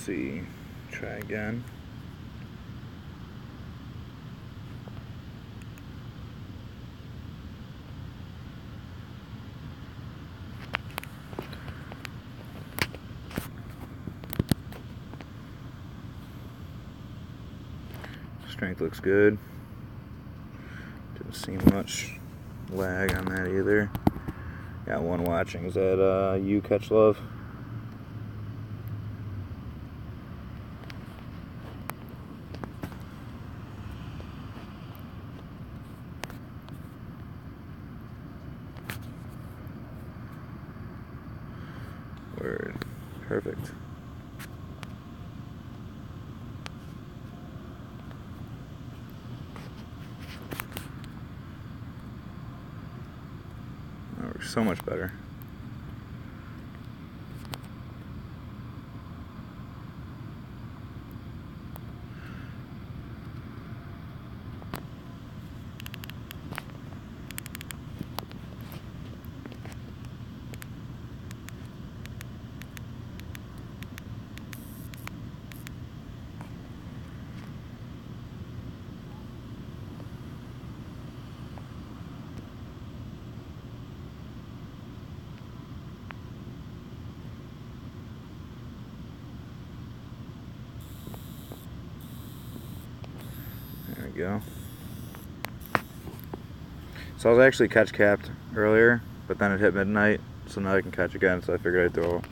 see. Try again. Strength looks good. Didn't see much lag on that either. Got one watching. Is that you, Catch Love? Word. Perfect. That works so much better. There we go. So I was actually catch capped earlier, but then it hit midnight, so now I can catch again. So I figured I'd throw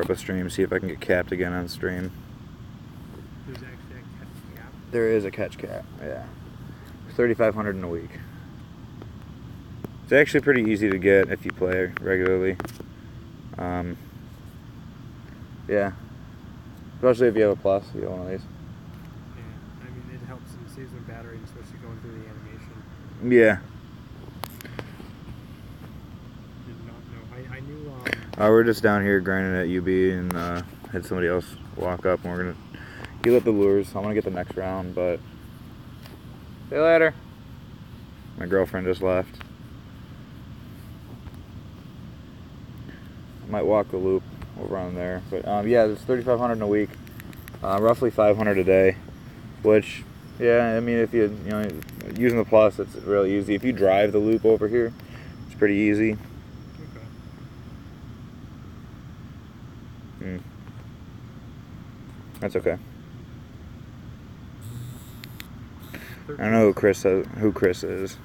up a stream, see if I can get capped again on stream. There's actually a catch cap? There is a catch cap, yeah. 3,500 in a week. It's actually pretty easy to get if you play regularly. Yeah. Especially if you have a plus, you have one of these. Yeah, I mean, it helps and saves on battery, especially going through the animation. Yeah. Did not know. I knew, We're just down here grinding at UB and had somebody else walk up and we're gonna heal up the lures. I'm gonna get the next round, but see you later. My girlfriend just left. I might walk the loop over on there, but yeah, it's 3,500 in a week, roughly 500 a day, which, yeah, I mean, if you know, using the plus, it's really easy. If you drive the loop over here, it's pretty easy. okay. That's okay. I don't know who Chris is.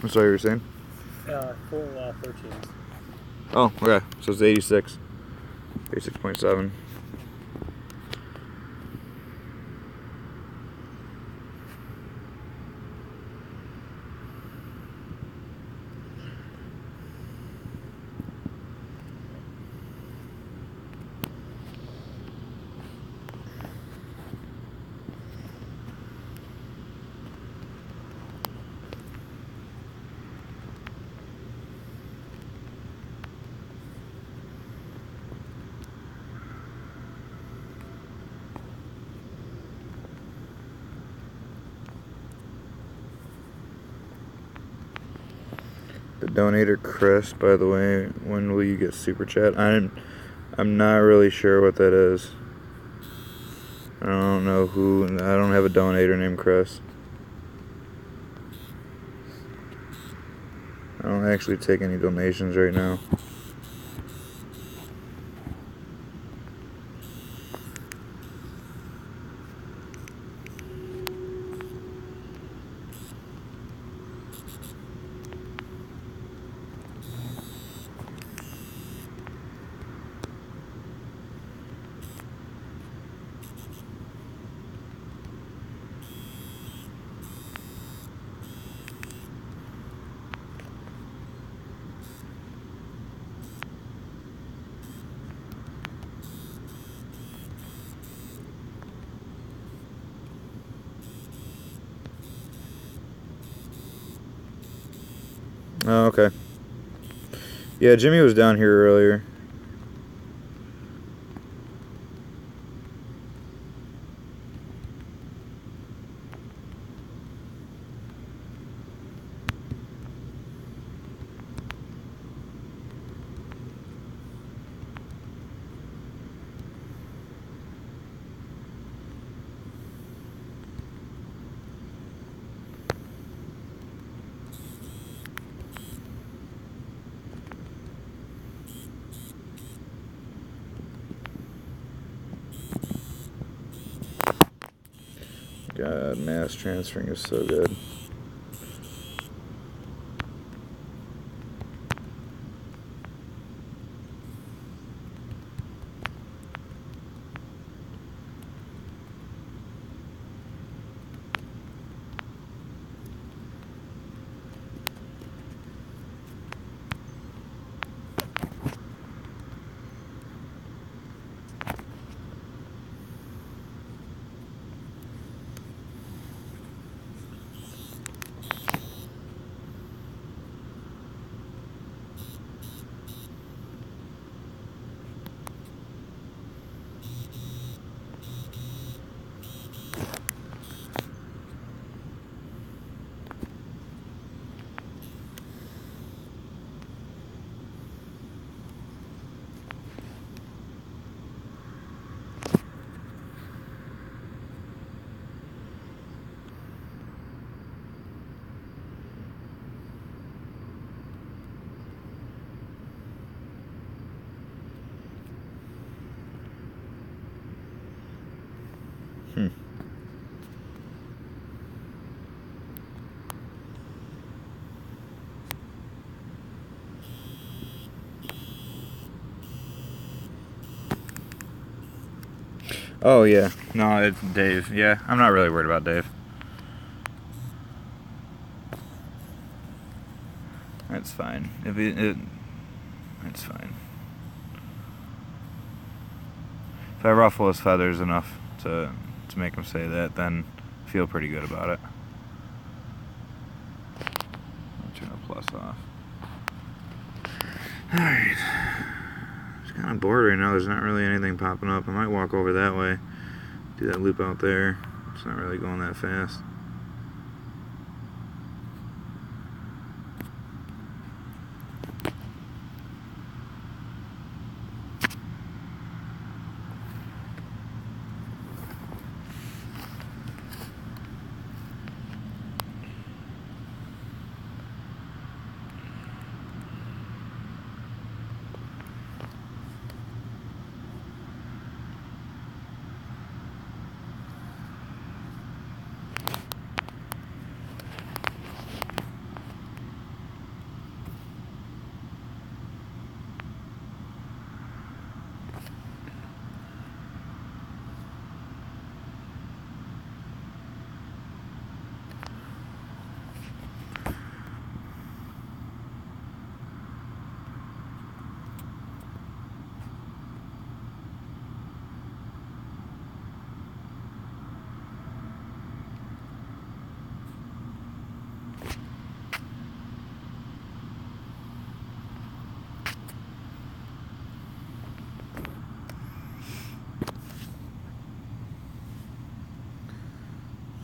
I'm sorry, you were saying? Full 13s. Oh, okay. So it's 86. 86.7. The donator Chris, by the way, when will you get super chat? I'm not really sure what that is. I don't know who. I don't have a donator named Chris. I don't actually take any donations right now. Oh, okay. Yeah, Jimmy was down here earlier. God, mass transferring is so good. Oh yeah, no, it's Dave. Yeah, I'm not really worried about Dave. That's fine. It's fine. If I ruffle his feathers enough to make him say that, then I feel pretty good about it. I'll turn the plus off. Alright. It's kind of bored right now. There's not really anything popping up. I might walk over that way. Do that loop out there. It's not really going that fast.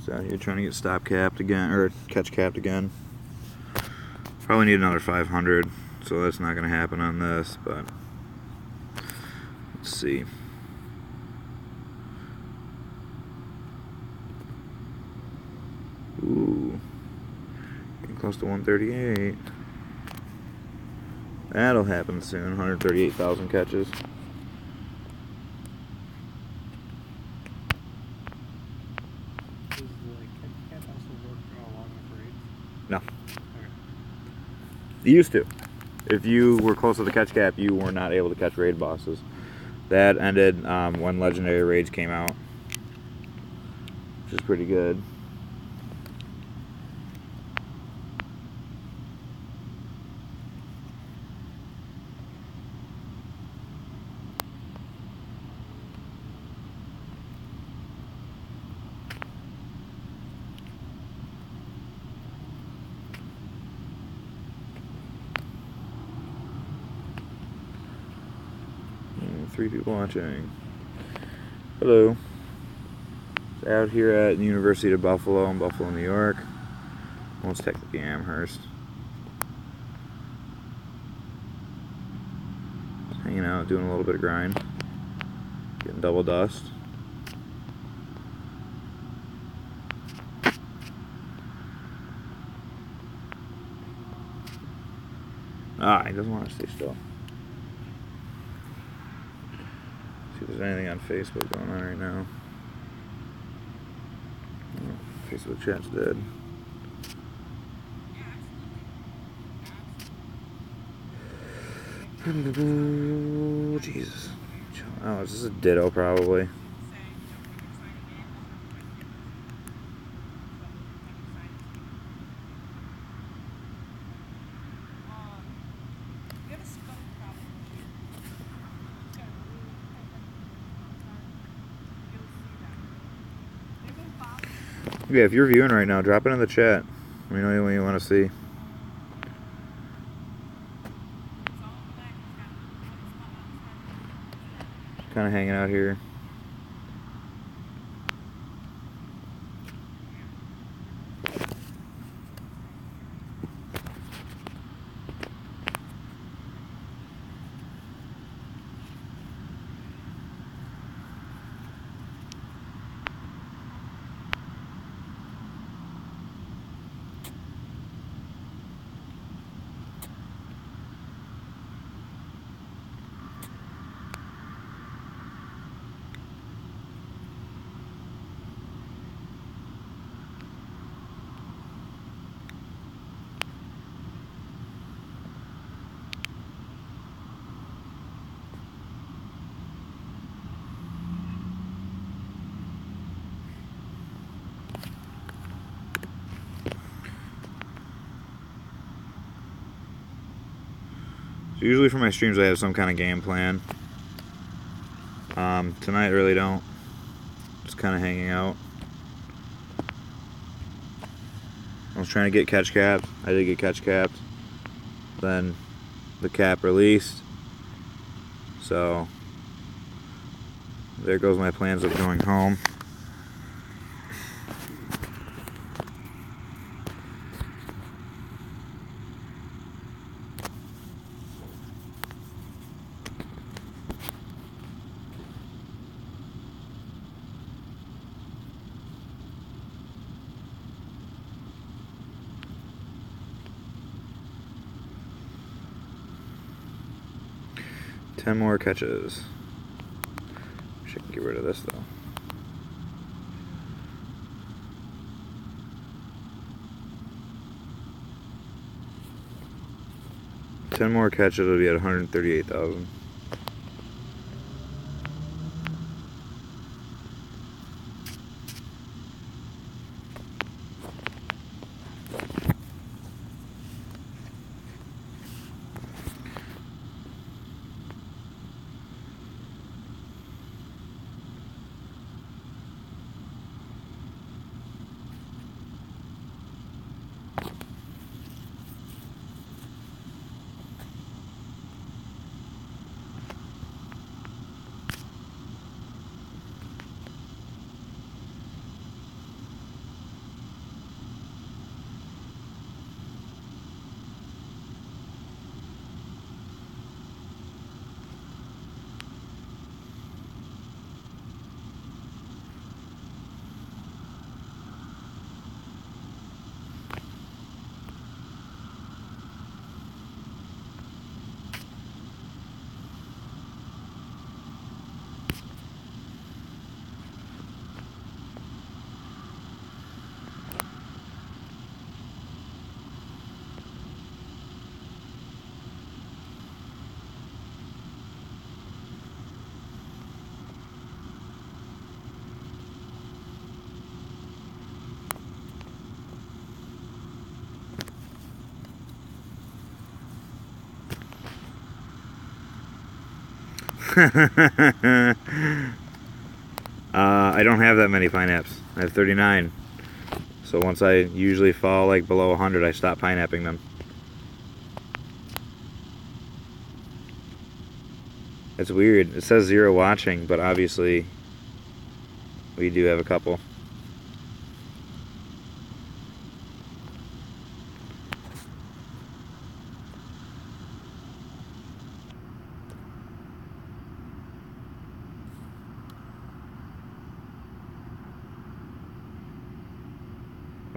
Just out here trying to get stop capped again, or catch capped again. Probably need another 500, so that's not going to happen on this, but let's see. Ooh, getting close to 138. That'll happen soon, 138,000 catches. No. Okay. You used to. If you were close to the catch cap, you were not able to catch raid bosses. That ended when legendary raids came out, which is pretty good. Three people watching. Hello. It's out here at the University of Buffalo in Buffalo, New York. Well, it's technically Amherst. Just hanging out, doing a little bit of grind. Getting double dust. Ah, he doesn't want to stay still. See if there's anything on Facebook going on right now. Facebook chat's dead. Jesus. Oh, is this a ditto probably? Yeah, if you're viewing right now, drop it in the chat. Let me know what you want to see. Kind of hanging out here. So usually for my streams I have some kind of game plan. Tonight I really don't. Just kind of hanging out. I was trying to get catch capped. I did get catch capped. Then the cap released. So there goes my plans of going home. Ten more catches. Wish I could get rid of this though. Ten more catches will be at 138,000. I don't have that many pineapps. I have 39. So once I usually fall like below 100, I stop pineapping them. It's weird. It says 0 watching, but obviously we do have a couple.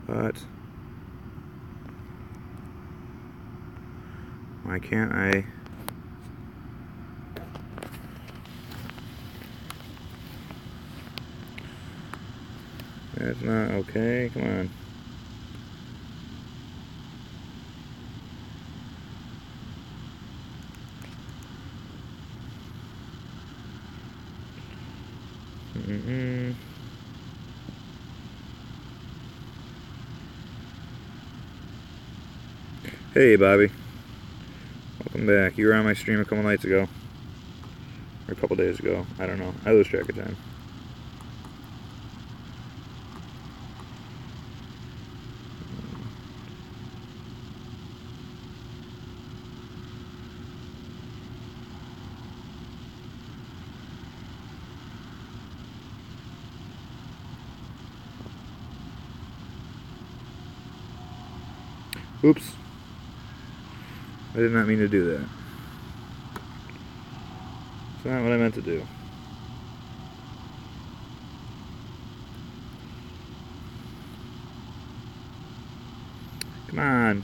But why can't I? That's not okay. Come on. Hey, Bobby. Welcome back. You were on my stream a couple nights ago. Or a couple days ago. I don't know. I lose track of time. Oops. I did not mean to do that. It's not what I meant to do. Come on.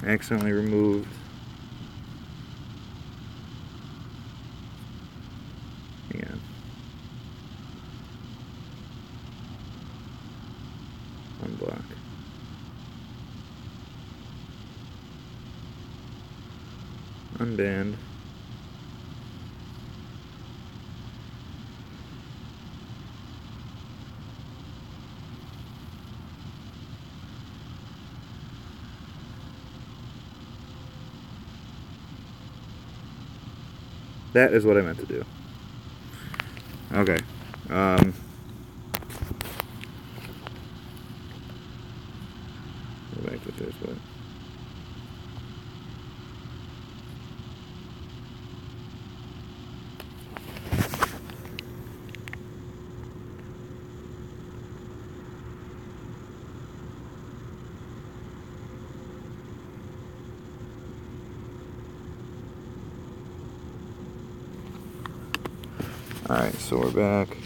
I accidentally removed. Hang on. Unblock. Unbanned. That is what I meant to do. Okay. Go back to Facebook. Alright, so we're back.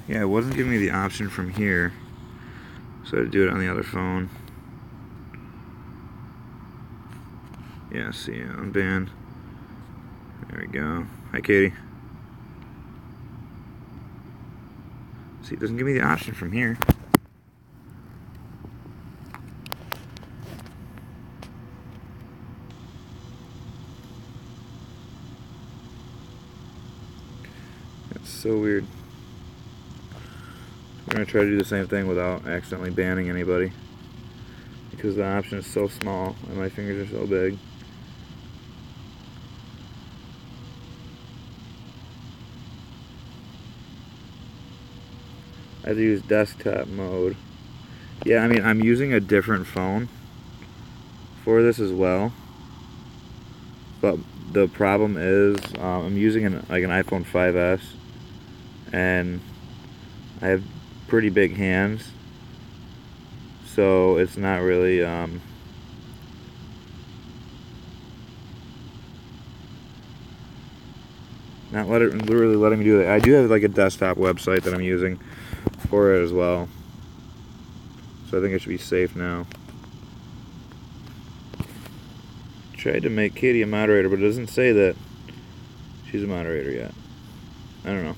Yeah, it wasn't giving me the option from here, so I had to do it on the other phone. Yeah, see, unbanned. There we go. Hi, Katie. See, it doesn't give me the option from here. That's so weird. We're going to try to do the same thing without accidentally banning anybody, because the option is so small and my fingers are so big. I have to use desktop mode. Yeah, I mean, I'm using a different phone for this as well, but the problem is I'm using an iPhone 5S, and I have pretty big hands, so it's not really not literally letting me do that. I do have like a desktop website that I'm using for it as well, so I think it should be safe now. Tried to make Katie a moderator, but it doesn't say that she's a moderator yet. I don't know.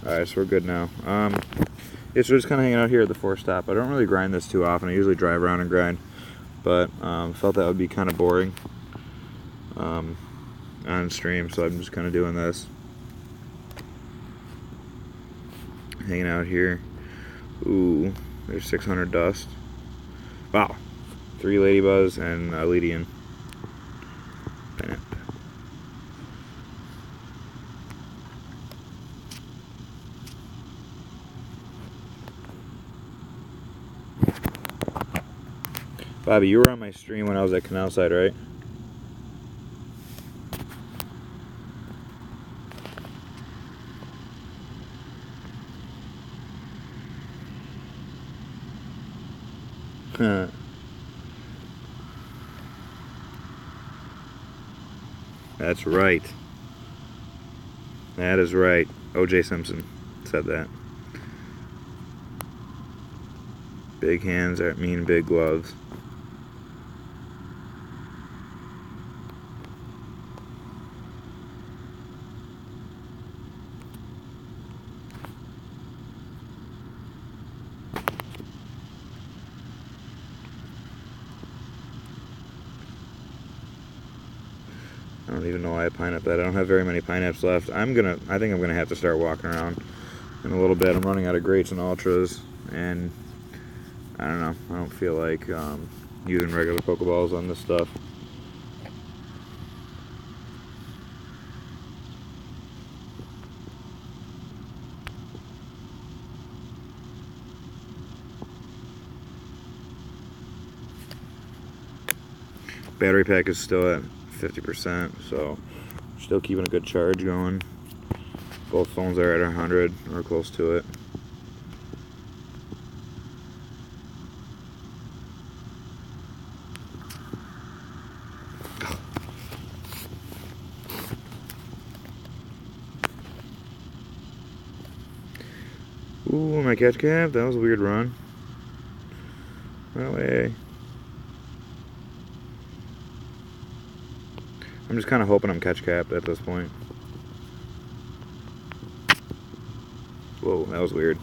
Alright, so we're good now. Yeah, so we're just kind of hanging out here at the 4-stop. I don't really grind this too often. I usually drive around and grind, but felt that would be kind of boring on stream, so I'm just kind of doing this. Hanging out here. Ooh, there's 600 dust. Wow. 3 ladybuzz and a Lydian. Bobby, you were on my stream when I was at Canalside, right? Huh. That's right. That is right. O.J. Simpson said that. Big hands mean big gloves. I don't even know why I pine up that. I don't have very many pine-ups left. I think I'm gonna have to start walking around in a little bit. I'm running out of greats and ultras, and I don't know. I don't feel like using regular Pokeballs on this stuff. Battery pack is still at 50%, so still keeping a good charge going. Both phones are at 100 or close to it. Ooh, my catch cap, that was a weird run. That way. I'm just kind of hoping I'm catch capped at this point. Whoa, that was weird.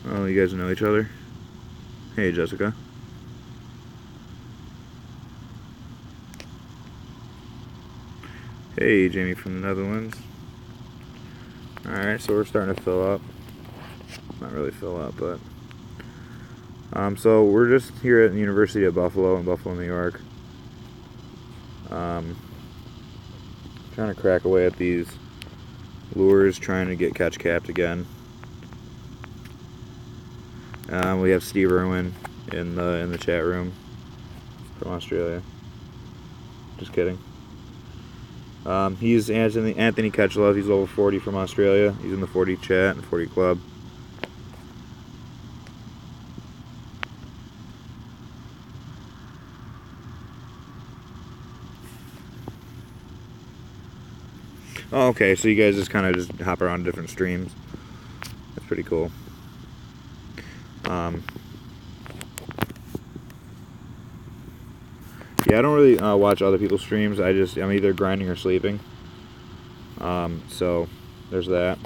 Oh, you guys know each other? Hey, Jessica. Hey, Jamie from the Netherlands. Alright, so we're starting to fill up. Not really fill up, but... so we're just here at the University of Buffalo in Buffalo, New York. Trying to crack away at these lures, trying to get catch capped again. We have Steve Irwin in the chat room from Australia. Just kidding. He's Anthony Ketchlove. He's level 40 from Australia. He's in the 40 chat and 40 club. Oh, okay, so you guys just kind of just hop around different streams. That's pretty cool. Yeah, I don't really watch other people's streams. I'm either grinding or sleeping. So there's that.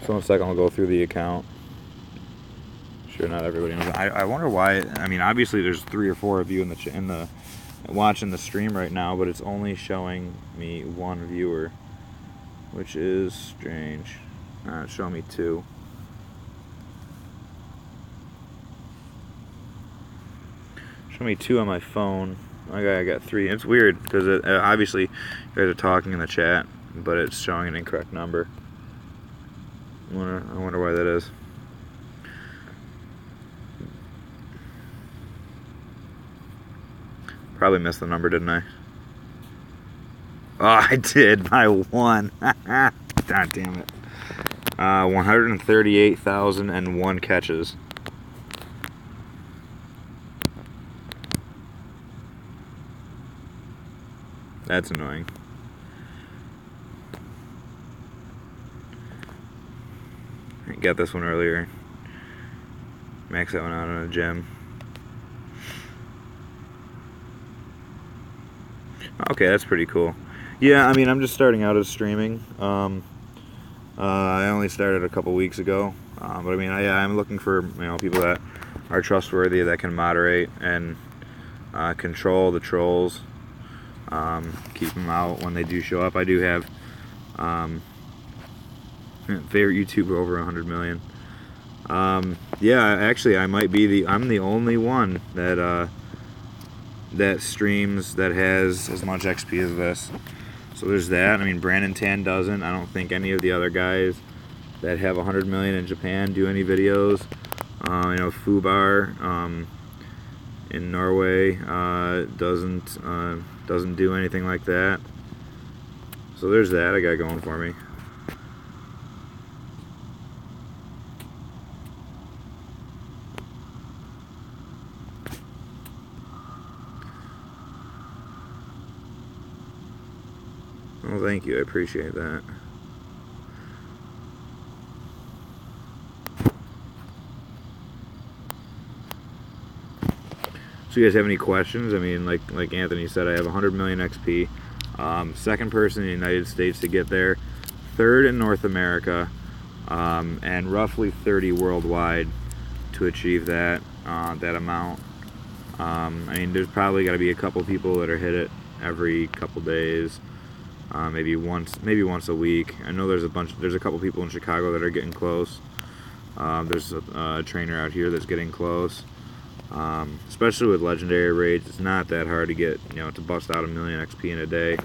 So in a second I'll go through the account. Sure, not everybody knows. I wonder why. I mean, obviously there's 3 or 4 of you in the watching the stream right now, but it's only showing me 1 viewer, which is strange. It's showing me 2. Show me 2 on my phone. I got 3. It's weird because obviously you guys are talking in the chat, but it's showing an incorrect number. I wonder why that is. Probably missed the number, didn't I? Oh, I did by 1. God damn it. 138,001 catches. That's annoying. I got this one earlier. Maxed that one out in a gym. Okay, that's pretty cool. Yeah, I mean, I'm just starting out as streaming. I only started a couple weeks ago, but I mean, I'm looking for people that are trustworthy, that can moderate and control the trolls, keep them out when they do show up. I do have favorite YouTuber over 100 million. Yeah, actually, I'm the only one that streams that has as much XP as this. So there's that. I mean, Brandon Tan doesn't. I don't think any of the other guys that have 100 million in Japan do any videos. You know, Fubar in Norway doesn't do anything like that. So there's that I got going for me. Well, thank you. I appreciate that. So you guys have any questions? I mean, like Anthony said, I have 100 million XP. Second person in the United States to get there. Third in North America. And roughly 30 worldwide to achieve that that amount. I mean, there's probably got to be a couple people that are hit it every couple days. Maybe once a week. I know there's a couple people in Chicago that are getting close. There's a trainer out here that's getting close. Especially with legendary raids, it's not that hard to get, you know, to bust out 1 million XP in a day.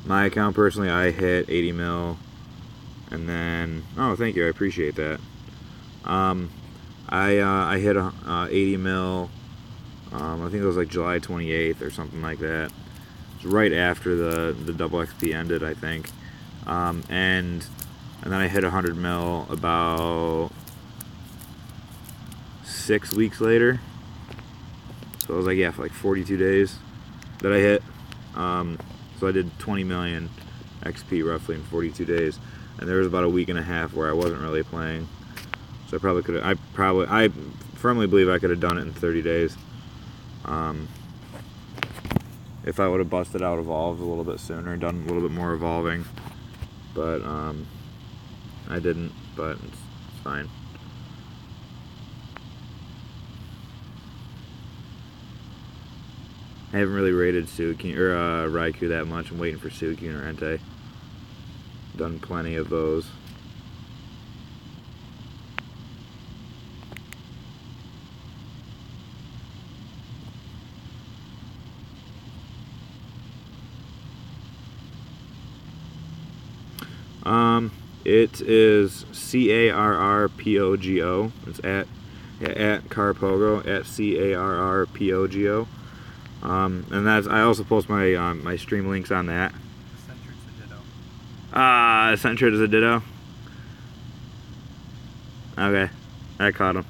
My account personally, I hit 80 mil, and then thank you, I appreciate that. I hit 80 mil. I think it was like July 28th or something like that. It's right after the double XP ended, I think. And then I hit 100 mil about 6 weeks later. So it was like, yeah, for like 42 days that I hit. So I did 20 million XP roughly in 42 days. And there was about a week and a half where I wasn't really playing. So I probably could have, I firmly believe I could have done it in 30 days. If I would have busted out evolves a little bit sooner, done a little bit more evolving. But I didn't, but it's fine. I haven't really rated Suicune or Raikou that much. I'm waiting for Suicune or Entei. Done plenty of those. It is CARRPOGO. It's at Carpogo, at CARRPOGO. And I also post my my stream links on that. Centrid is a ditto. Okay, I caught him.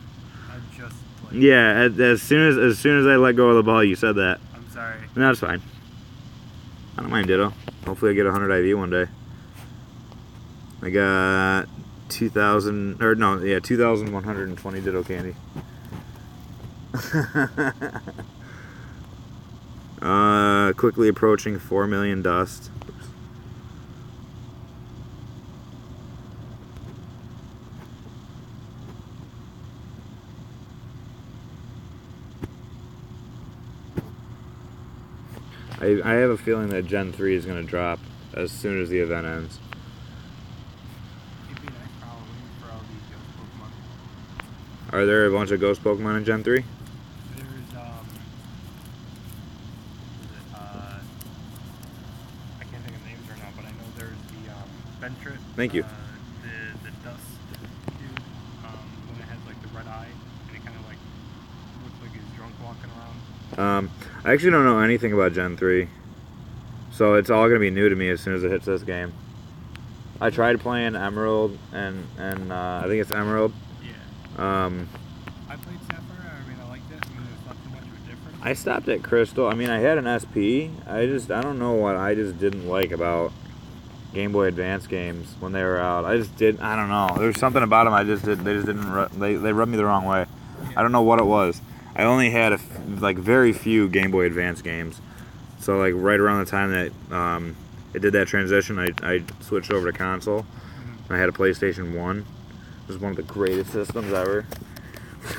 Yeah, as soon as I let go of the ball, you said that. I'm sorry. No, it's fine. I don't mind ditto. Hopefully, I get 100 IV one day. I got 2,120 ditto candy. Quickly approaching 4 million dust. Oops. I have a feeling that Gen 3 is going to drop as soon as the event ends. It'd be nice probably for all these ghost Pokemon. Are there a bunch of ghost Pokemon in Gen 3? Thank you. The dust dude, when it has like the red eye, and it kind of like looks like he's drunk walking around. I actually don't know anything about Gen 3, so it's all gonna be new to me as soon as it hits this game. I tried playing Emerald and I think it's Emerald. Yeah. I played Sapphire. I mean, I liked it. I mean, there's not too much of a difference. I stopped at Crystal. I mean, I had an SP. I don't know what I just didn't like about Game Boy Advance games when they were out. I don't know. There's something about them they rubbed me the wrong way. I don't know what it was. I only had like very few Game Boy Advance games. So like right around the time that it did that transition, I switched over to console. Mm-hmm. I had a PlayStation 1. It was one of the greatest systems ever.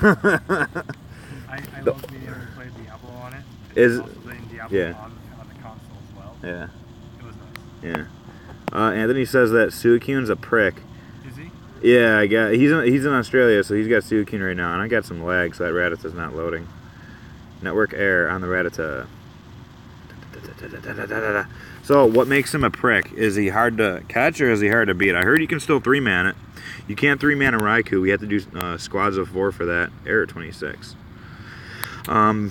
I love being able to play Diablo on it. Also playing Diablo on the console as well. Yeah. It was nice. Yeah. Anthony says that Suicune's a prick. Is he? Yeah, he's in Australia, so he's got Suicune right now, and I got some lag, so that Rattata's not loading. Network error on the Rattata. So what makes him a prick? Is he hard to catch or is he hard to beat? I heard you can still 3-man it. You can't 3-man a Raikou. We have to do squads of 4 for that. Error 26. I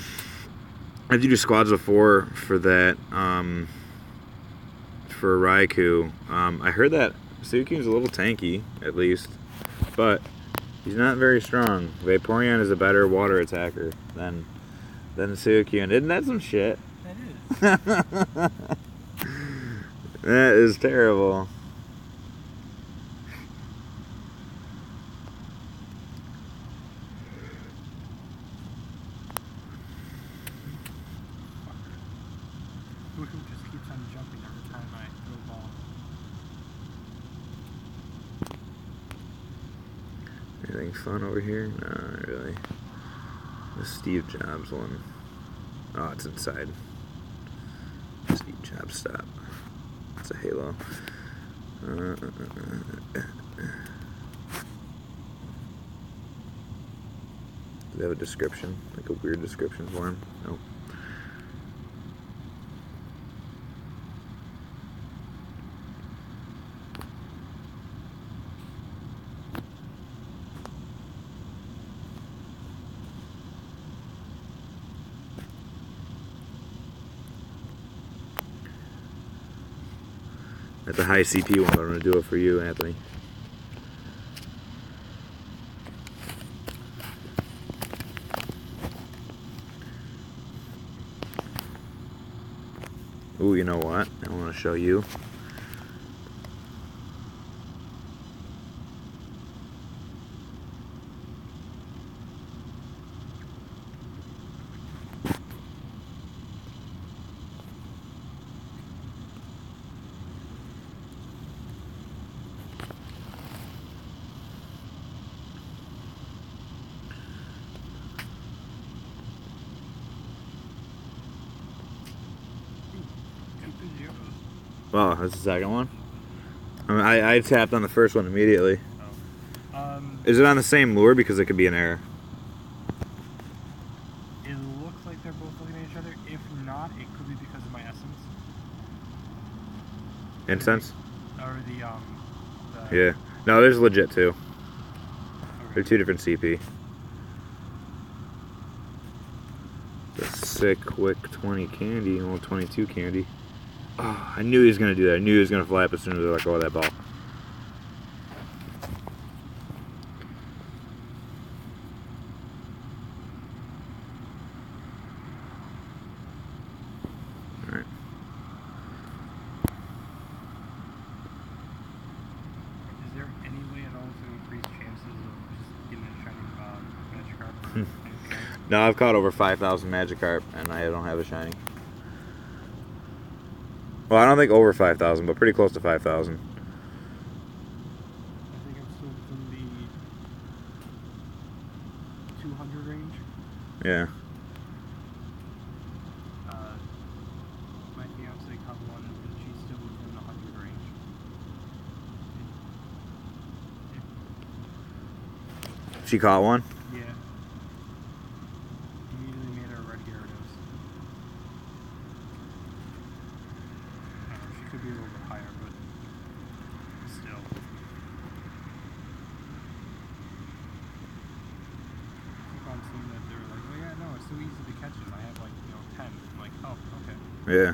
have to do squads of 4 for that. For Raikou. I heard that Suicune's a little tanky, at least. But he's not very strong. Vaporeon is a better water attacker than Suicune. Isn't that some shit? That is. That is terrible. Who just keeps on jumping every time I throw a ball. Anything fun over here? No, not really. The Steve Jobs one. Oh, it's inside. Steve Jobs stop. It's a Halo. Does it have a description? Like a weird description for him? Nope. That's a high CP one, but I'm going to do it for you, Anthony. Ooh, you know what? I want to show you. Oh, that's the second one? I mean, I tapped on the first one immediately. Oh. Is it on the same lure? Because it could be an error. It looks like they're both looking at each other. If not, it could be because of my essence. Incense? Or the Yeah. No, there's legit too. Okay. They're 2 different CP. The sick wick 20 candy, well 22 candy. Oh, I knew he was gonna do that. I knew he was gonna fly up as soon as I let go of that ball. Alright. Is there any way at all to increase chances of just getting a shiny Magikarp or anything else? No, I've caught over 5,000 Magikarp and I don't have a shiny. Well, I don't think over 5,000, but pretty close to 5,000. I think I'm still within the 200 range. Yeah. My fiance caught one and she's still within the 100 range. She caught one? Yeah. Immediately made her a red Gyarados. She could be a little bit higher, but still. Keep on seeing that they're like, oh yeah, no, it's so easy to catch them. I have like, 10. I'm like, oh, okay. Yeah.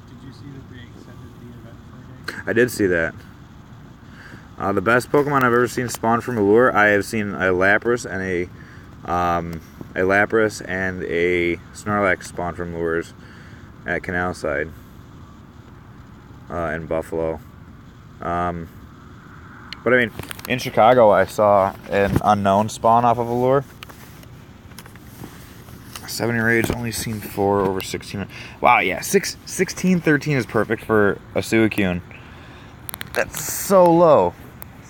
Did you see that they extended the event for a day? I did see that. The best Pokemon I've ever seen spawn from a lure, I have seen a Lapras and a Snorlax spawn from lures at Canalside in Buffalo. But I mean, in Chicago, I saw an unknown spawn off of a lure. 7 rage, only seen 4 over 16. Wow, yeah, 16, 13 is perfect for a Suicune. That's so low.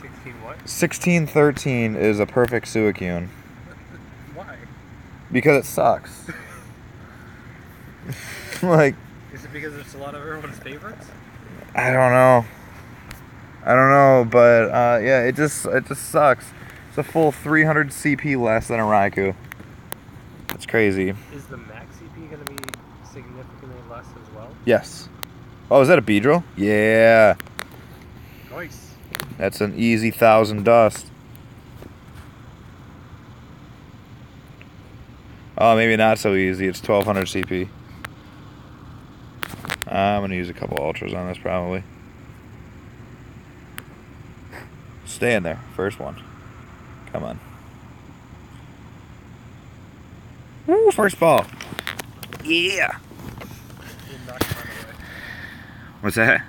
16 what? 16, 13 is a perfect Suicune. Why? Because it sucks. Like, Is it because it's a lot of everyone's favorites? I don't know. I don't know, but yeah, it just sucks. It's a full 300 CP less than a Raikou. That's crazy. Is the max CP going to be significantly less as well? Yes. Oh, is that a Beedrill? Yeah. Nice. That's an easy 1,000 dust. Oh, maybe not so easy. It's 1,200 CP. I'm going to use a couple ultras on this probably. Stay in there. First one. Come on. Woo, first ball. Yeah. What's that?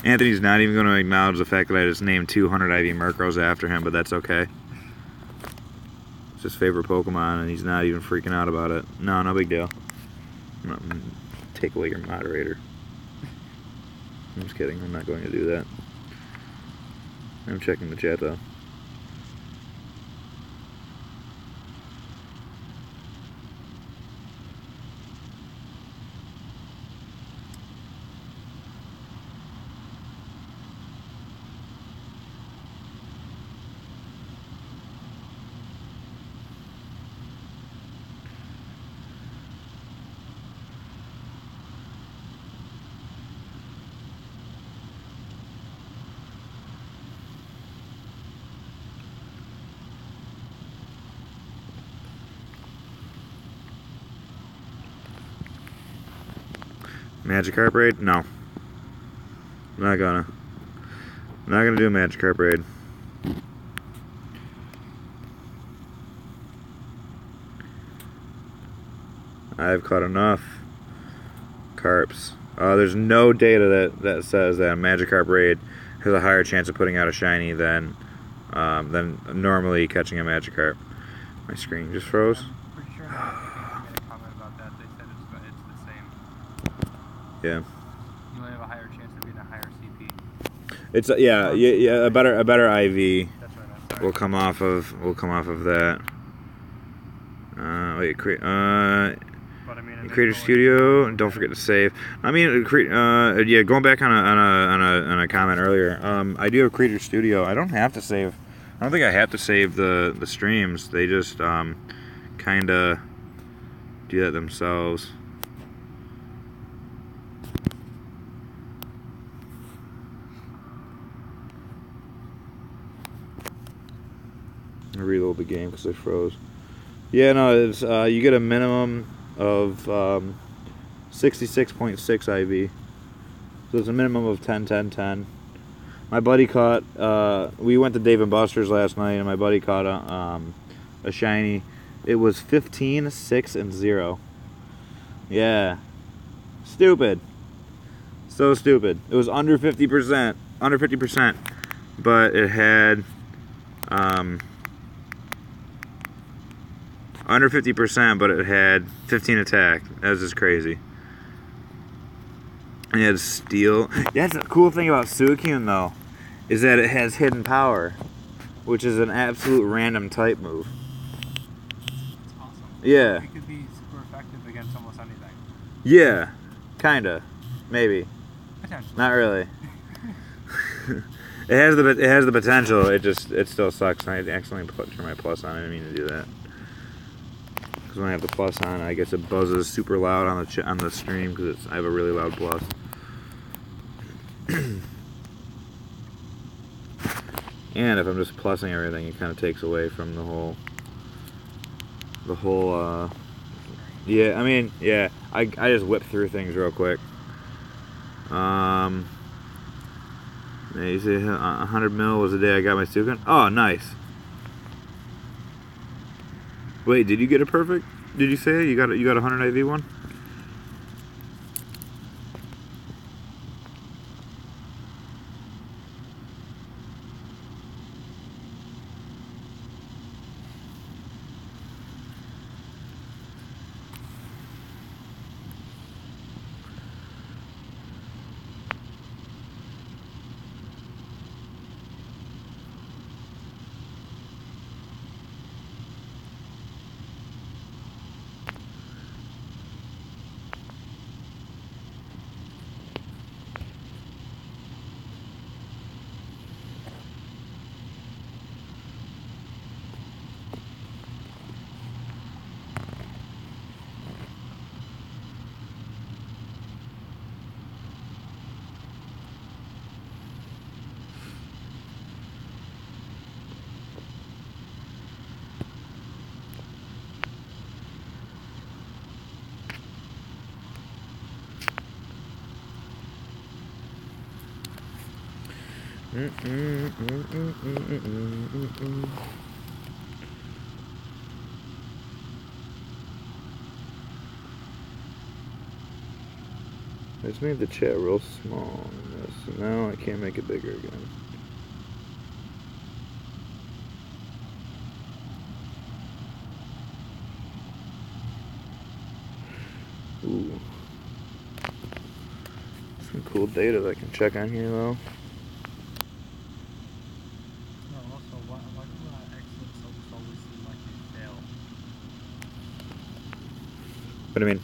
Anthony's not even going to acknowledge the fact that I just named 200 IV Murkrows after him, but that's okay. It's his favorite Pokemon, and he's not even freaking out about it. No, no big deal. I'm not gonna take away your moderator. I'm just kidding. I'm not going to do that. I'm checking the chat, though. Magikarp raid? No. I'm not gonna. I'm not gonna do a Magikarp raid. I've caught enough carps. There's no data that says that a Magikarp raid has a higher chance of putting out a shiny than normally catching a Magikarp. My screen just froze. I'm pretty sure I made a comment about that. They said it's the same. Yeah. You only have a higher chance of being a higher CP. It's yeah a better IV That's what I meant. Sorry. will come off of that. Wait, But I mean, Creator Studio, and don't forget to save. I mean, yeah, going back on a comment earlier. I do have Creator Studio. I don't have to save. I don't think I have to save the streams. They just kind of do that themselves. I'll reload the game because I froze. Yeah, no, it's you get a minimum of 66.6 IV. So it's a minimum of 10, 10, 10. My buddy caught, we went to Dave & Buster's last night, and my buddy caught a shiny. It was 15, 6, and 0. Yeah. Stupid. So stupid. It was under 50%. Under 50%. But it had, under 50%, but it had 15 attack. That was just crazy. And it had steel. That's the cool thing about Suicune, though, is that it has hidden power, which is an absolute random type move. It's awesome. Yeah. It could be super effective against almost anything. Yeah. Kinda. Maybe. Potentially. Not really. It has the potential. It still sucks. I accidentally turn my plus on. I didn't mean to do that. Because when I have the plus on, I guess it buzzes super loud on the stream because I have a really loud plus. And if I'm just plussing everything, it kind of takes away from the whole. Yeah, I mean, yeah, I just whip through things real quick. Yeah, you say 100 mil was the day I got my Suicune. Oh, nice. Wait, did you get a perfect? Did you say you got a 100 IV one? I just made the chat real small in this, so now I can't make it bigger again. Ooh. Some cool data that I can check on here though. Also, why do excellence always seem like they fail? What do you mean?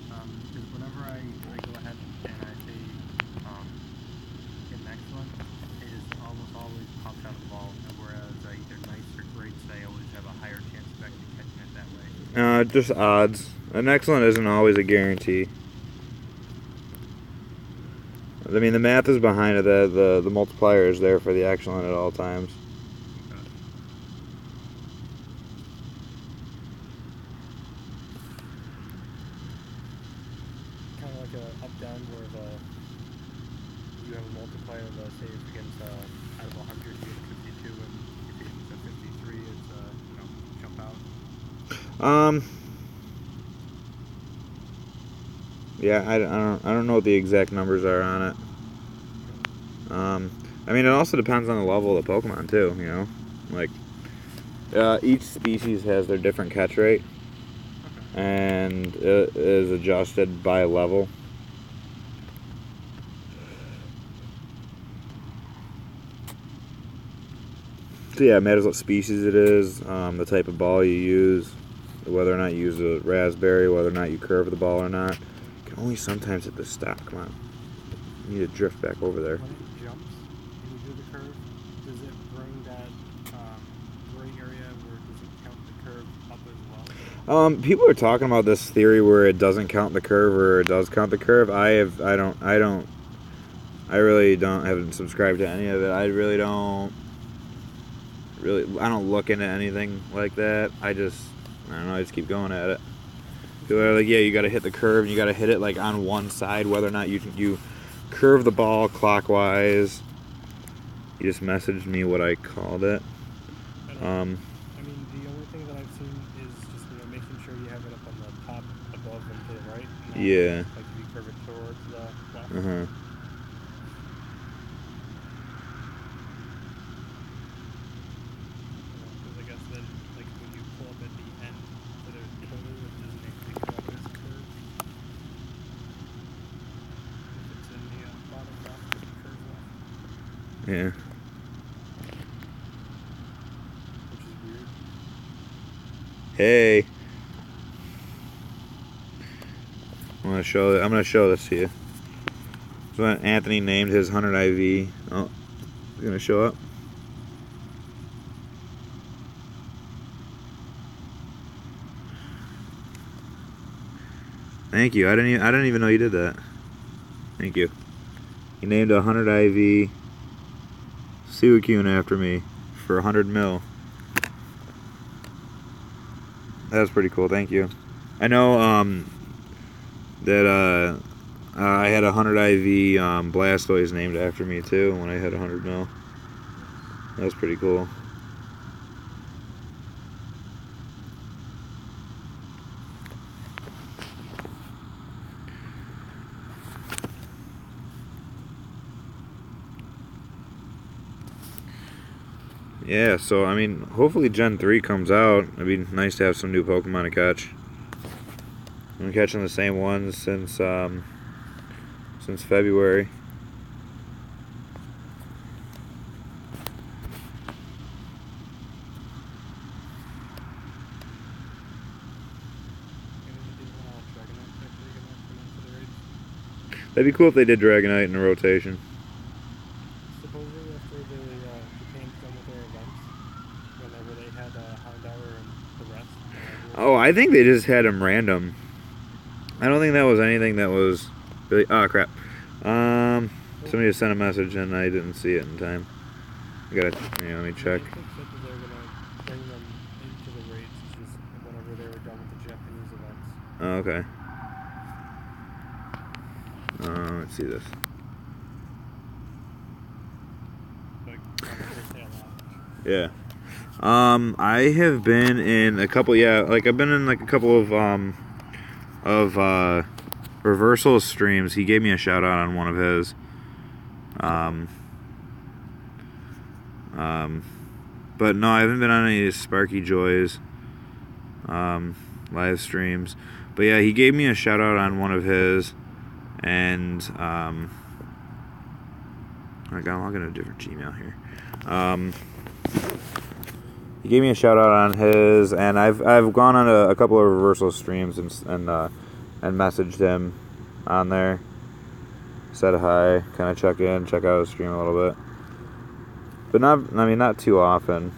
Because whenever I go ahead and I say get an excellent, it just almost always pops out of the ball. Whereas either nice or greats, I always have a higher chance of actually catching it that way. Just odds. An excellent isn't always a guarantee. I mean, the math is behind it. The multiplier is there for the excellent at all times. Kind of like a up-down where you have a multiplier of, say, it's against, out of 100, you get 52, and if it's a 53, it's, jump out. Yeah, I don't know what the exact numbers are on it. I mean, it also depends on the level of the Pokemon too, you know? Like, each species has their different catch rate. And it is adjusted by level. So yeah, it matters what species it is, the type of ball you use, whether or not you use a raspberry, whether or not you curve the ball or not. You can only sometimes hit the stop. Come on. You need to drift back over there. When it jumps and you do the curve, does it bring that gray area where does it count the curve up as well? People are talking about this theory where it doesn't count the curve or it does count the curve. I really haven't subscribed to any of it. I don't look into anything like that. I don't know, I just keep going at it. People are like, yeah, you gotta hit the curve and you gotta hit it like on one side, whether or not you curve the ball clockwise. You just messaged me what I called it. I mean, the only thing that I've seen is just, making sure you have it up on the top, above, and to the right. Yeah. Like if you curve it towards the left. Uh-huh. Because I guess then, like when you pull up at the end for the total, it doesn't actually come up as curve. If it's in the bottom left, curve left. Yeah. Which is weird. Hey. I'm gonna show this to you. So when Anthony named his 100 IV. Oh, it's gonna show up. Thank you. I didn't even know you did that. Thank you. He named a 100 IV Suicune after me for 100 mil. That was pretty cool. Thank you. I know that I had a 100 IV Blastoise named after me too when I had 100 mil. That was pretty cool. Yeah, so I mean, hopefully Gen 3 comes out. It'd be nice to have some new Pokemon to catch. I've been catching the same ones since February. That'd be cool if they did Dragonite in a rotation. Supposedly after Japan's done with their events, whenever they had Houndour and the rest. Oh, I think they just had them random. I don't think that was anything that was really. Oh crap! Somebody just sent a message and I didn't see it in time. I gotta. Let me check. I think that they were gonna bring them into the raids just whenever they were done with the Japanese events. Oh, okay. Let's see this. Yeah. I have been in a couple. Yeah, like I've been in like a couple of reversal streams. He gave me a shout out on one of his. But no, I haven't been on any Sparky Joys live streams. But yeah, he gave me a shout out on one of his, and I got logged in a different Gmail here. He gave me a shout out on his, and I've gone on a couple of reversal streams and messaged him on there, said hi, kind of check out his stream a little bit, but not too often.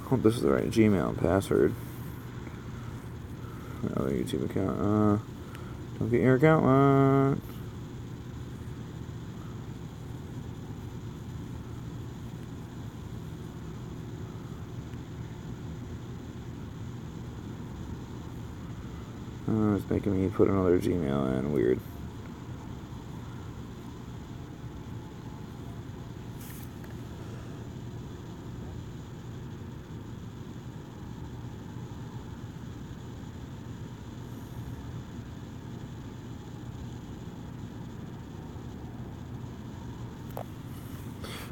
Hope this is the right Gmail and password. Another YouTube account. Don't get your account locked. It's making me put another Gmail in. Weird.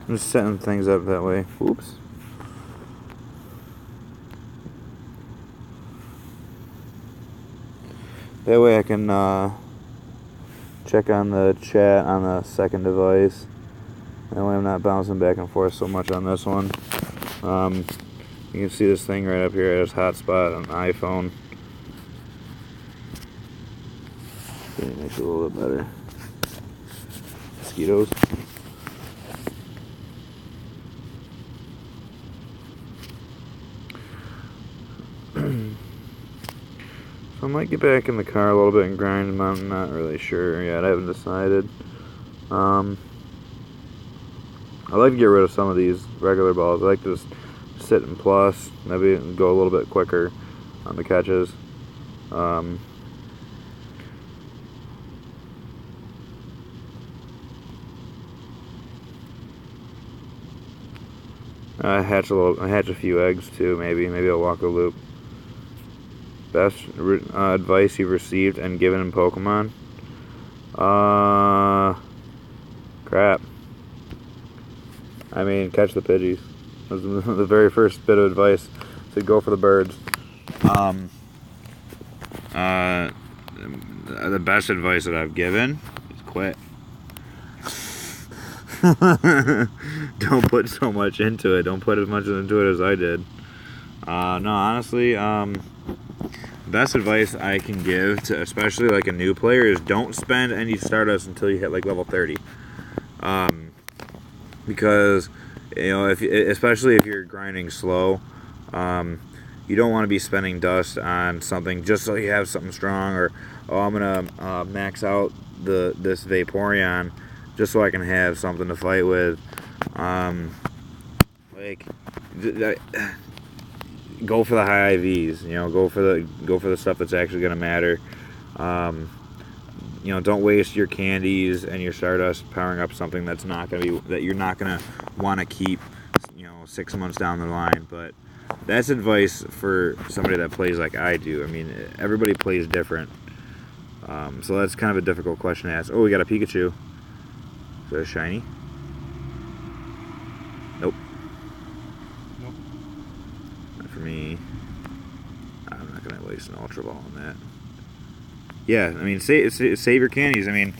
I'm just setting things up that way. Oops. That way I can check on the chat on the second device. That way I'm not bouncing back and forth so much on this one. You can see this thing right up here as hotspot on iPhone. It makes it a little bit better. Mosquitoes. I might get back in the car a little bit and grind them. I'm not really sure yet. I haven't decided. I like to get rid of some of these regular balls. I like to just sit in plus, maybe go a little bit quicker on the catches. I hatch a few eggs too. Maybe I'll walk a loop. Best advice you've received and given in Pokemon? Crap. I mean, catch the Pidgeys. That was the very first bit of advice. To go for the birds. The best advice that I've given is quit. Don't put so much into it. Don't put as much into it as I did. No, honestly, best advice I can give to especially like a new player is don't spend any Stardust until you hit like level 30. Because especially if you're grinding slow, you don't want to be spending dust on something just so you have something strong, or I'm gonna max out this Vaporeon just so I can have something to fight with. Go for the high IVs, go for the stuff that's actually going to matter. Don't waste your candies and your Stardust powering up something that you're not going to want to keep 6 months down the line. But that's advice for somebody that plays like I do. I mean, everybody plays different, so that's kind of a difficult question to ask. Oh, we got a Pikachu. Is that a shiny? Nope. Not for me. I'm not going to waste an Ultra Ball on that. Yeah, I mean, save your candies. I mean,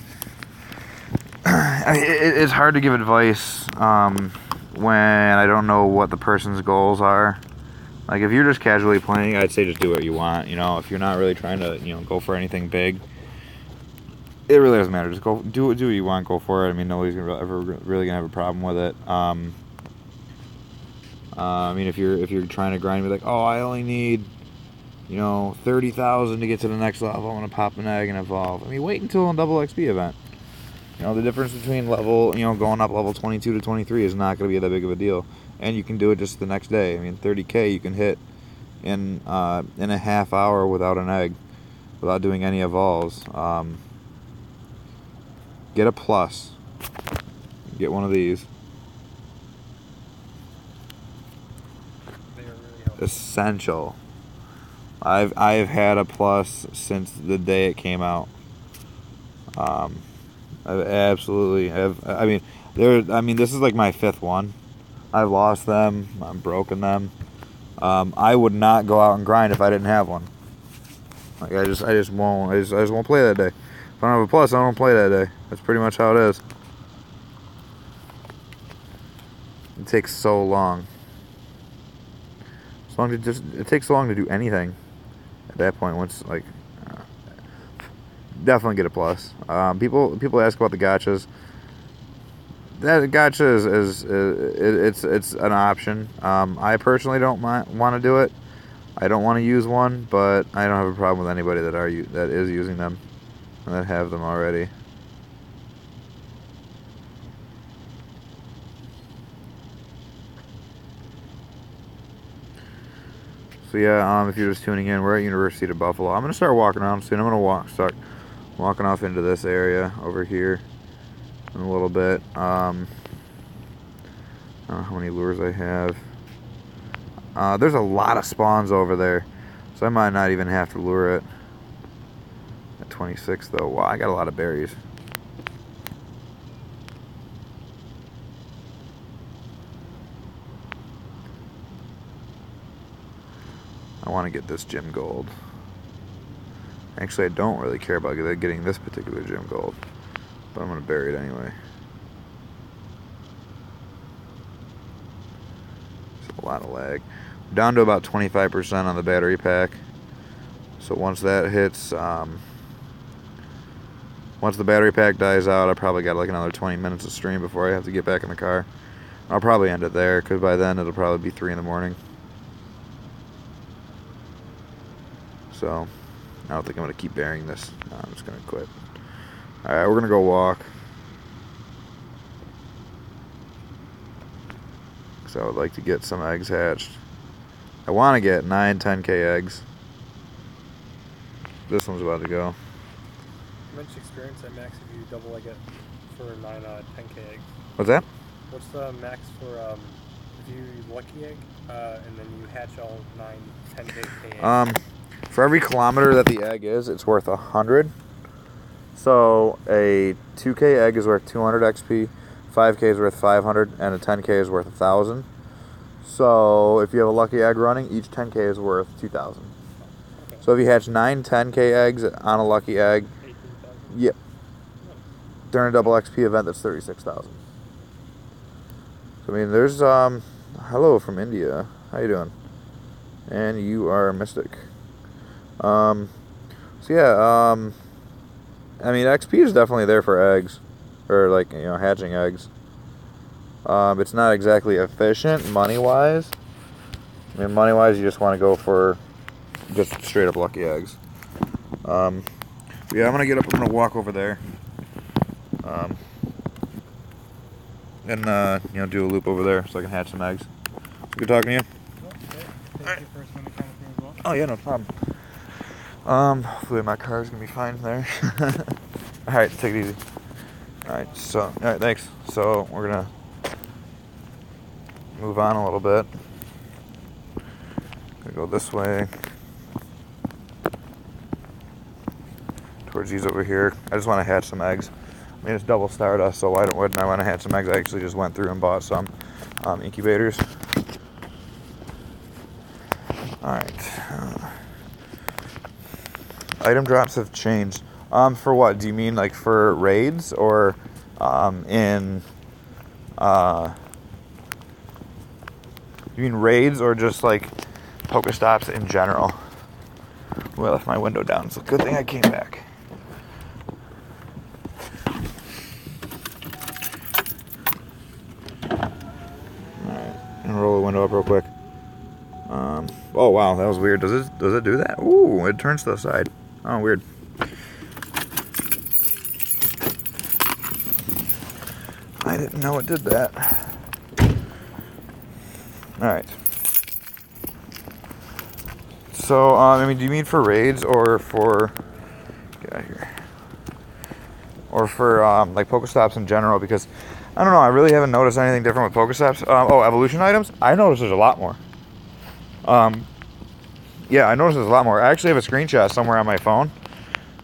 it's hard to give advice when I don't know what the person's goals are. Like, if you're just casually playing, I'd say just do what you want. If you're not really trying to, go for anything big, it really doesn't matter. Just go do what you want. Go for it. I mean, nobody's ever really gonna have a problem with it. I mean, if you're trying to grind, be like, oh, I only need you know, 30,000 to get to the next level. I'm gonna pop an egg and evolve. I mean, wait until a double XP event. You know, the difference between level, you know, going up level 22 to 23 is not gonna be that big of a deal, and you can do it just the next day. I mean, 30K you can hit in a half hour without an egg, without doing any evolves. Get a plus. Get one of these. They are really helpful. Essential. I've had a plus since the day it came out. I've absolutely have. I mean, this is like my 5th one. I've lost them. I've broken them. I would not go out and grind if I didn't have one. Like I just won't. I just won't play that day. If I don't have a plus, I don't play that day. That's pretty much how it is. It takes so long. It takes so long to do anything. At that point, once like, definitely get a plus. People ask about the gachas. That gacha it's an option. I personally don't want to do it. I don't want to use one, but I don't have a problem with anybody that is using them and that have them already. So yeah, if you're just tuning in, we're at University of Buffalo. I'm gonna start walking around soon. I'm gonna start walking off into this area over here in a little bit. I don't know how many lures I have. There's a lot of spawns over there, so I might not even have to lure it. At 26 though, wow, I got a lot of berries. I want to get this gym gold. Actually, I don't really care about getting this particular gym gold, but I'm going to bury it anyway. It's a lot of lag. I'm down to about 25% on the battery pack. So once that hits, once the battery pack dies out, I probably got like another 20 minutes of stream before I have to get back in the car. I'll probably end it there, because by then it'll probably be 3 in the morning. So I don't think I'm going to keep burying this. No, I'm just going to quit. Alright, we're going to go walk. Because I would like to get some eggs hatched. I want to get 9, 10K eggs. This one's about to go. How much experience at max if you double like it for 9 10K eggs? What's that? What's the max for if you use lucky egg and then you hatch all 9 10K eggs? For every kilometer that the egg is, it's worth 100. So a 2K egg is worth 200 XP, 5K is worth 500, and a 10K is worth 1,000. So if you have a lucky egg running, each 10K is worth 2,000. Okay. So if you hatch 9 10K eggs on a lucky egg, 18,000. Yep. During a double XP event, that's 36,000. So I mean, there's hello from India. How you doing? And you are a mystic. So yeah, I mean, XP is definitely there for eggs, or like, you know, hatching eggs. It's not exactly efficient money-wise. I mean, money-wise, you just want to go for just straight up lucky eggs. Yeah, I'm gonna get up. I'm gonna walk over there, and you know, do a loop over there so I can hatch some eggs. Good talking to you. Thank you for spending time with me as well. Oh yeah, no problem. Hopefully my car's gonna be fine there. Alright, take it easy. Alright, thanks. So we're gonna move on a little bit. Gonna go this way. Towards these over here. I just want to hatch some eggs. I mean, it's double stardust, so wouldn't I want to hatch some eggs? I actually just went through and bought some incubators. Alright. Item drops have changed. For what? Do you mean like for raids or in you mean raids or just like Pokestops in general? Well, I left my window down. It's a good thing I came back. Alright, and roll the window up real quick. Oh wow, that was weird. Does it do that? Ooh, it turns to the side. Oh, weird. I didn't know it did that. Alright. So, I mean, do you mean for raids or for... Get out of here. Or for, like, Pokestops in general? Because, I don't know, I really haven't noticed anything different with Pokestops. Oh, evolution items? I noticed there's a lot more. Yeah, I noticed there's a lot more. I actually have a screenshot somewhere on my phone.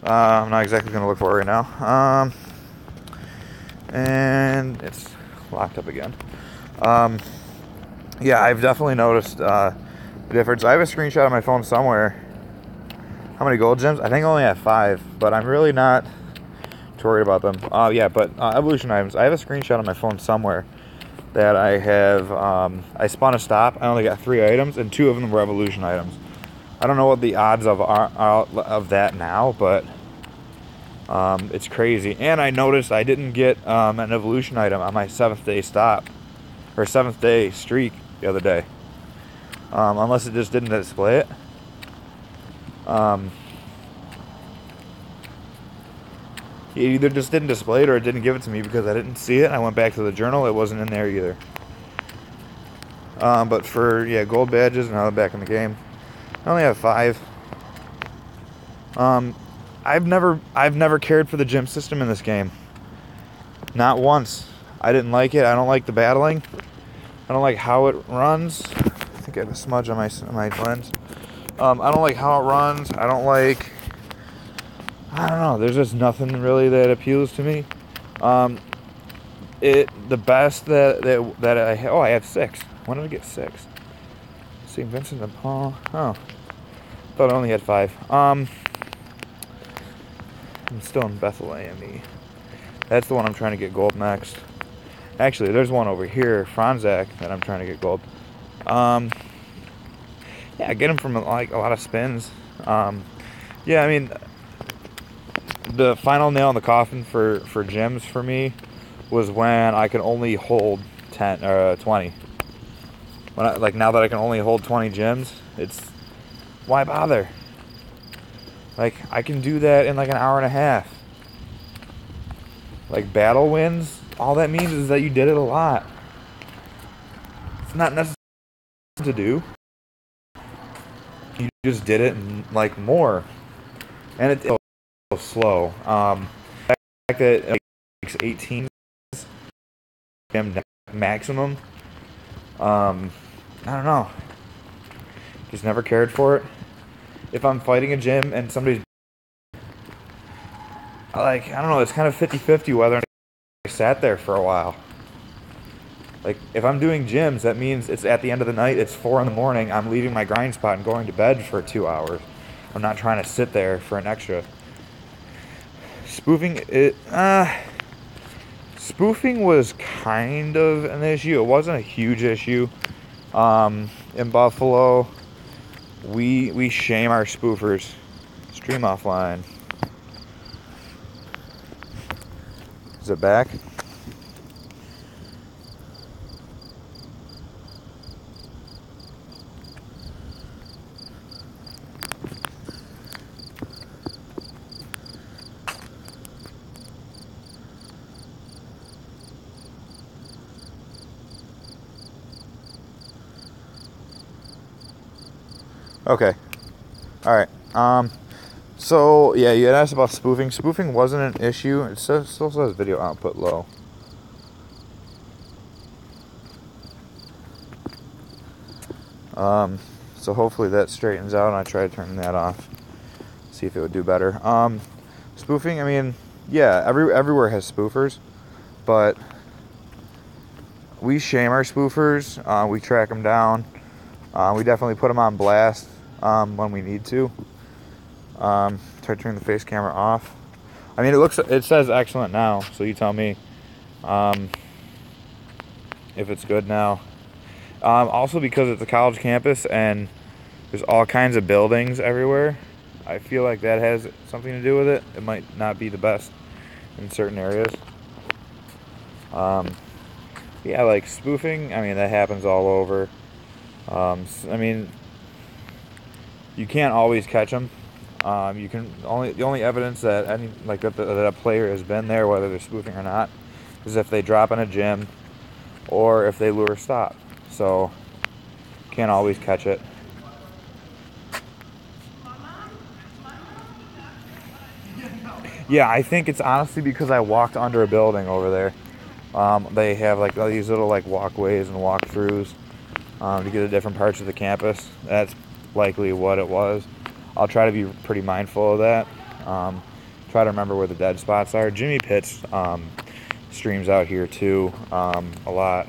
I'm not exactly going to look for it right now. And it's locked up again. Yeah, I've definitely noticed the difference. I have a screenshot on my phone somewhere. How many gold gems? I think I only have 5, but I'm really not too worried about them. Yeah, but evolution items. I have a screenshot on my phone somewhere that I have. I spun a stop. I only got 3 items, and 2 of them were evolution items. I don't know what the odds are of that now, but it's crazy. And I noticed I didn't get an evolution item on my 7th day stop, or 7th day streak the other day. Unless it just didn't display it. It either just didn't display it or it didn't give it to me because I didn't see it. I went back to the journal. It wasn't in there either. But for, yeah, gold badges, now I'm back in the game. I only have 5. I've never cared for the gym system in this game. Not once. I didn't like it. I don't like the battling. I don't like how it runs. I think I have a smudge on my lens. I don't like how it runs. I don't know. There's just nothing really that appeals to me. The best that I have. Oh, I have 6. When did I get 6? St. Vincent de Paul. Oh, thought I only had 5. I'm still in Bethlehem. That's the one I'm trying to get gold next. Actually, there's one over here, Franzak, that I'm trying to get gold. Yeah, I get them from like a lot of spins. Yeah, I mean, the final nail in the coffin for gyms for me was when I could only hold 10 or 20. Like now that I can only hold 20 gyms, it's why bother? Like I can do that in like an hour and a half. Like battle wins, all that means is that you did it a lot. It's not necessary to do. You just did it like more, and it's so slow. The fact that it takes 18 maximum. I don't know. Just never cared for it. If I'm fighting a gym and somebody's like, I don't know, it's kind of 50-50 whether or not I sat there for a while. Like, if I'm doing gyms, that means it's at the end of the night, it's 4 in the morning, I'm leaving my grind spot and going to bed for 2 hours. I'm not trying to sit there for an extra. Spoofing was kind of an issue. It wasn't a huge issue. In Buffalo, we shame our spoofers. Stream offline. Is it back? Okay. All right. So yeah, you had asked about spoofing. Spoofing wasn't an issue. It still says video output low. So hopefully that straightens out, and I tried turning that off. See if it would do better. Spoofing. I mean, yeah, everywhere has spoofers, but we shame our spoofers. We track them down. We definitely put them on blast when we need to. Try to turn the face camera off. I mean, it says excellent now, so you tell me if it's good now. Also, because it's a college campus and there's all kinds of buildings everywhere, I feel like that has something to do with it. It might not be the best in certain areas. Yeah, like spoofing, I mean, that happens all over. I mean, you can't always catch them. You can the only evidence that that a player has been there, whether they're spoofing or not, is if they drop in a gym or if they lure stop. So can't always catch it. Yeah, I think it's honestly because I walked under a building over there. They have like these little like walkways and walkthroughs to get to different parts of the campus. That's likely what it was. I'll try to be pretty mindful of that. Try to remember where the dead spots are. Jimmy Pitts streams out here too a lot.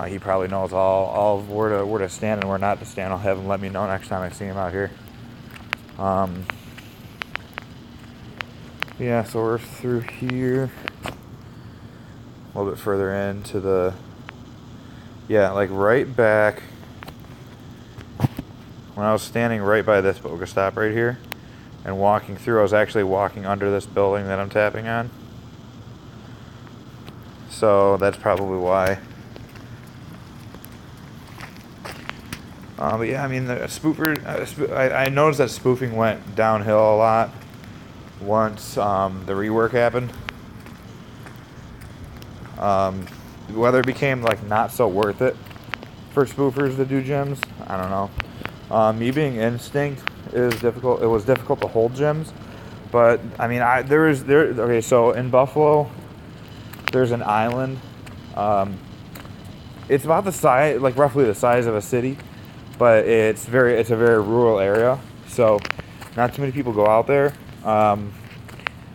He probably knows all of where to stand and where not to stand. I'll have him let me know next time I see him out here. Yeah, so we're through here. A little bit further into the... Yeah, like right back... When I was standing right by this Pokestop right here and walking through, I was actually walking under this building that I'm tapping on. So that's probably why. But yeah, I mean, the spoofer... I noticed that spoofing went downhill a lot once the rework happened. Whether it became like not so worth it for spoofers to do gyms, I don't know. Me being instinct is difficult. It was difficult to hold gyms, but I mean, okay. So in Buffalo, there's an island. It's about the size, like roughly the size of a city, but it's a very rural area. So not too many people go out there.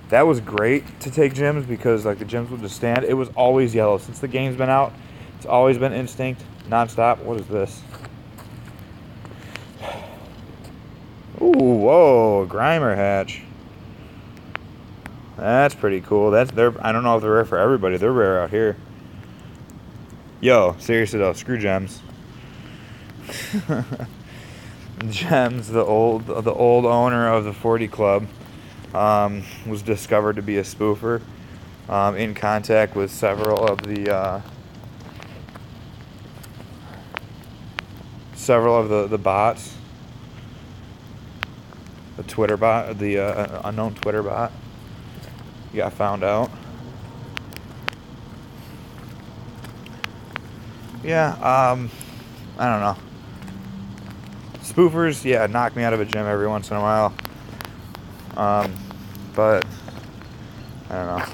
That was great to take gyms because like the gyms would just stand. It was always yellow since the game's been out. It's always been instinct, nonstop. What is this? Ooh, whoa, Grimer hatch. That's pretty cool. I don't know if they're rare for everybody. They're rare out here. Yo, seriously though, screw gems. Gems, the old owner of the 40 Club. Was discovered to be a spoofer in contact with several of the bots, the Twitter bot, the unknown Twitter bot. He got found out. Yeah, I don't know. Spoofers, yeah, knock me out of a gym every once in a while. But I don't know.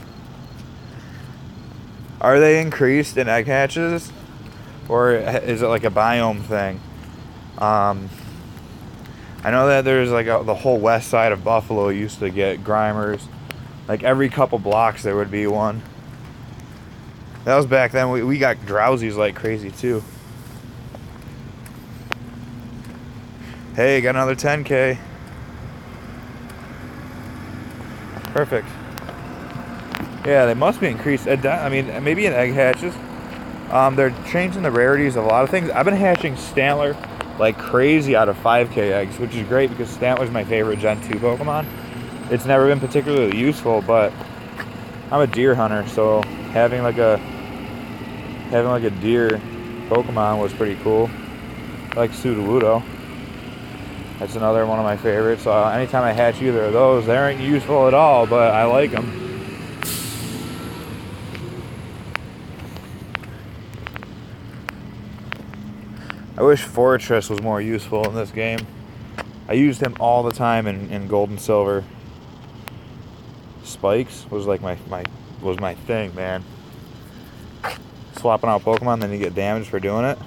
Are they increased in egg hatches, or is it like a biome thing? I know that there's like the whole west side of Buffalo used to get Grimers. Like every couple blocks there would be one. That was back then. We got Drowsies like crazy too. Hey, got another 10K. Perfect. Yeah, they must be increased. I mean, maybe in egg hatches. They're changing the rarities of a lot of things. I've been hatching Stantler like crazy out of 5K eggs, which is great because Stantler's my favorite Gen 2 Pokemon. It's never been particularly useful, but I'm a deer hunter, so having like a deer Pokemon was pretty cool. I like Sudowoodo. That's another one of my favorites. So anytime I hatch either of those, they aren't useful at all, but I like them. I wish Fortress was more useful in this game. I used him all the time in Gold and Silver. Spikes was like my thing, man. Swapping out Pokemon, then you get damaged for doing it.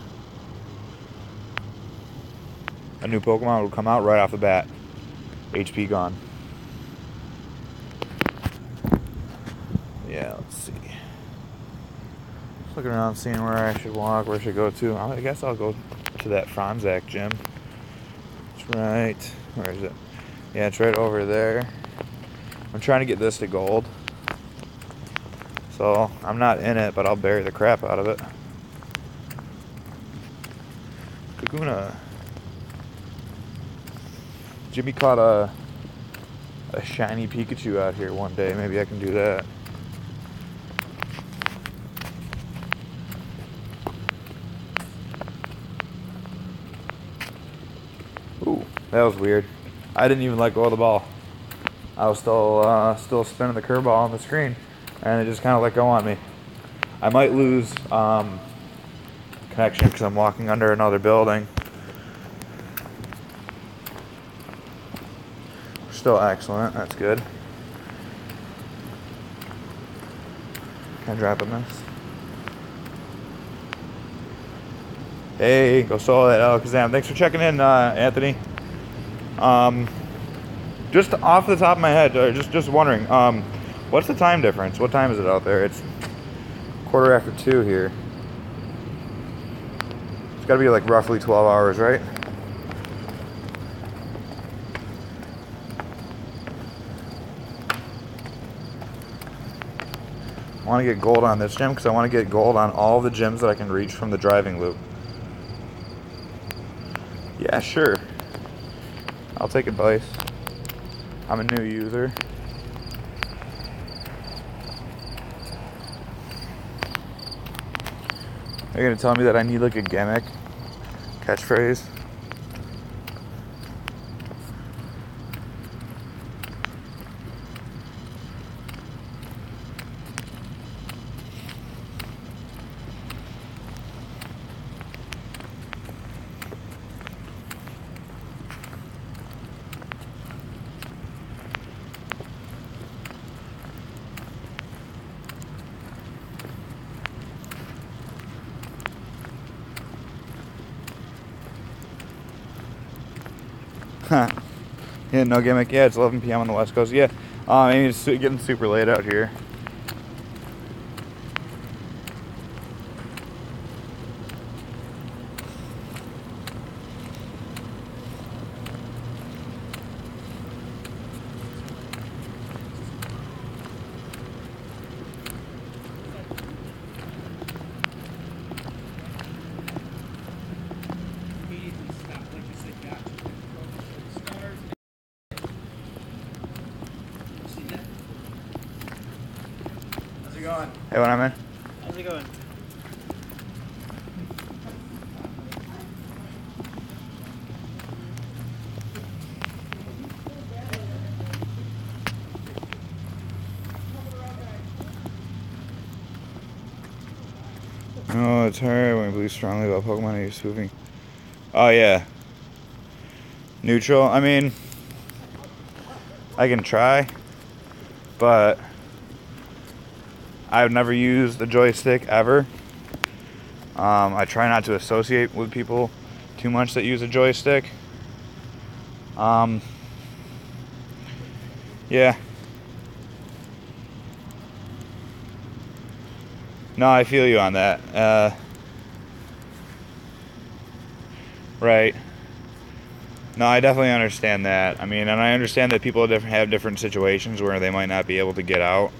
A new Pokemon would come out right off the bat. HP gone. Yeah, let's see. Just looking around, seeing where I should walk, where I should go to. I guess I'll go to that Franzak gym. It's right. Where is it? Yeah, it's right over there. I'm trying to get this to gold. So, I'm not in it, but I'll bury the crap out of it. Kaguna. Jimmy caught a shiny Pikachu out here one day. Maybe I can do that. Ooh, that was weird. I didn't even let go of the ball. I was still spinning the curveball on the screen, and it just kind of let go on me. I might lose connection because I'm walking under another building. Still excellent. That's good. Can I dropping this? Hey, go solo that Alakazam. Thanks for checking in, Anthony. Just off the top of my head, just wondering, what's the time difference? What time is it out there? It's 2:15 here. It's got to be like roughly 12 hours, right? I want to get gold on this gym because I want to get gold on all the gyms that I can reach from the driving loop. Yeah, sure. I'll take advice. I'm a new user. They're gonna tell me that I need like a gimmick catchphrase. Yeah, no gimmick. Yeah, it's 11 p.m. on the West Coast. Yeah, I mean, it's getting super late out here. Going? Hey, what I'm in? How's it going? Oh, it's hard when I believe strongly about Pokemon are spoofing. Oh yeah. Neutral. I mean, I can try, but I've never used a joystick ever. I try not to associate with people too much that use a joystick. Yeah. No, I feel you on that. Right. No, I definitely understand that. I mean, and I understand that people have different situations where they might not be able to get out.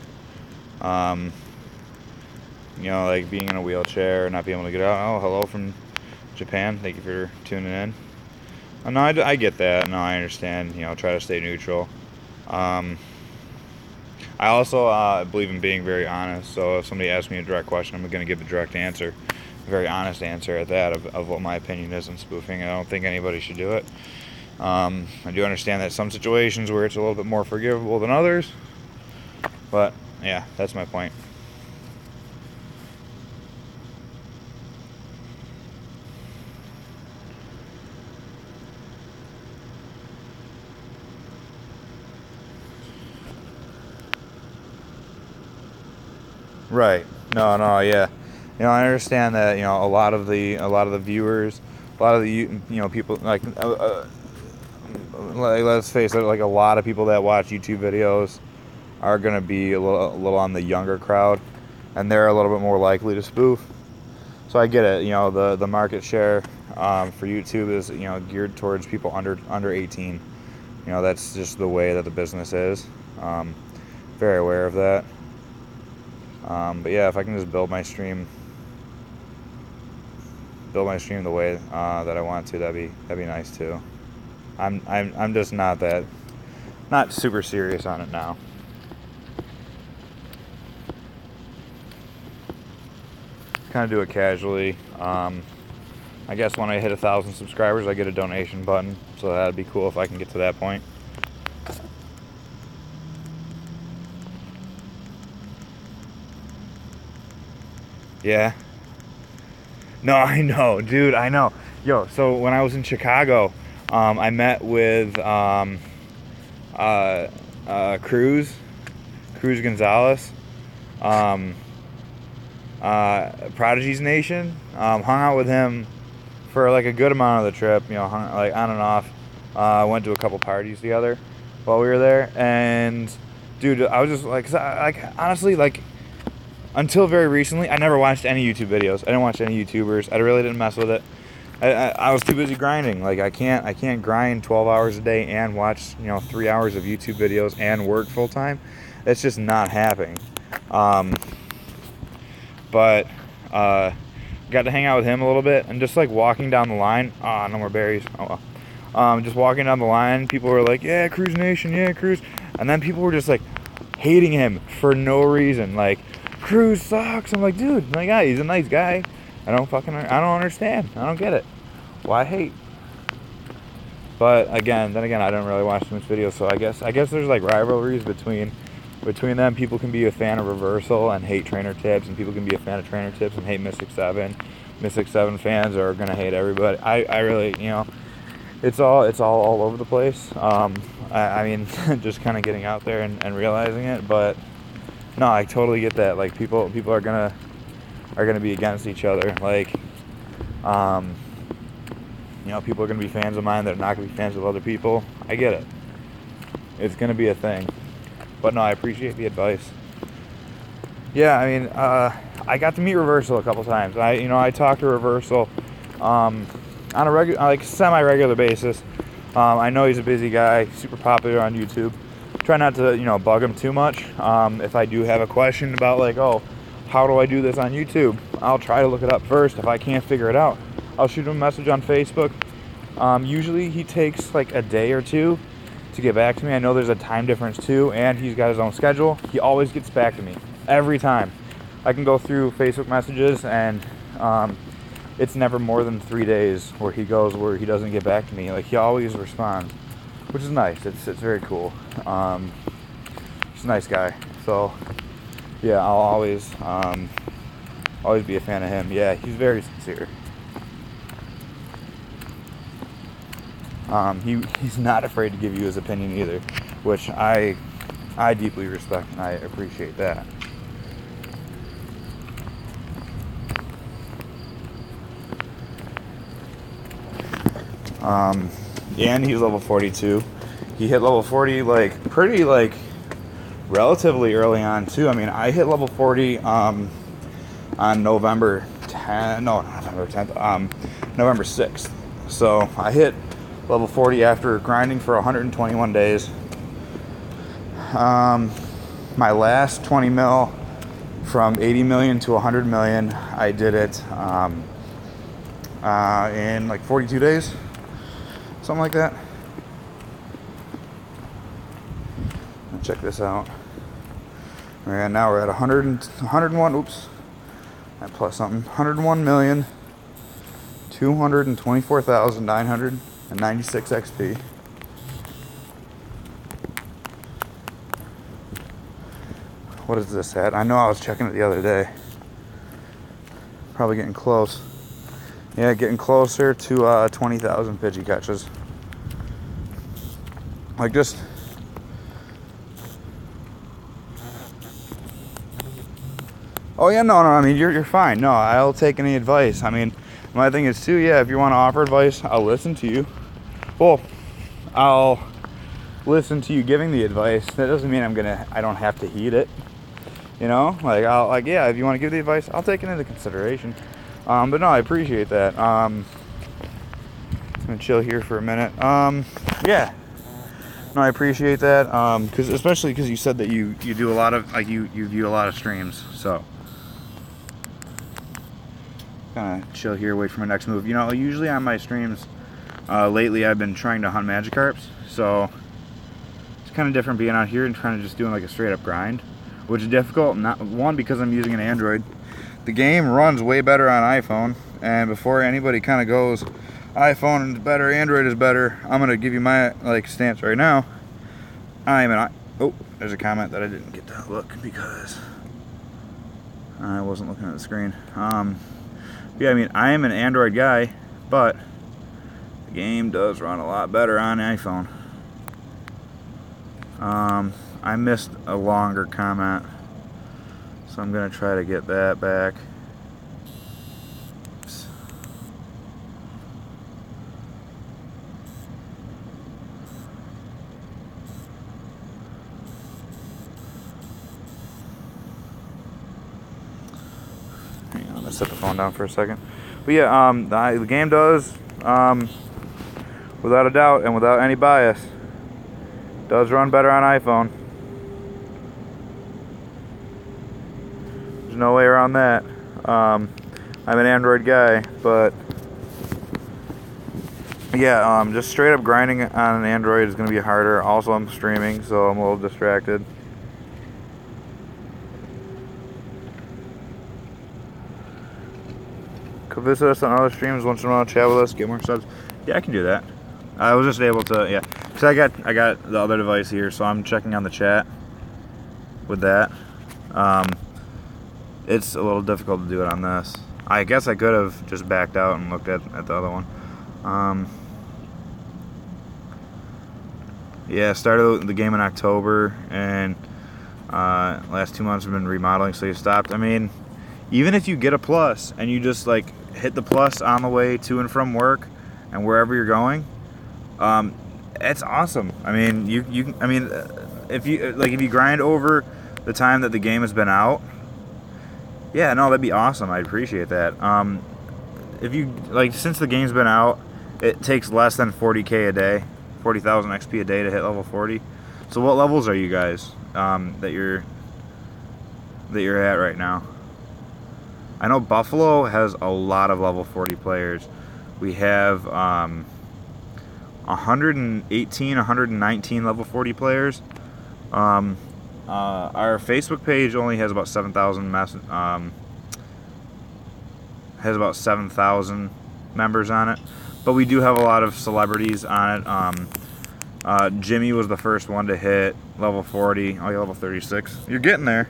You know, like being in a wheelchair or not being able to get out. Oh, hello from Japan. Thank you for tuning in. No, I get that. No, I understand. You know, try to stay neutral. I also believe in being very honest. So if somebody asks me a direct question, I'm going to give a direct answer. A very honest answer at that of what my opinion is on spoofing. I don't think anybody should do it. I do understand that some situations where it's a little bit more forgivable than others. But, yeah, that's my point. Right. No, yeah. You know, I understand that, you know, a lot of the viewers, a lot of the, you know, people like let's face it, like a lot of people that watch YouTube videos are going to be a little on the younger crowd, and they're a little bit more likely to spoof. So I get it. You know, the market share for YouTube is, you know, geared towards people under 18. You know, that's just the way that the business is. Very aware of that. But yeah, if I can just build my stream the way that I want to, that'd be nice too. I'm just not super serious on it now. Kind of do it casually. I guess when I hit 1,000 subscribers, I get a donation button. So that'd be cool if I can get to that point. Yeah. No, I know, dude. I know. Yo, so when I was in Chicago, I met with Cruz Gonzalez, Prodigy's Nation. Hung out with him for like a good amount of the trip. You know, hung, like on and off. Went to a couple parties together while we were there, and dude, I was just like honestly, like until very recently, I never watched any YouTube videos. I didn't watch any YouTubers. I really didn't mess with it. I was too busy grinding. Like I can't grind 12 hours a day and watch 3 hours of YouTube videos and work full time. It's just not happening. But got to hang out with him a little bit and just like walking down the line. Ah, no more berries. Oh well. Just walking down the line, people were like, "Yeah, Cruise Nation, yeah, Cruise," and then people were just like hating him for no reason. Like, Cruz sucks. I'm like, dude, my guy, he's a nice guy. I don't understand. I don't get it. Why hate? But then again, I don't really watch too much videos, so I guess there's like rivalries between them. People can be a fan of Reversal and hate Trainer Tips, and people can be a fan of Trainer Tips and hate Mystic 7. Mystic 7 fans are gonna hate everybody. I really, it's all over the place. I mean, just kind of getting out there and realizing it, but no, I totally get that. Like people are gonna be against each other. Like, people are gonna be fans of mine that are not gonna be fans of other people. I get it. It's gonna be a thing. But no, I appreciate the advice. Yeah, I mean, I got to meet Reversal a couple times. I talked to Reversal on a semi-regular basis. I know he's a busy guy, super popular on YouTube. Try not to, bug him too much. If I do have a question about like, oh, how do I do this on YouTube? I'll try to look it up first. If I can't figure it out, I'll shoot him a message on Facebook. Usually he takes like a day or two to get back to me. I know there's a time difference too, and he's got his own schedule. He always gets back to me every time. I can go through Facebook messages and it's never more than 3 days where he doesn't get back to me. Like, he always responds, which is nice. It's very cool. He's a nice guy. So yeah, I'll always be a fan of him. Yeah, he's very sincere. He's not afraid to give you his opinion either, which I deeply respect and I appreciate that. Yeah, and he's level 42. He hit level 40 relatively early on too. I mean, I hit level 40 on November 6th. So I hit level 40 after grinding for 121 days. My last 20 mil from 80 million to 100 million, I did it in like 42 days, something like that. Check this out. And now we're at 101. Oops, I plus something. 101,224,996 XP. What is this at? I know I was checking it the other day. Probably getting close. Yeah, getting closer to 20,000 Pidgey catches. Like, just oh yeah, no, I mean, you're fine. No, I'll take any advice. I mean, my thing is too, yeah, if you want to offer advice, I'll listen to you. Well, I'll listen to you giving the advice. That doesn't mean I don't have to heed it. Yeah, if you want to give the advice, I'll take it into consideration. But no, I appreciate that. I'm gonna chill here for a minute. Yeah. No, I appreciate that. Especially because you said that you do a lot of, like, you view a lot of streams, so kind of chill here, wait for my next move. Usually on my streams, lately I've been trying to hunt Magikarps, so it's kind of different being out here and trying to just doing like a straight up grind, which is difficult. Not one, because I'm using an Android. the game runs way better on iPhone. And before anybody kind of goes, iPhone is better, Android is better, I'm gonna give you my stance right now. Oh, there's a comment that I didn't get to look because I wasn't looking at the screen. Yeah, I mean, I am an Android guy, but the game does run a lot better on iPhone. I missed a longer comment, so I'm gonna try to get that back. Oops. Hang on, I'm gonna set the phone down for a second. But yeah, the game does, without a doubt and without any bias, does run better on iPhone. There's no way around that. I'm an Android guy, but yeah, just straight up grinding on an Android is going to be harder. Also, I'm streaming, so I'm a little distracted. Could visit us on other streams once in a while, chat with us, get more subs. Yeah, I can do that. I was just able to, yeah, because I got the other device here, so I'm checking on the chat with that. It's a little difficult to do it on this. I guess I could have just backed out and looked at the other one. Yeah, started the game in October, and last 2 months have been remodeling, so you stopped. I mean, even if you get a plus and you just like hit the plus on the way to and from work and wherever you're going, it's awesome. I mean, if you grind over the time that the game has been out, yeah, no, that'd be awesome. I'd appreciate that. If you since the game's been out, it takes less than 40k a day, 40,000 XP a day to hit level 40. So what levels are you guys that you're at right now? I know Buffalo has a lot of level 40 players. We have 118, 119 level 40 players. Our Facebook page only has about 7,000 members on it, but we do have a lot of celebrities on it. Jimmy was the first one to hit level 40. Oh, you're level 36. You're getting there.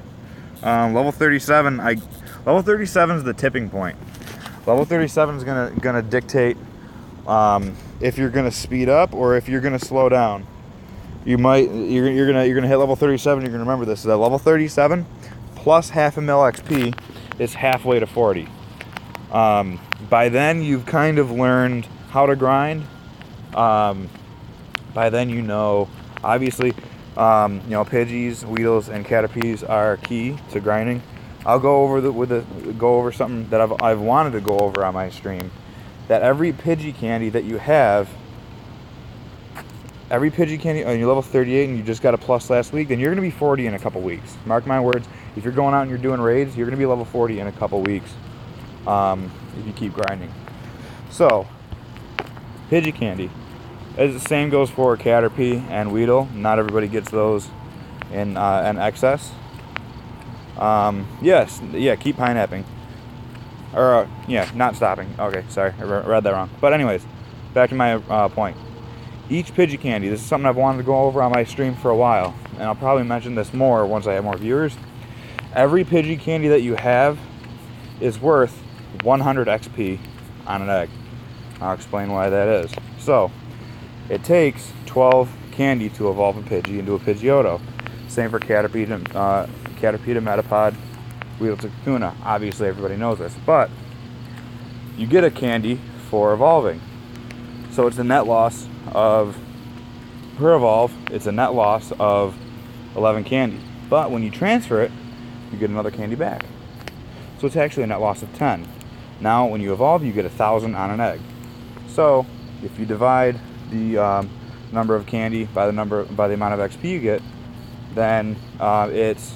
Level 37. Level 37 is the tipping point. Level 37 is gonna dictate if you're gonna speed up or if you're gonna slow down. You're gonna hit level 37. You're gonna remember this. So that level 37 plus half a mil XP is halfway to 40. By then you've kind of learned how to grind. By then you know, obviously, Pidgeys, Weedles, and Caterpies are key to grinding. I'll go over something that I've wanted to go over on my stream. That every Pidgey candy that you have, and you're level 38 and you just got a plus last week, then you're going to be 40 in a couple weeks. Mark my words, if you're going out and you're doing raids, you're going to be level 40 in a couple weeks if you keep grinding. So, Pidgey candy. As the same goes for Caterpie and Weedle. Not everybody gets those in excess. Yes, yeah, keep pineapping. Or, yeah, not stopping. Okay, sorry, I read that wrong. But anyways, back to my point. Each Pidgey candy, this is something I've wanted to go over on my stream for a while, and I'll probably mention this more once I have more viewers. Every Pidgey candy that you have is worth 100 XP on an egg. I'll explain why that is. So, it takes 12 candy to evolve a Pidgey into a Pidgeotto. Same for Caterpie to Metapod, Weedle to Kakuna. Obviously everybody knows this, but you get a candy for evolving. So it's a net loss of, per evolve, it's a net loss of 11 candy. But when you transfer it, you get another candy back. So it's actually a net loss of 10. Now when you evolve, you get 1,000 on an egg. So if you divide the number of candy by the amount of XP you get, then it's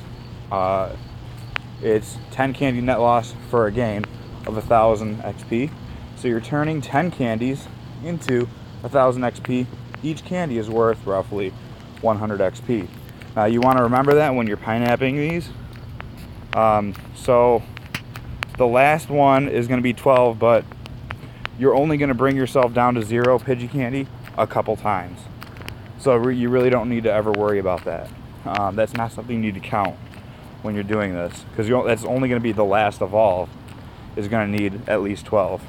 10 candy net loss for a gain of 1,000 XP. So you're turning 10 candies into 1,000 XP. Each candy is worth roughly 100 XP. You want to remember that when you're pineapping these. So The last one is going to be 12, but you're only going to bring yourself down to 0 Pidgey candy a couple times. So you really don't need to ever worry about that. That's not something you need to count when you're doing this, because that's only going to be the last evolve is going to need at least 12.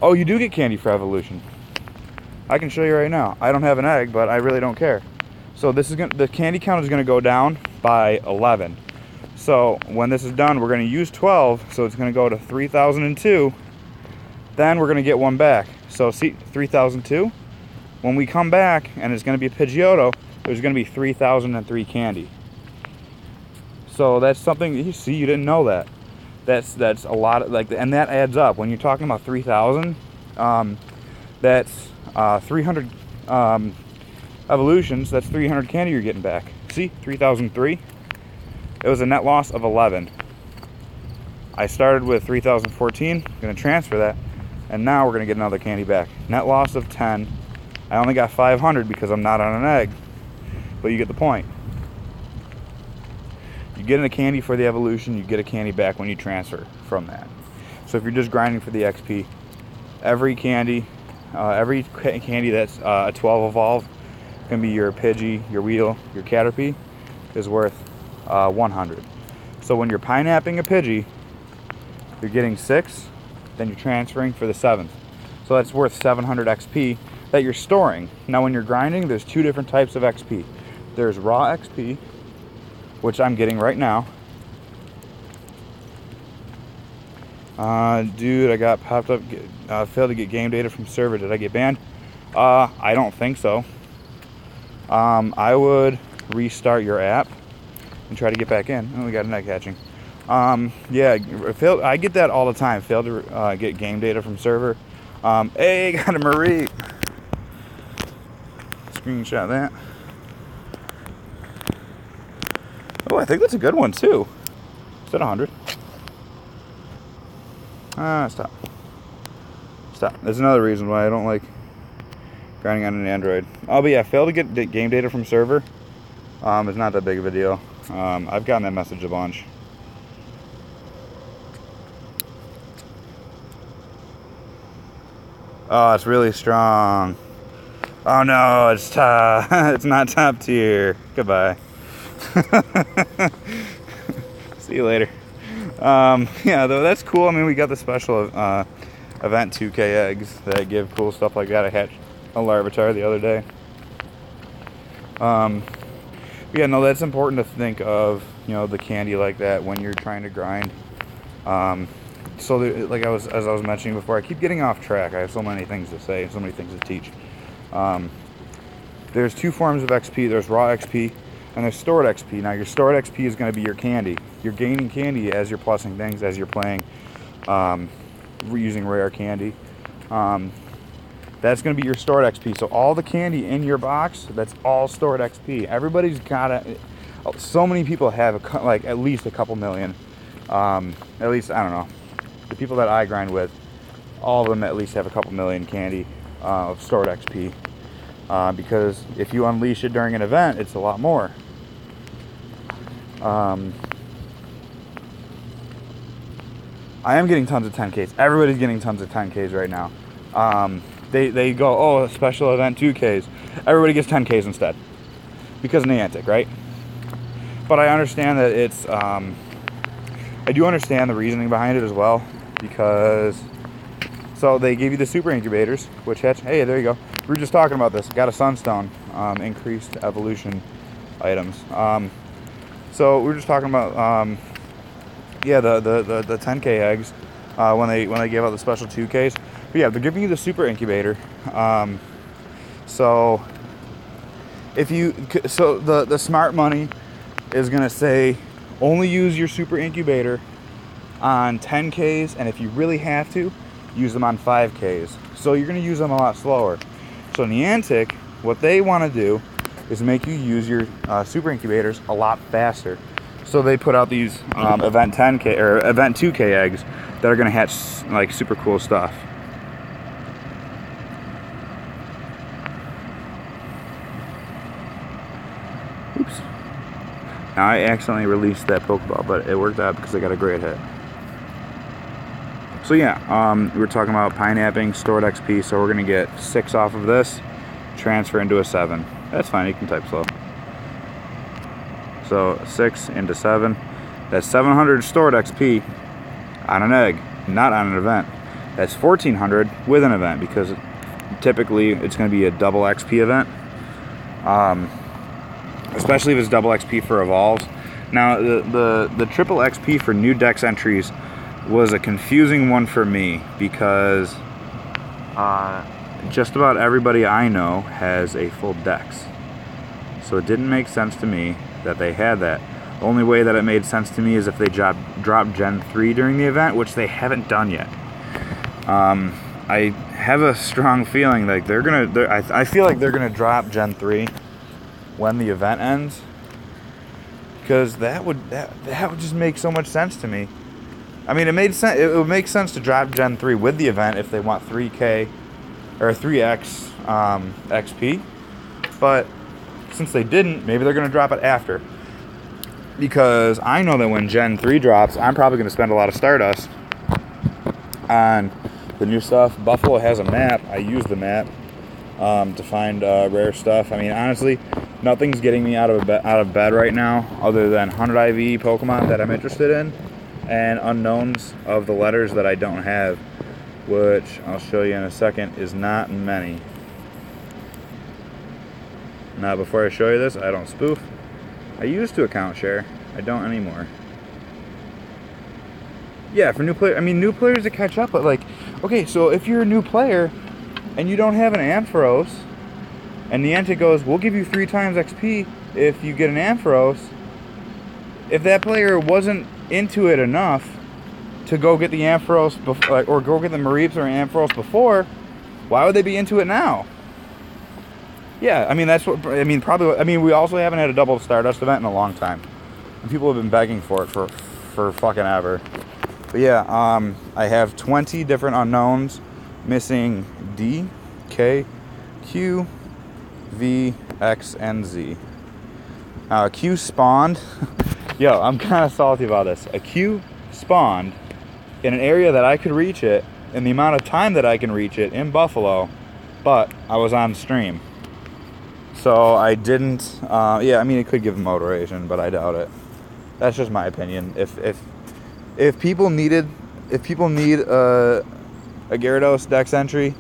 Oh, you do get candy for evolution. I can show you right now. I don't have an egg, but I really don't care. So this is the candy count is going to go down by 11. So when this is done, we're going to use 12, so it's going to go to 3002. Then we're going to get one back. So see, 3002. When we come back and it's going to be a Pidgeotto, there's going to be 3003 candy. So that's something you see, you didn't know that. That's a lot of, like, and that adds up. When you're talking about 3,000, that's 300 evolutions. That's 300 candy you're getting back. See, 3003. It was a net loss of 11. I started with 3014. Going to transfer that, and now we're going to get another candy back. Net loss of 10. I only got 500 because I'm not on an egg, but you get the point. You get a candy for the evolution, you get a candy back when you transfer from that. So if you're just grinding for the XP, every candy that's a 12 evolve, can be your Pidgey, your Weedle, your Caterpie, is worth 100. So when you're pineapping a Pidgey, you're getting 6, then you're transferring for the 7th. So that's worth 700 XP that you're storing. Now when you're grinding, there's 2 different types of XP. There's raw XP, which I'm getting right now. Dude, I got popped up, failed to get game data from server. Did I get banned? I don't think so. I would restart your app and try to get back in. Oh, we got a net catching. Yeah, I get that all the time. Failed to get game data from server. Hey, got a Marie. Screenshot that. Oh, I think that's a good one too. Is that 100? Stop. Stop. There's another reason why I don't like grinding on an Android. Oh, but yeah, failed to get game data from server. It's not that big of a deal. I've gotten that message a bunch. Oh, it's really strong. Oh no, it's it's not top tier. Goodbye. See you later. Yeah, though that's cool. I mean, we got the special event 2K eggs that give cool stuff like that. I hatched a Larvitar the other day. Yeah, no, that's important to think of, you know, the candy like that when you're trying to grind. So like as I was mentioning before, I keep getting off track. I have so many things to say and so many things to teach. There's 2 forms of XP. There's raw XP and there's stored XP. Now your stored XP is going to be your candy. You're gaining candy as you're plussing things, as you're playing, using rare candy. That's going to be your stored XP. So all the candy in your box, that's all stored XP. Everybody's got it. So many people have like at least a couple million. At least, I don't know. The people that I grind with, all of them at least have a couple million candy of stored XP. Because if you unleash it during an event, it's a lot more. I am getting tons of 10Ks. Everybody's getting tons of 10Ks right now. They go, oh, special event 2Ks. Everybody gets 10Ks instead. Because of Niantic, right? But I understand that it's, I do understand the reasoning behind it as well. Because, so they gave you the super incubators, which hatch, hey, there you go. We were just talking about this. Got a Sunstone, increased evolution items. So we were just talking about, yeah, the 10K eggs when they gave out the special 2Ks. But yeah, they're giving you the super incubator. So if you, so the smart money is gonna say only use your super incubator on 10Ks, and if you really have to, use them on 5Ks. So you're gonna use them a lot slower. So Niantic, what they want to do is make you use your super incubators a lot faster. So they put out these event 10K or event 2K eggs that are gonna hatch like super cool stuff. Oops. Now I accidentally released that Pokeball, but it worked out because I got a great hit. So yeah, we were talking about pineapping, stored XP, so we're gonna get 6 off of this, transfer into a 7. That's fine, you can type slow. So 6 into 7, that's 700 stored XP on an egg, not on an event. That's 1400 with an event, because typically it's gonna be a double XP event. Especially if it's double XP for evolves. Now the triple XP for new dex entries was a confusing one for me, because just about everybody I know has a full dex. So it didn't make sense to me that they had that. The only way that it made sense to me is if they drop Gen 3 during the event, which they haven't done yet. I have a strong feeling like I feel like they're gonna drop Gen 3 when the event ends, because that would just make so much sense to me. I mean, it would make sense to drop Gen 3 with the event if they want 3K or 3X XP, but since they didn't, maybe they're gonna drop it after, because I know that when Gen 3 drops, I'm probably gonna spend a lot of Stardust on the new stuff. Buffalo has a map. I use the map to find rare stuff. I mean, honestly, nothing's getting me out of bed right now other than 100 IV Pokemon that I'm interested in, and unknowns of the letters that I don't have, which I'll show you in a second is not many. Now, before I show you this, I don't spoof. I used to account share. I don't anymore. Yeah, for new players, I mean, new players to catch up, but like, okay, so if you're a new player and you don't have an Ampharos, and Niantic goes, we'll give you 3 times XP if you get an Ampharos, if that player wasn't into it enough to go get the Ampharos or go get the Mareeps or Ampharos before, why would they be into it now? Yeah, I mean, that's what, I mean, probably, I mean, we also haven't had a double Stardust event in a long time. And people have been begging for it for fucking ever. But yeah, I have 20 different unknowns, missing D, K, Q, V, X, and Z. Q spawned. Yo, I'm kind of salty about this. A Q spawned in an area that I could reach it in the amount of time that I can reach it in Buffalo, but I was on stream. So I didn't, yeah, I mean, it could give motivation, but I doubt it. That's just my opinion. If people need a Gyarados dex entry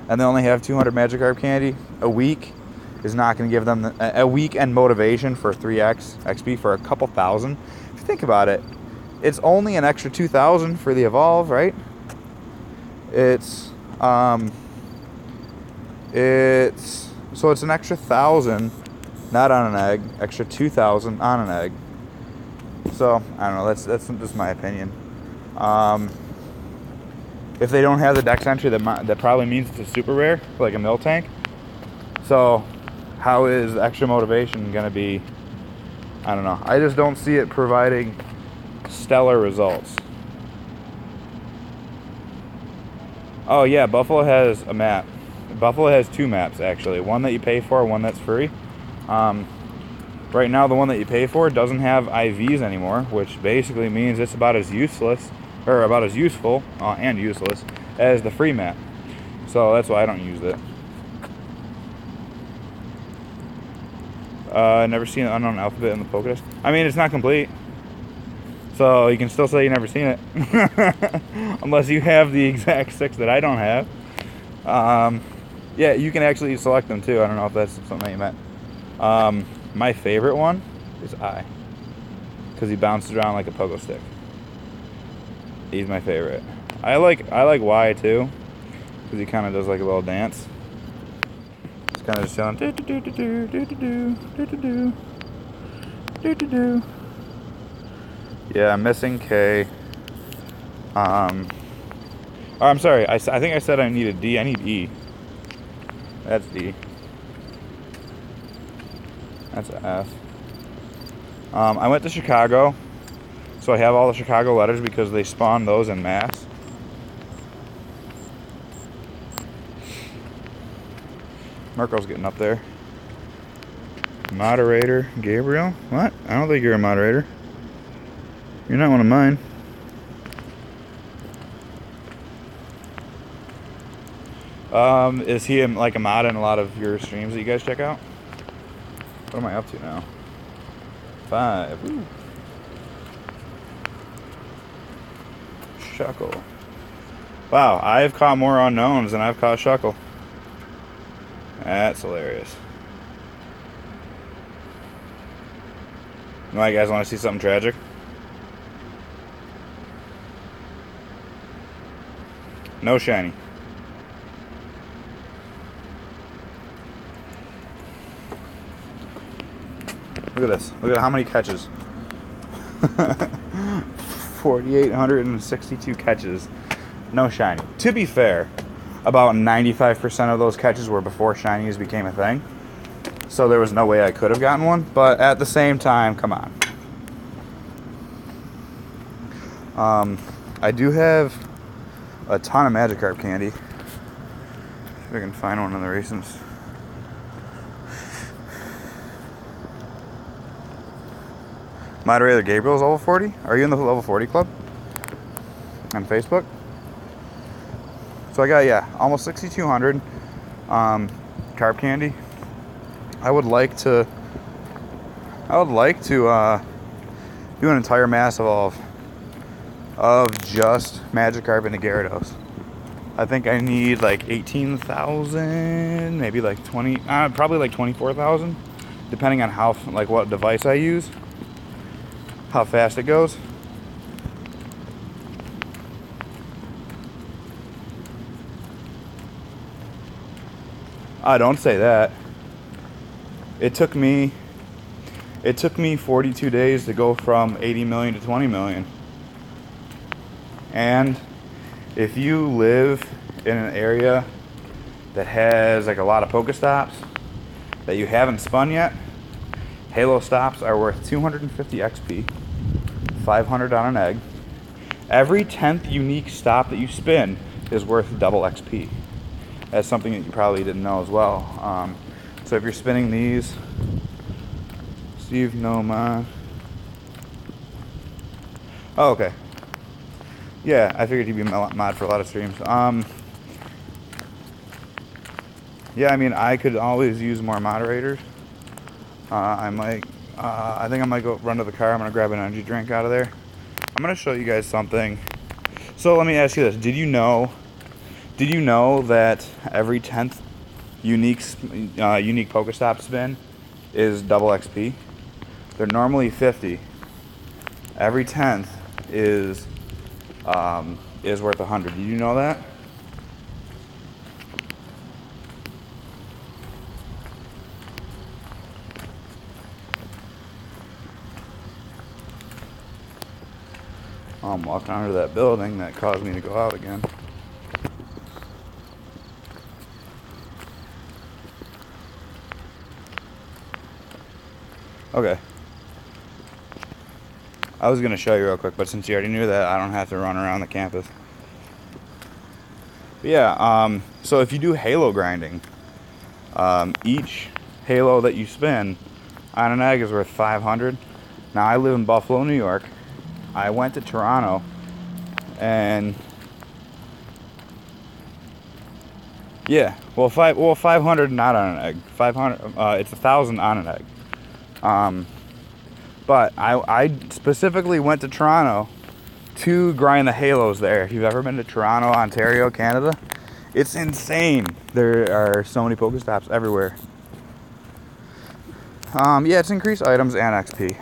and they only have 200 Magikarp candy, a week is not going to give them a weekend motivation for 3x XP for a couple thousand. If you think about it, it's only an extra 2,000 for the evolve, right? So it's an extra 1,000, not on an egg, extra 2,000 on an egg. So I don't know. That's just my opinion. If they don't have the dex entry, that probably means it's a super rare, like a Miltank. So how is extra motivation gonna be? I don't know. I just don't see it providing stellar results. Oh yeah, Buffalo has a map. Buffalo has 2 maps actually. One that you pay for, one that's free. Right now, the one that you pay for doesn't have IVs anymore, which basically means it's about as useless, or about as useful and useless as the free map. So that's why I don't use it. Never seen an unknown alphabet in the Pokédex. I mean, it's not complete, so you can still say you never seen it, unless you have the exact 6 that I don't have. Yeah, you can actually select them too. I don't know if that's something that you meant. My favorite one is I, because he bounces around like a pogo stick. He's my favorite. I like Y too, because he kind of does like a little dance. It's kind of just sound do do do do do do do do do do. Yeah, I'm missing K. Oh, I'm sorry. I think I said I needed D. I need E. That's D. That's F. I went to Chicago, so I have all the Chicago letters because they spawn those en masse. Marco's getting up there. Moderator, Gabriel? What? I don't think you're a moderator. You're not one of mine. Is he like a mod in a lot of your streams that you guys check out? What am I up to now? 5. Woo. Shuckle. Wow, I've caught more unknowns than I've caught Shuckle. That's hilarious. You guys want to see something tragic? No shiny. Look at this. Look at how many catches. 4,862 catches. No shiny. To be fair, about 95% of those catches were before shinies became a thing. So there was no way I could have gotten one. But at the same time, come on. I do have a ton of Magikarp candy. If I can find one in the recents. Moderator Gabriel's level 40. Are you in the level 40 club on Facebook? So I got, yeah, almost 6,200 carp candy. I would like to do an entire mass evolve of just Magikarp and Gyarados. I think I need like 18,000, maybe like 20, probably like 24,000, depending on how, like what device I use, how fast it goes. Don't say that. It took me 42 days to go from 80 million to 20 million. And if you live in an area that has like a lot of Pokestops that you haven't spun yet, Halo stops are worth 250 XP, 500 on an egg. Every 10th unique stop that you spin is worth double XP. That's something that you probably didn't know as well. So if you're spinning these, Steve Noma. Oh, okay. Yeah, I figured he'd be a mod for a lot of streams. Yeah, I mean, I could always use more moderators. I think I might go run to the car. I'm gonna grab an energy drink out of there. I'm gonna show you guys something. So let me ask you this: Did you know that every 10th unique Pokestop spin is double XP? They're normally 50. Every 10th is worth 100. Did you know that? I'm walking under that building that caused me to go out again. Okay. I was going to show you real quick, but since you already knew that, I don't have to run around the campus. But yeah, so if you do Halo grinding, each Halo that you spin on an egg is worth 500. Now, I live in Buffalo, New York. I went to Toronto, and yeah, well, 500 not on an egg. 500, it's 1,000 on an egg. But I specifically went to Toronto to grind the Halos there. If you've ever been to Toronto, Ontario, Canada, it's insane. There are so many Pokestops everywhere. Yeah, it's increased items and XP.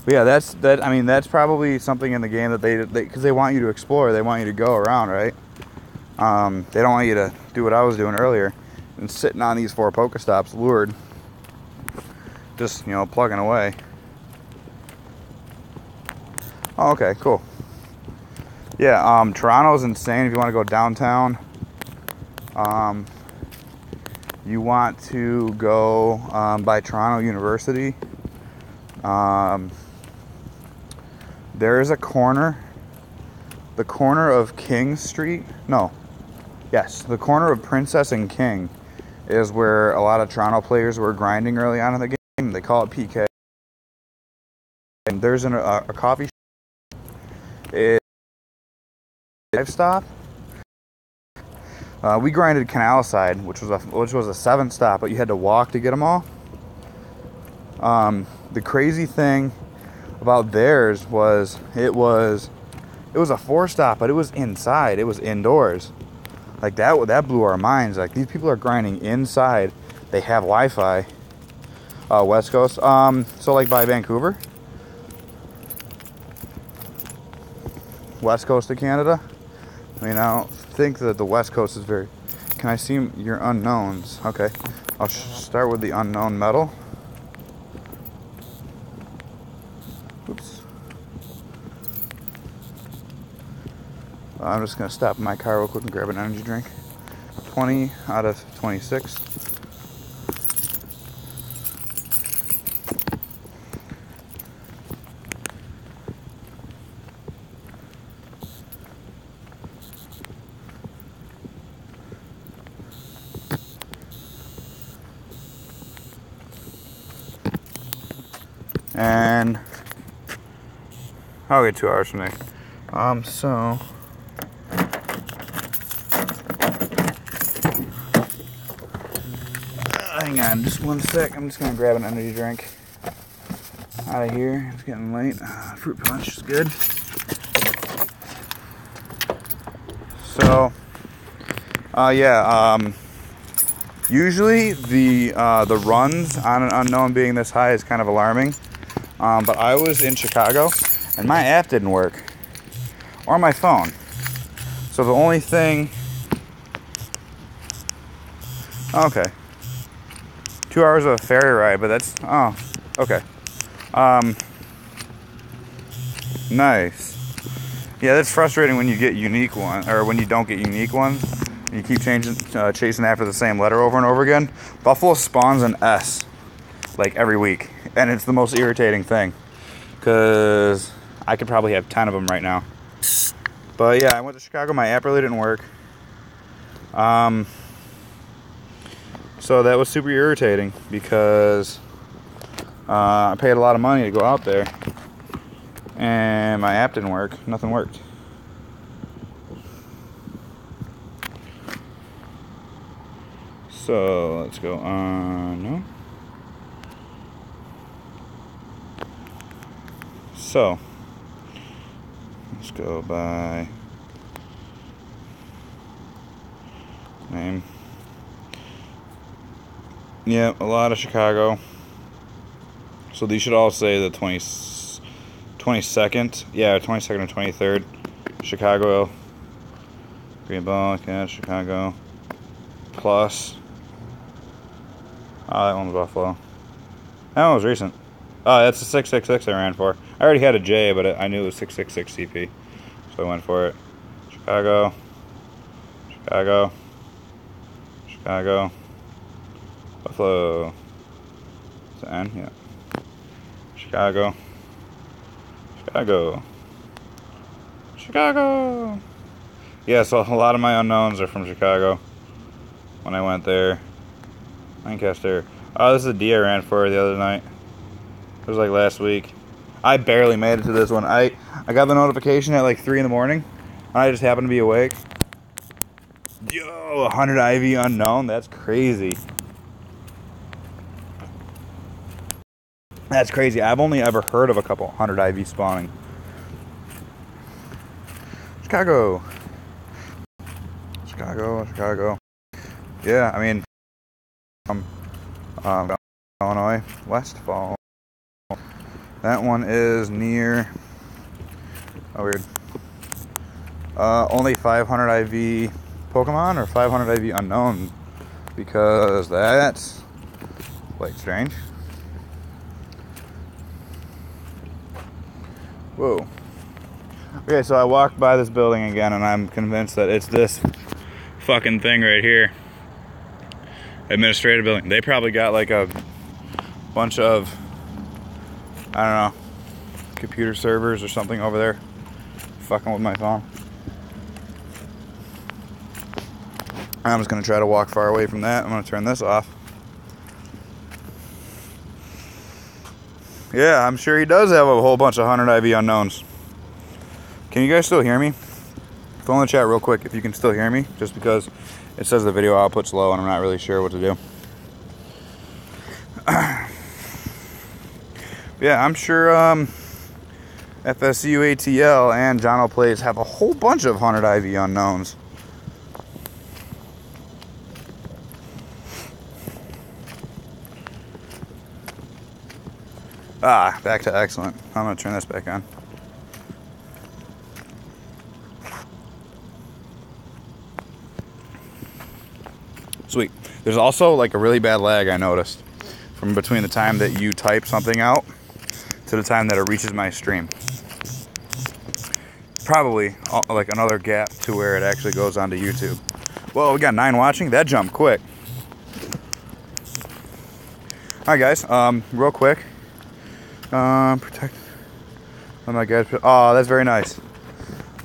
But yeah, that's probably something in the game that they because they want you to explore, they want you to go around, right? They don't want you to do what I was doing earlier and sitting on these 4 Pokestops lured, just, you know, plugging away. Oh, okay, cool. Yeah, Toronto's insane. If you want to go downtown, you want to go by Toronto University. There is a corner, the corner of King Street. No, yes, the corner of Princess and King is where a lot of Toronto players were grinding early on in the game. They call it PK. And there's a coffee shop. It's a stop. We grinded Canal Side, which was a 7-stop, but you had to walk to get them all. The crazy thing about theirs was it was a 4-stop, but it was inside. It was indoors. Like that blew our minds. Like, these people are grinding inside. They have Wi-Fi. West Coast. So like by Vancouver, West Coast of Canada. I mean, I don't think that the West Coast is very... Can I see your unknowns? Okay. I'll start with the unknown metal. Oops. I'm just going to stop in my car real quick and grab an energy drink. 20 out of 26. And I'll get 2 hours from there. So hang on just one sec. I'm just gonna grab an energy drink out of here. It's getting late. Fruit punch is good. So usually the runs on an unknown being this high is kind of alarming. But I was in Chicago and my app didn't work, or my phone. So the only thing, okay, 2 hours of a ferry ride, but that's, oh, okay. Nice. Yeah, that's frustrating when you get unique ones, or when you don't get unique ones. You keep chasing after the same letter over and over again. Buffalo spawns an S like every week, and it's the most irritating thing because I could probably have 10 of them right now. But yeah, I went to Chicago. My app really didn't work, so that was super irritating because I paid a lot of money to go out there, and my app didn't work. Nothing worked. So let's go on. No. So let's go by name. Yeah, a lot of Chicago. So these should all say the 22nd. Yeah, 22nd and 23rd. Chicago. Greenball, yeah, Chicago. Plus. Oh, that one was Buffalo. That one was recent. Oh, that's the 666 I ran for. I already had a J, but I knew it was 666 CP. So I went for it. Chicago. Chicago. Chicago. Buffalo. Is it N? Yeah. Chicago. Chicago. Chicago. Yeah, so a lot of my unknowns are from Chicago. When I went there. Lancaster. Oh, this is a D I ran for the other night. It was like last week. I barely made it to this one. I got the notification at like 3 in the morning. I just happened to be awake. Yo, 100 IV unknown. That's crazy. That's crazy. I've only ever heard of a couple 100 IV spawning. Chicago. Chicago, Chicago. Yeah, I mean, Illinois, Westfall. That one is near, oh weird, only 500 IV Pokemon or 500 IV unknown, because that's quite strange. Whoa. Okay, so I walked by this building again and I'm convinced that it's this fucking thing right here. Administrative building. They probably got like a bunch of, I don't know, computer servers or something over there fucking with my phone. I'm just gonna try to walk far away from that. I'm gonna turn this off. Yeah, I'm sure he does have a whole bunch of 100 IV unknowns. Can you guys still hear me? Phone in the chat real quick if you can still hear me, just because It says the video output's low, and I'm not really sure what to do. Yeah, I'm sure FSU ATL and John O Plays have a whole bunch of 100 IV unknowns. Ah, back to excellent. I'm gonna turn this back on. Sweet. There's also like a really bad lag I noticed from between the time that you type something out to the time that it reaches my stream. Probably like another gap to where it actually goes onto YouTube. Well, we got 9 watching. That jumped quick. Alright guys, real quick. Protect. Oh my god. Oh, that's very nice.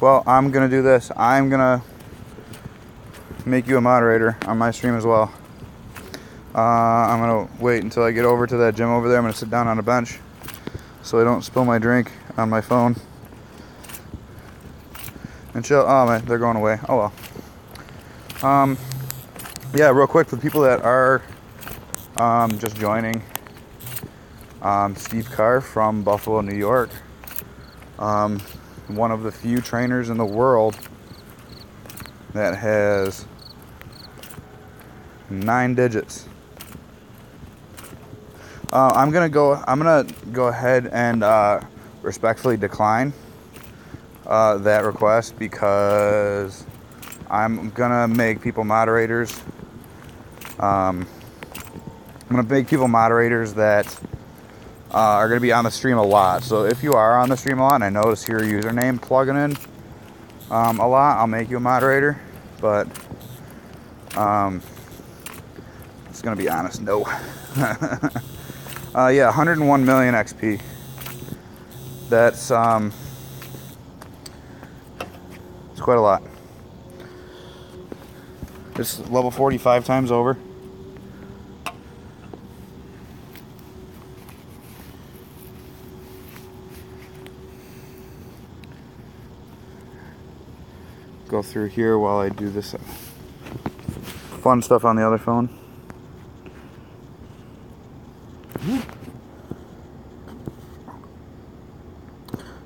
Well, I'm gonna do this. I'm gonna make you a moderator on my stream as well. I'm gonna wait until I get over to that gym over there. I'm gonna sit down on a bench so I don't spill my drink on my phone. And chill. Oh man, they're going away. Oh well. Yeah, real quick for the people that are just joining. Steve Carr from Buffalo, New York. One of the few trainers in the world that has 9 digits. I'm gonna go ahead and respectfully decline that request because I'm gonna make people moderators. I'm gonna make people moderators that are gonna be on the stream a lot. So if you are on the stream a lot, and I notice your username plugging in a lot, I'll make you a moderator. But it's gonna be honest, no. Yeah, 101 million XP. That's it's quite a lot. It's level 45 times over. Go through here while I do this fun stuff on the other phone.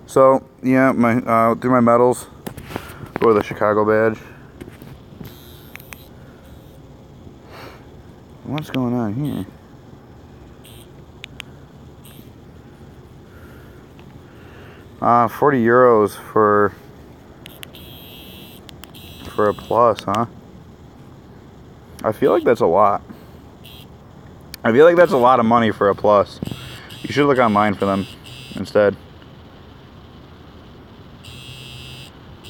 So yeah, my do my medals, go to the Chicago badge. What's going on here? €40 for a plus, huh? I feel like that's a lot. I feel like that's a lot of money for a plus. You should look online for them instead.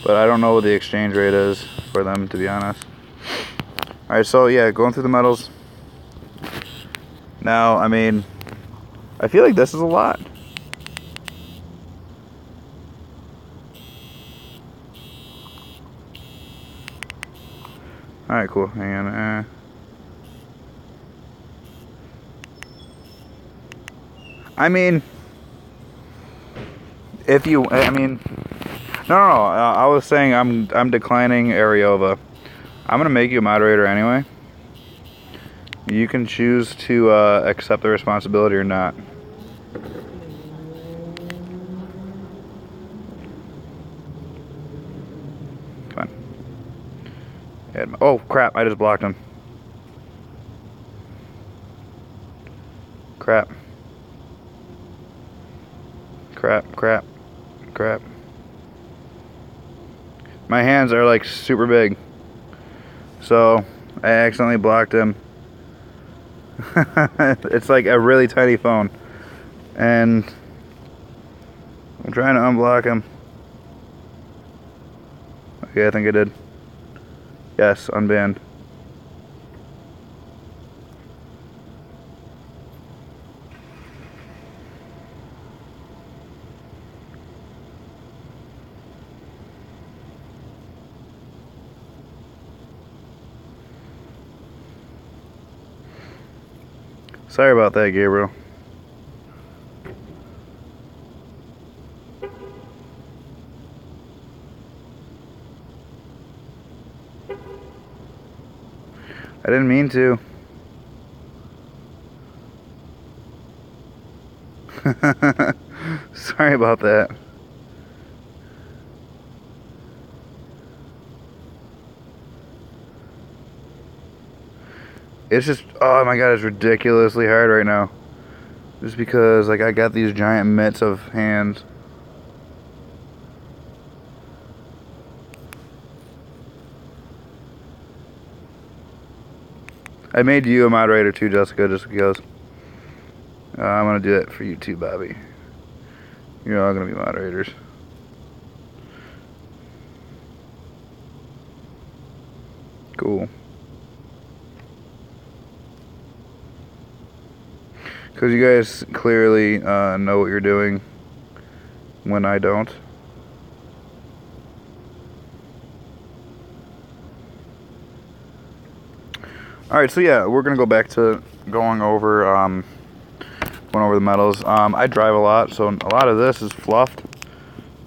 But I don't know what the exchange rate is for them, to be honest. Alright, so yeah, going through the medals. Now, I mean, I feel like this is a lot. Alright, cool. Hang on. I mean, if you, I mean, no. I was saying I'm declining Ariova. I'm gonna make you a moderator anyway. You can choose to accept the responsibility or not. Come on. Oh crap! I just blocked him. Crap. My hands are like super big, so I accidentally blocked him. It's like a really tiny phone, and I'm trying to unblock him. Okay, I think I did. Yes, unbanned. Sorry about that, Gabriel. I didn't mean to. Sorry about that. It's just, oh my god, it's ridiculously hard right now. Just because, like, I got these giant mitts of hands. I made you a moderator too, Jessica, just because. I'm gonna do that for you too, Bobby. You're all gonna be moderators. Cool. Because you guys clearly know what you're doing when I don't. Alright, so yeah, we're going to go back to going over the metals. I drive a lot, so a lot of this is fluffed.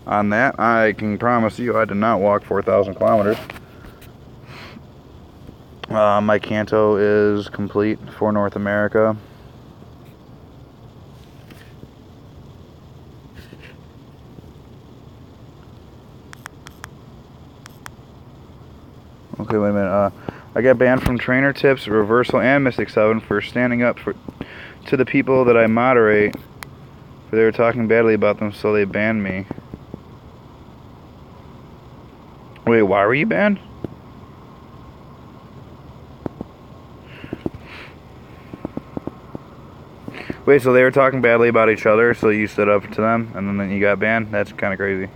On that, I can promise you I did not walk 4,000 kilometers. My Kanto is complete for North America. Okay, wait a minute. I got banned from Trainer Tips, Reversal, and Mystic 7 for standing up to the people that I moderate. They were talking badly about them, so they banned me. Wait, why were you banned? Wait, so they were talking badly about each other, so you stood up to them, and then you got banned? That's kind of crazy.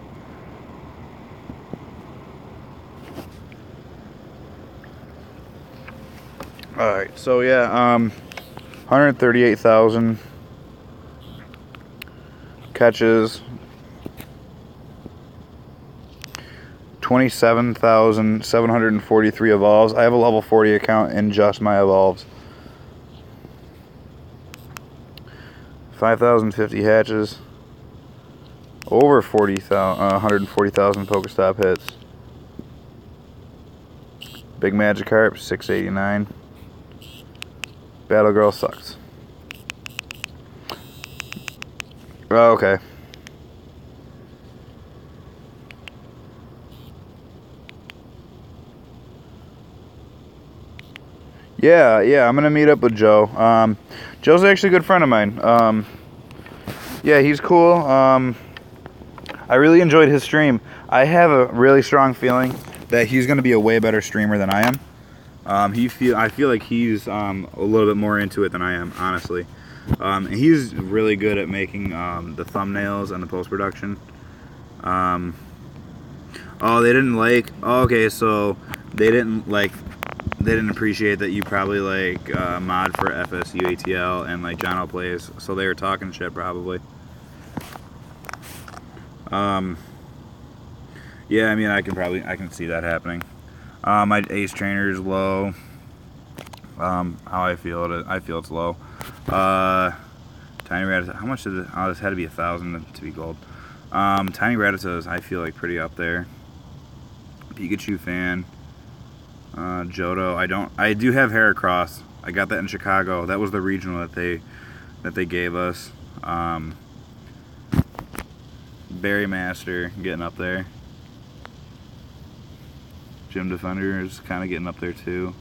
Alright, so yeah, 138,000 catches, 27,743 evolves. I have a level 40 account in just my evolves. 5,050 hatches, over 140,000 Pokestop hits. Big Magikarp, 689. Battle Girl sucks. Oh, okay. Yeah, I'm gonna meet up with Joe. Joe's actually a good friend of mine. Yeah, he's cool. I really enjoyed his stream. I have a really strong feeling that he's gonna be a way better streamer than I am. I feel like he's a little bit more into it than I am, honestly. And he's really good at making the thumbnails and the post-production. Oh, they didn't like... Oh, okay, so they didn't appreciate that you probably like mod for FSU ATL and like Jono plays, so they were talking shit probably. Yeah, I mean, I can see that happening. My ace trainer is low. How I feel it's low. Tiny Rattata, how much did it? Oh, this had to be 1,000 to be gold. Tiny Rattata is, I feel like, pretty up there. Pikachu fan. Johto, I do have Heracross. I got that in Chicago. That was the regional that they gave us. Berry Master getting up there. Gym Defender is kind of getting up there too.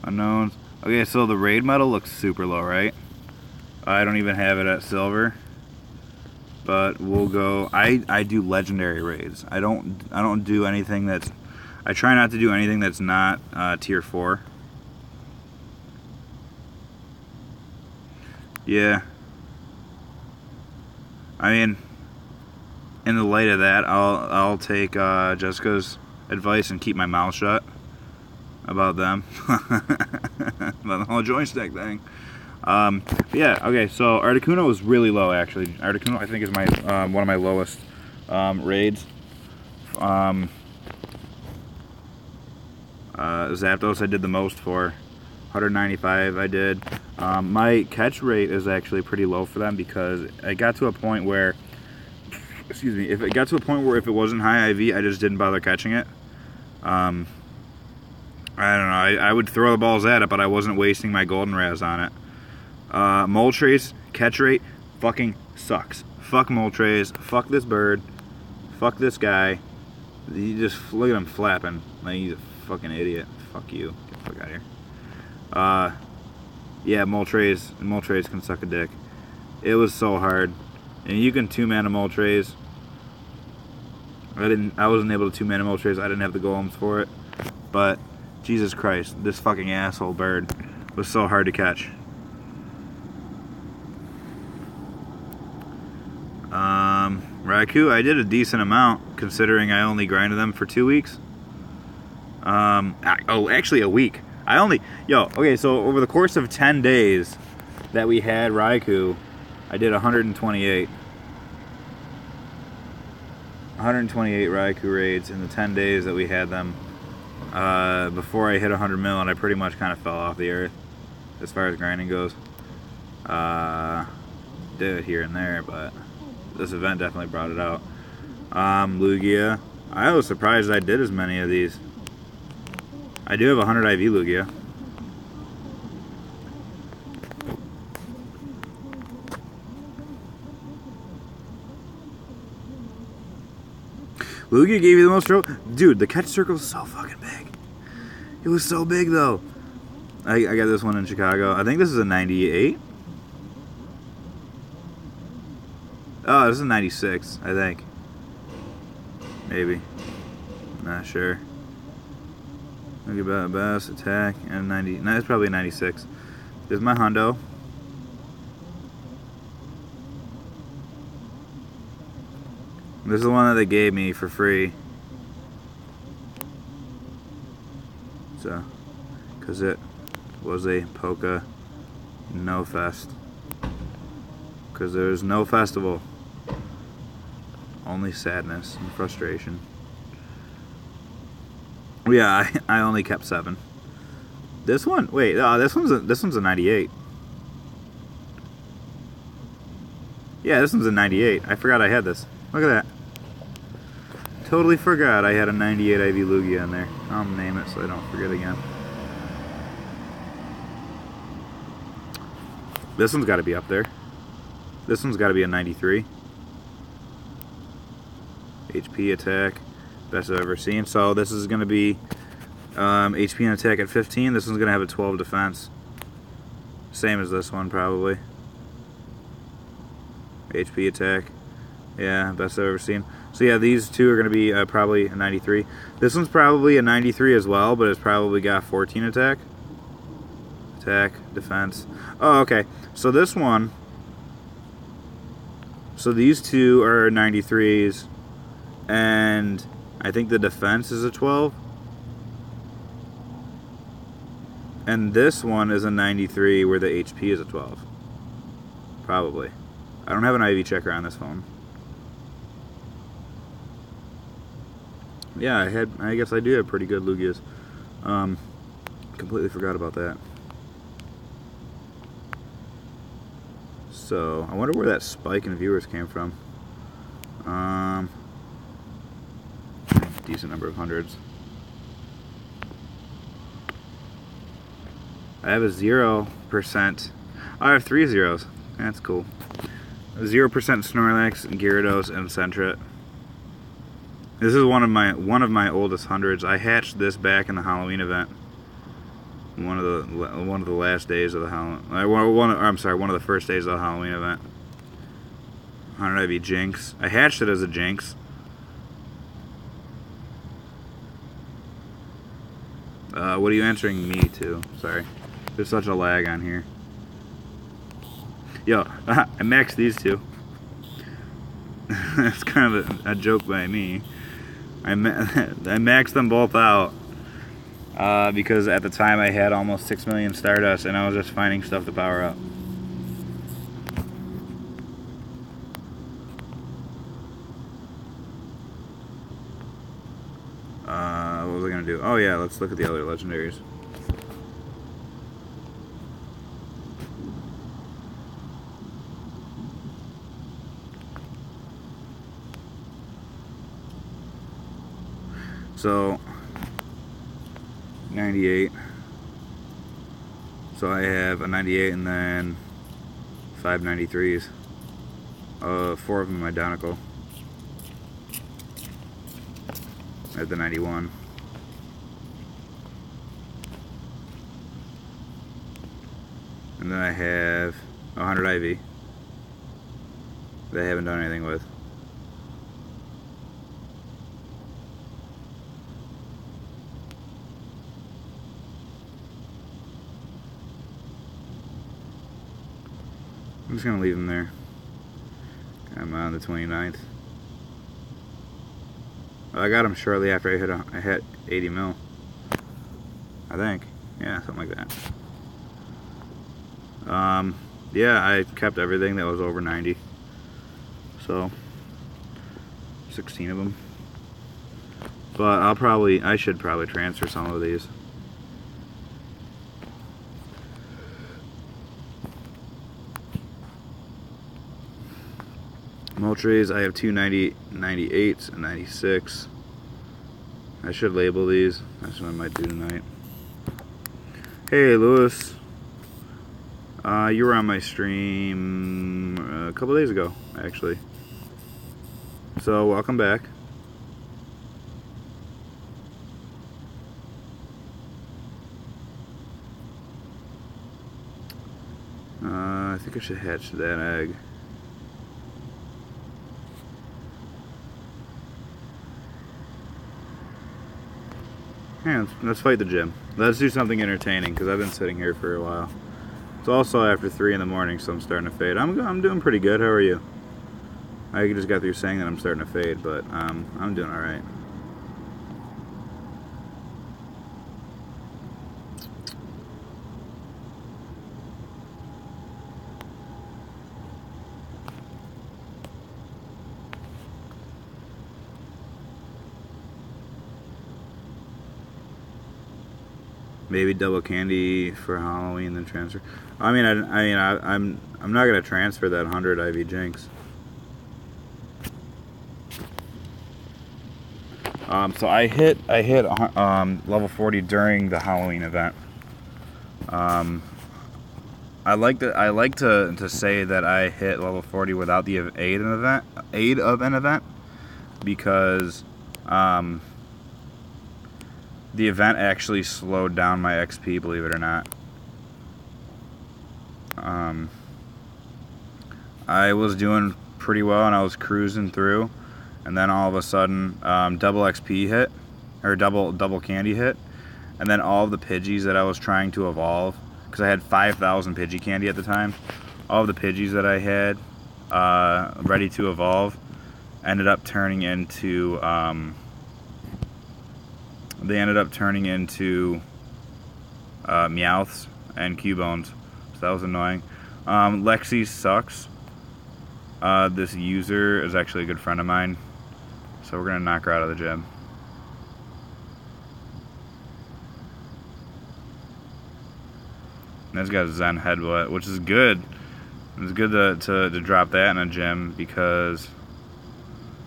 Unknowns. Okay, so the raid medal looks super low, right? I don't even have it at silver. But we'll go. I do legendary raids. I don't do anything that's. I try not to do anything that's not tier 4. Yeah. I mean, in the light of that, I'll take Jessica's advice and keep my mouth shut about them. About the whole joystick thing. Yeah, okay, so Articuno was really low, actually. Articuno, I think, is my one of my lowest raids. Zapdos I did the most for. 195 I did. My catch rate is actually pretty low for them because it got to a point where, excuse me, if it wasn't high IV, I just didn't bother catching it. I don't know. I would throw the balls at it, but I wasn't wasting my goldenraz on it. Moltres, catch rate, fucking sucks. Fuck Moltres. Fuck this bird. Fuck this guy. You just look at him flapping. Like he's a fucking idiot. Fuck you. Get the fuck out of here. Yeah, Moltres can suck a dick. It was so hard. And you can 2-mana Moltres. I wasn't able to 2-mana Moltres. I didn't have the golems for it. But Jesus Christ, this fucking asshole bird was so hard to catch. Raikou, I did a decent amount considering I only grinded them for 2 weeks. Actually a week. Okay, so over the course of 10 days that we had Raikou, I did 128. 128 Raikou raids in the 10 days that we had them. Before I hit 100 mil, and I pretty much kind of fell off the earth as far as grinding goes. Did it here and there, but this event definitely brought it out. Lugia. I was surprised I did as many of these. I do have 100 IV Lugia. Lugia gave you the most trouble? Dude, the catch circle is so fucking big. It was so big though. I got this one in Chicago. I think this is a 98. Oh, this is a 96, I think. Maybe. Not sure. Look about best attack and 90. No, it's probably a 96. This is my Hondo. This is the one that they gave me for free. So, because it was a Poké No Fest. Because there's no festival. Only sadness and frustration. Yeah, I only kept 7. This one, wait, this one's a 98. Yeah, this one's a 98. I forgot I had this. Look at that. Totally forgot I had a 98 IV Lugia in there. I'll name it so I don't forget again. This one's got to be up there. This one's got to be a 93. HP attack, best I've ever seen. So this is going to be HP and attack at 15. This one's going to have a 12 defense. Same as this one probably. HP attack. Yeah, best I've ever seen. So yeah, these two are going to be probably a 93. This one's probably a 93 as well, but it's probably got 14 attack. Attack, defense. Oh, okay. So this one... So these two are 93s, and I think the defense is a 12. And this one is a 93 where the HP is a 12. Probably. I don't have an IV checker on this phone. Yeah, I guess I do have pretty good Lugias. Completely forgot about that. So, I wonder where that spike in viewers came from. Decent number of hundreds. I have a 0%. I have 3 zeros. That's cool. 0% Snorlax, Gyarados, and Sentret. This is one of my oldest hundreds. I hatched this back in the Halloween event. One of the last days of the Halloween. I'm sorry, one of the first days of the Halloween event. 100 IV Jinx. I hatched it as a Jinx. What are you answering me to? Sorry, there's such a lag on here. Yo, I maxed these two. That's kind of a joke by me. I maxed them both out because at the time I had almost 6 million Stardust and I was just finding stuff to power up. What was I going to do? Oh yeah, let's look at the other legendaries. So, 98. So I have a 98 and then 5 93s. 4 of them identical. I have the 91. And then I have 100 IV that I haven't done anything with. I'm just gonna leave them there. I'm on the 29th. I got them shortly after I hit 80 mil. I think. Yeah, something like that. Yeah, I kept everything that was over 90. So 16 of them. But I should probably transfer some of these. Moltres, I have 2 98s and 96. I should label these. That's what I might do tonight. Hey, Lewis. You were on my stream a couple days ago, actually. So, welcome back. I think I should hatch that egg. Yeah, let's fight the gym. Let's do something entertaining, because I've been sitting here for a while. It's also after 3 in the morning, so I'm starting to fade. I'm doing pretty good. How are you? I just got through saying that I'm starting to fade, but I'm doing all right. Maybe double candy for Halloween, then transfer. I'm not gonna transfer that 100 IV Jinx. So I hit level 40 during the Halloween event. I like to say that I hit level 40 without the aid of an event, because the event actually slowed down my XP, believe it or not. I was doing pretty well and I was cruising through, and then all of a sudden double XP hit, or double candy hit, and then all of the Pidgeys that I was trying to evolve, because I had 5,000 Pidgey candy at the time, all of the Pidgeys that I had ready to evolve ended up turning into Meowths and Cubones, so that was annoying. Lexi sucks. This user is actually a good friend of mine, so we're gonna knock her out of the gym. And it's got a Zen Headbutt, which is good. It's good to drop that in a gym, because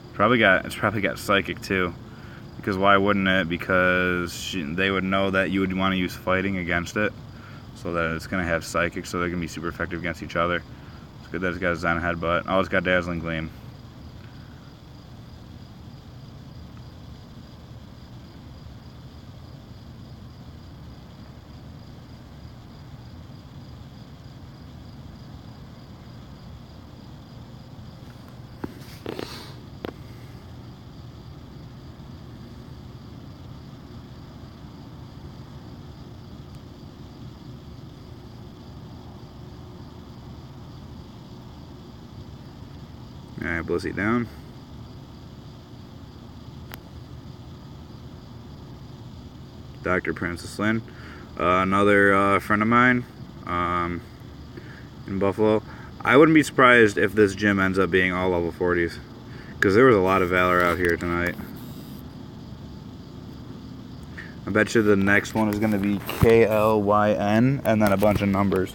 it's probably got Psychic too. Because why wouldn't it? Because they would know that you would want to use fighting against it, so that it's going to have Psychic, so they're going to be super effective against each other. It's good that it's got a Zen Headbutt. Oh, it's got Dazzling Gleam. Alright, Blissey down. Dr. Princess Lynn. Another friend of mine in Buffalo. I wouldn't be surprised if this gym ends up being all level 40s, because there was a lot of Valor out here tonight. I bet you the next one is going to be KLYN and then a bunch of numbers.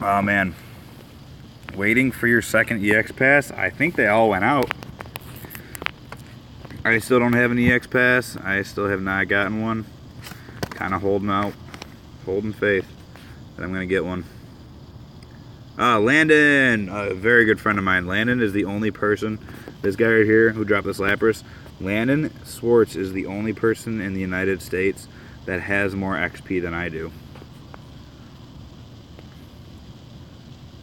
Oh man, waiting for your second EX pass. I think they all went out. I still don't have an EX pass. I still have not gotten one. Kind of holding out, holding faith that I'm gonna get one. Landon, a very good friend of mine. Landon is the only person, this guy right here who dropped this Lapras, Landon Swartz is the only person in the United States that has more XP than I do.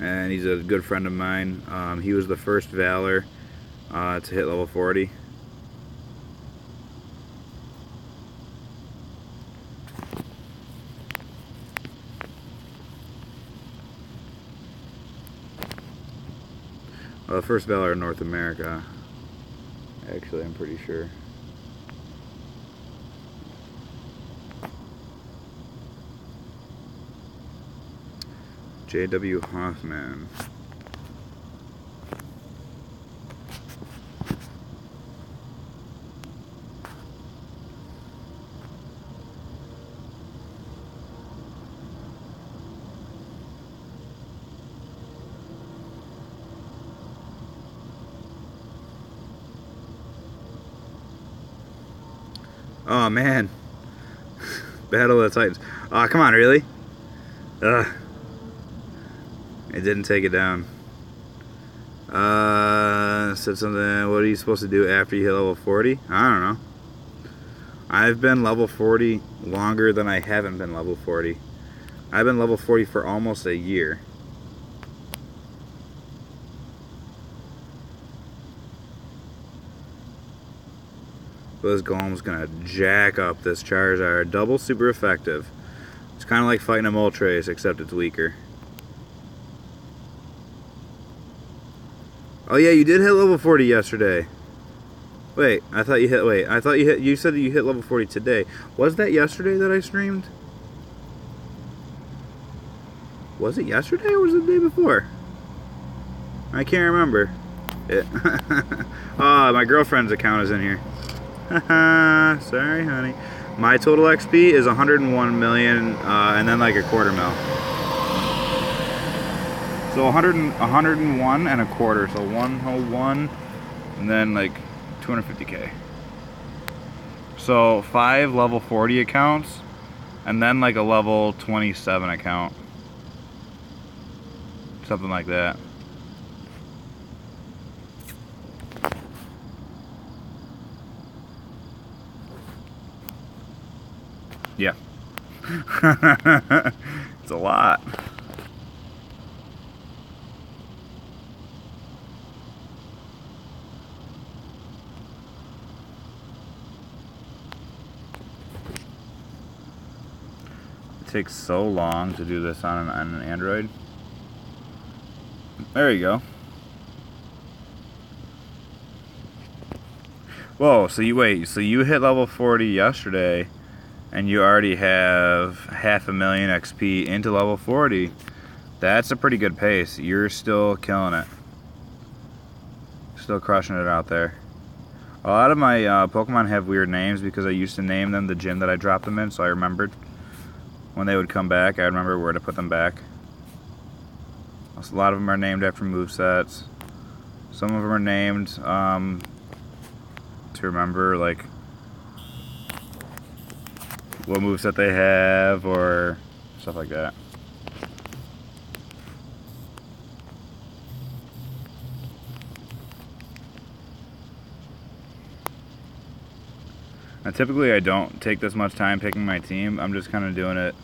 And he's a good friend of mine. He was the first Valor to hit level 40. Well, the first Valor in North America. Actually, I'm pretty sure. J.W. Hoffman. Oh man. Battle of the Titans. Oh, come on, really? Ugh. It didn't take it down. Said something, what are you supposed to do after you hit level 40? I don't know. I've been level 40 longer than I haven't been level 40. I've been level 40 for almost a year. This Golem's gonna jack up this Charizard. Double super effective. It's kind of like fighting a Moltres, except it's weaker. Oh yeah, you did hit level 40 yesterday. Wait, I thought you hit. Wait, I thought you hit. You said that you hit level 40 today. Was that yesterday that I streamed? Was it yesterday or was it the day before? I can't remember. Oh, my girlfriend's account is in here. Sorry, honey. My total XP is 101 million, and then like a quarter mil. So 101 and a quarter. So 101, and then like 250k. So 5 level 40 accounts, and then like a level 27 account. Something like that. Yeah. It's a lot. It takes so long to do this on an Android. There you go. Whoa, so you hit level 40 yesterday, and you already have 500,000 XP into level 40. That's a pretty good pace. You're still killing it. Still crushing it out there. A lot of my Pokemon have weird names because I used to name them the gym that I dropped them in, so I remembered. When they would come back, I remember where to put them back. A lot of them are named after movesets. Some of them are named to remember, like, what moveset they have or stuff like that. And typically I don't take this much time picking my team. I'm just kind of doing it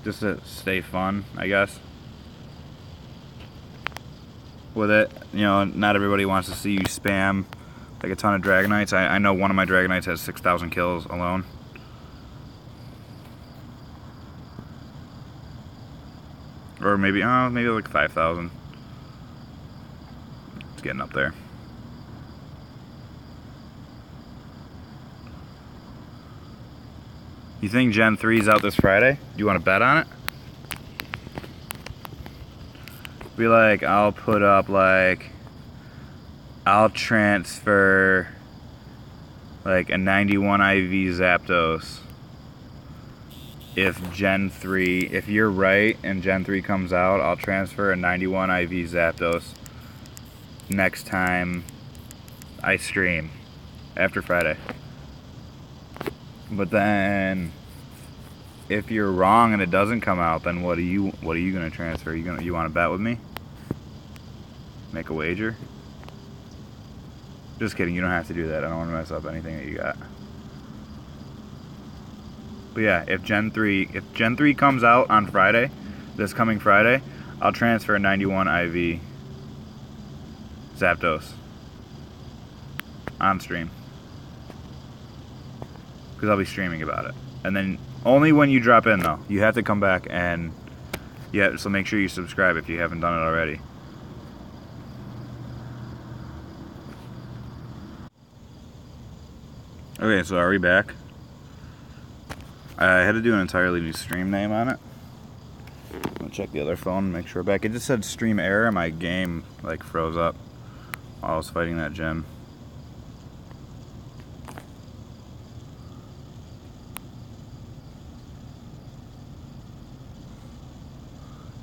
just to stay fun, I guess. With it, you know, not everybody wants to see you spam like a ton of Dragonites. I know one of my Dragonites has 6,000 kills alone. Or maybe like 5,000. It's getting up there. You think Gen 3 is out this Friday? Do you want to bet on it? Be like, I'll put up like, I'll transfer like a 91 IV Zapdos if Gen 3, if you're right and Gen 3 comes out, I'll transfer a 91 IV Zapdos next time I stream. after Friday. But then, if you're wrong and it doesn't come out, then what are you gonna transfer? You want to bet with me? Make a wager? Just kidding. You don't have to do that. I don't want to mess up anything that you got. But yeah, if Gen 3 comes out on Friday, this coming Friday, I'll transfer 91 IV Zapdos on stream. Because I'll be streaming about it. And then only when you drop in though. You have to come back and so make sure you subscribe if you haven't done it already. Okay, so are we back? I had to do an entirely new stream name on it. I'm gonna check the other phone, make sure we're back. It just said stream error and my game like froze up while I was fighting that gym.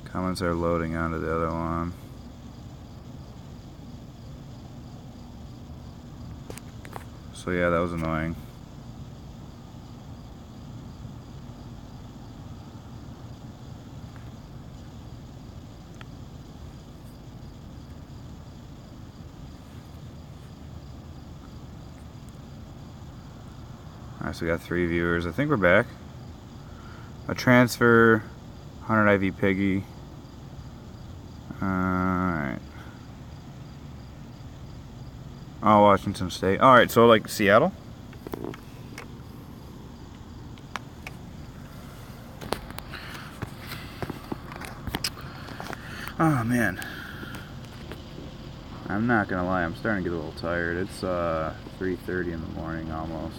Comments are loading onto the other one. So yeah, that was annoying. Alright, so we got 3 viewers. I think we're back. A transfer, 100 IV Piggy. Alright. Oh, Washington State. Alright, so like Seattle? Oh man. I'm not gonna lie, I'm starting to get a little tired. It's 3:30 in the morning almost.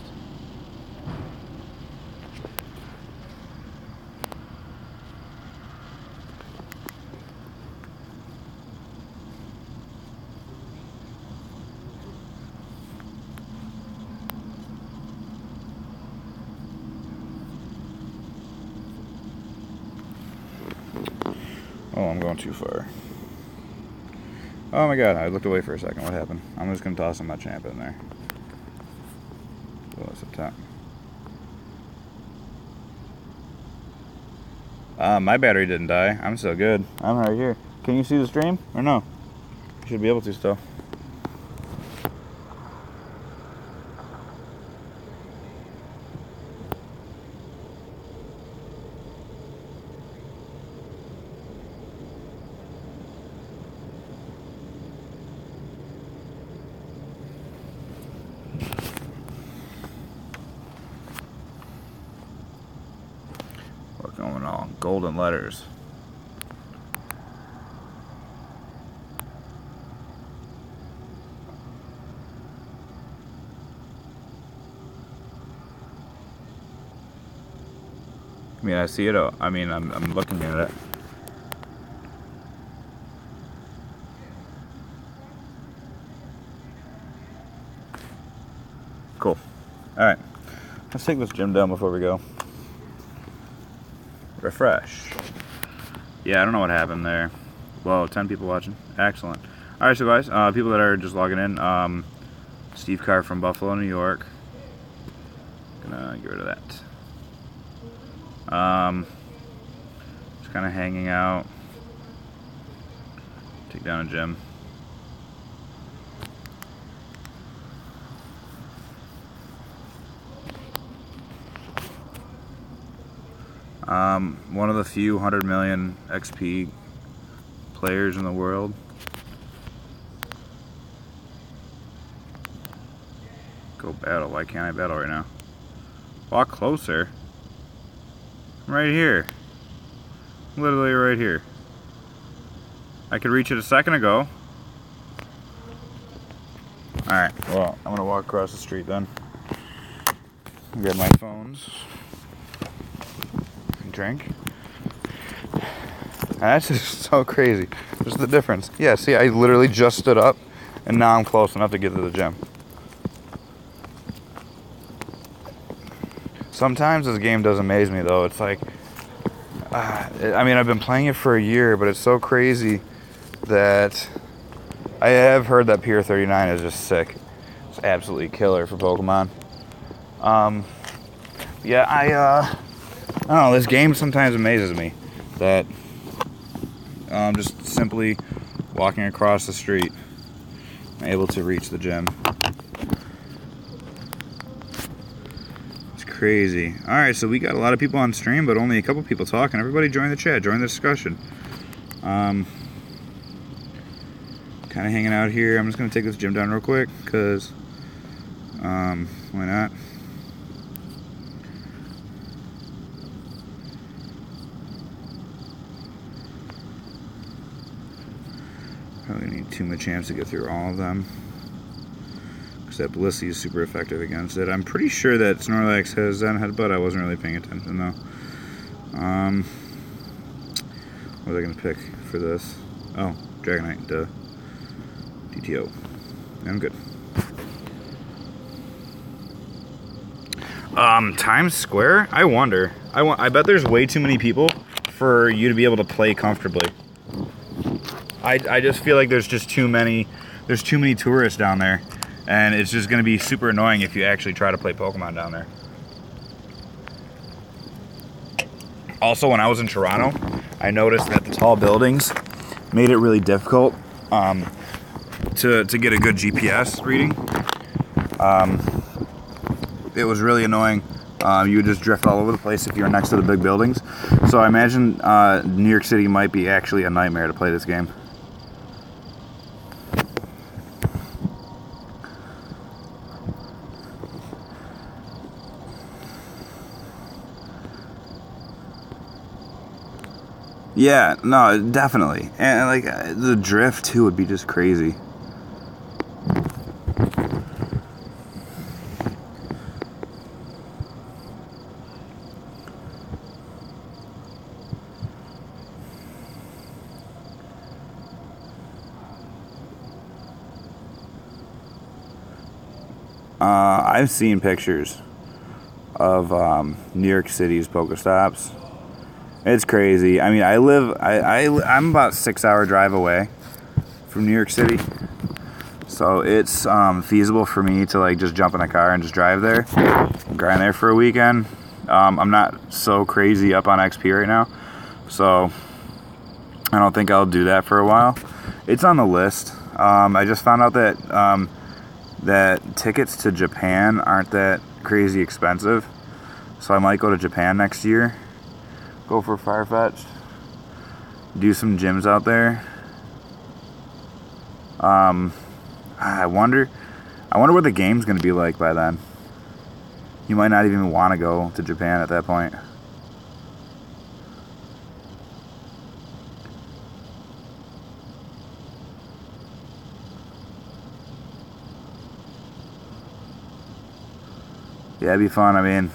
Oh, I'm going too far. Oh my god, I looked away for a second. What happened? I'm just going to toss my champ in there. Oh, that's up top. My battery didn't die. I'm still good. I'm right here. Can you see the stream? Or no? You should be able to still. Going on golden letters. I mean, I see it. I mean, I'm looking at it. Cool. All right, let's take this gym down before we go. Refresh. Yeah, I don't know what happened there. Whoa, 10 people watching. Excellent. Alright, so guys, people that are just logging in, Steve Carr from Buffalo, New York. Gonna get rid of that. Just kind of hanging out. Take down a gym. One of the few 100 million XP players in the world. Go battle. Why can't I battle right now? Walk closer. I'm right here. Literally right here. I could reach it a second ago. Alright, well, I'm gonna walk across the street then. Grab my phones. Drink. That's just so crazy. Just the difference. Yeah, see, I literally just stood up and now I'm close enough to get to the gym. Sometimes this game does amaze me though. It's like, I mean, I've been playing it for a year, but it's so crazy that I have heard that Pier 39 is just sick. absolutely killer for Pokemon. Yeah, I don't know, this game sometimes amazes me that just simply walking across the street, I'm able to reach the gym. It's crazy. Alright, so we got a lot of people on stream, but only a couple people talking. Everybody join the chat, join the discussion. Kind of hanging out here. I'm just going to take this gym down real quick, because, why not? Probably need 2 Machamps to get through all of them. Because that Blissey is super effective against it. I'm pretty sure that Snorlax has Zen Headbutt. I wasn't really paying attention though. What was I going to pick for this? Oh, Dragonite, duh. DTO. I'm good. Times Square? I wonder. I bet there's way too many people for you to be able to play comfortably. I just feel like there's just too many tourists down there, and it's just going to be super annoying if you actually try to play Pokemon down there. Also, when I was in Toronto, I noticed that the tall buildings made it really difficult to get a good GPS reading. It was really annoying. You would just drift all over the place if you were next to the big buildings. So I imagine New York City might be actually a nightmare to play this game. Yeah, no, definitely. And like the drift too would be just crazy. I've seen pictures of New York City's Pokestops. It's crazy. I mean, I'm about a 6-hour drive away from New York City, so it's feasible for me to like just jump in a car and just drive there, grind there for a weekend. I'm not so crazy up on XP right now, so I don't think I'll do that for a while. It's on the list. I just found out that that tickets to Japan aren't that crazy expensive, so I might go to Japan next year. Go for Farfetch'd, do some gyms out there. I wonder what the game's gonna be like by then. You might not even want to go to Japan at that point. Yeah, it'd be fun. I mean,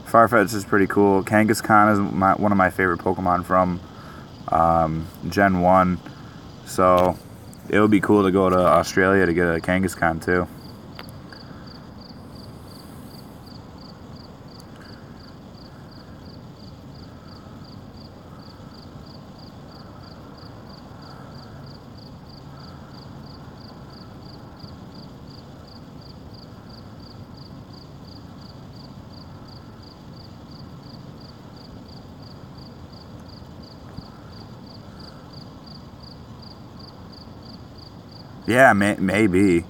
Farfetch'd is pretty cool. Kangaskhan is one of my favorite Pokemon from Gen 1. So it would be cool to go to Australia to get a Kangaskhan too. Yeah, maybe.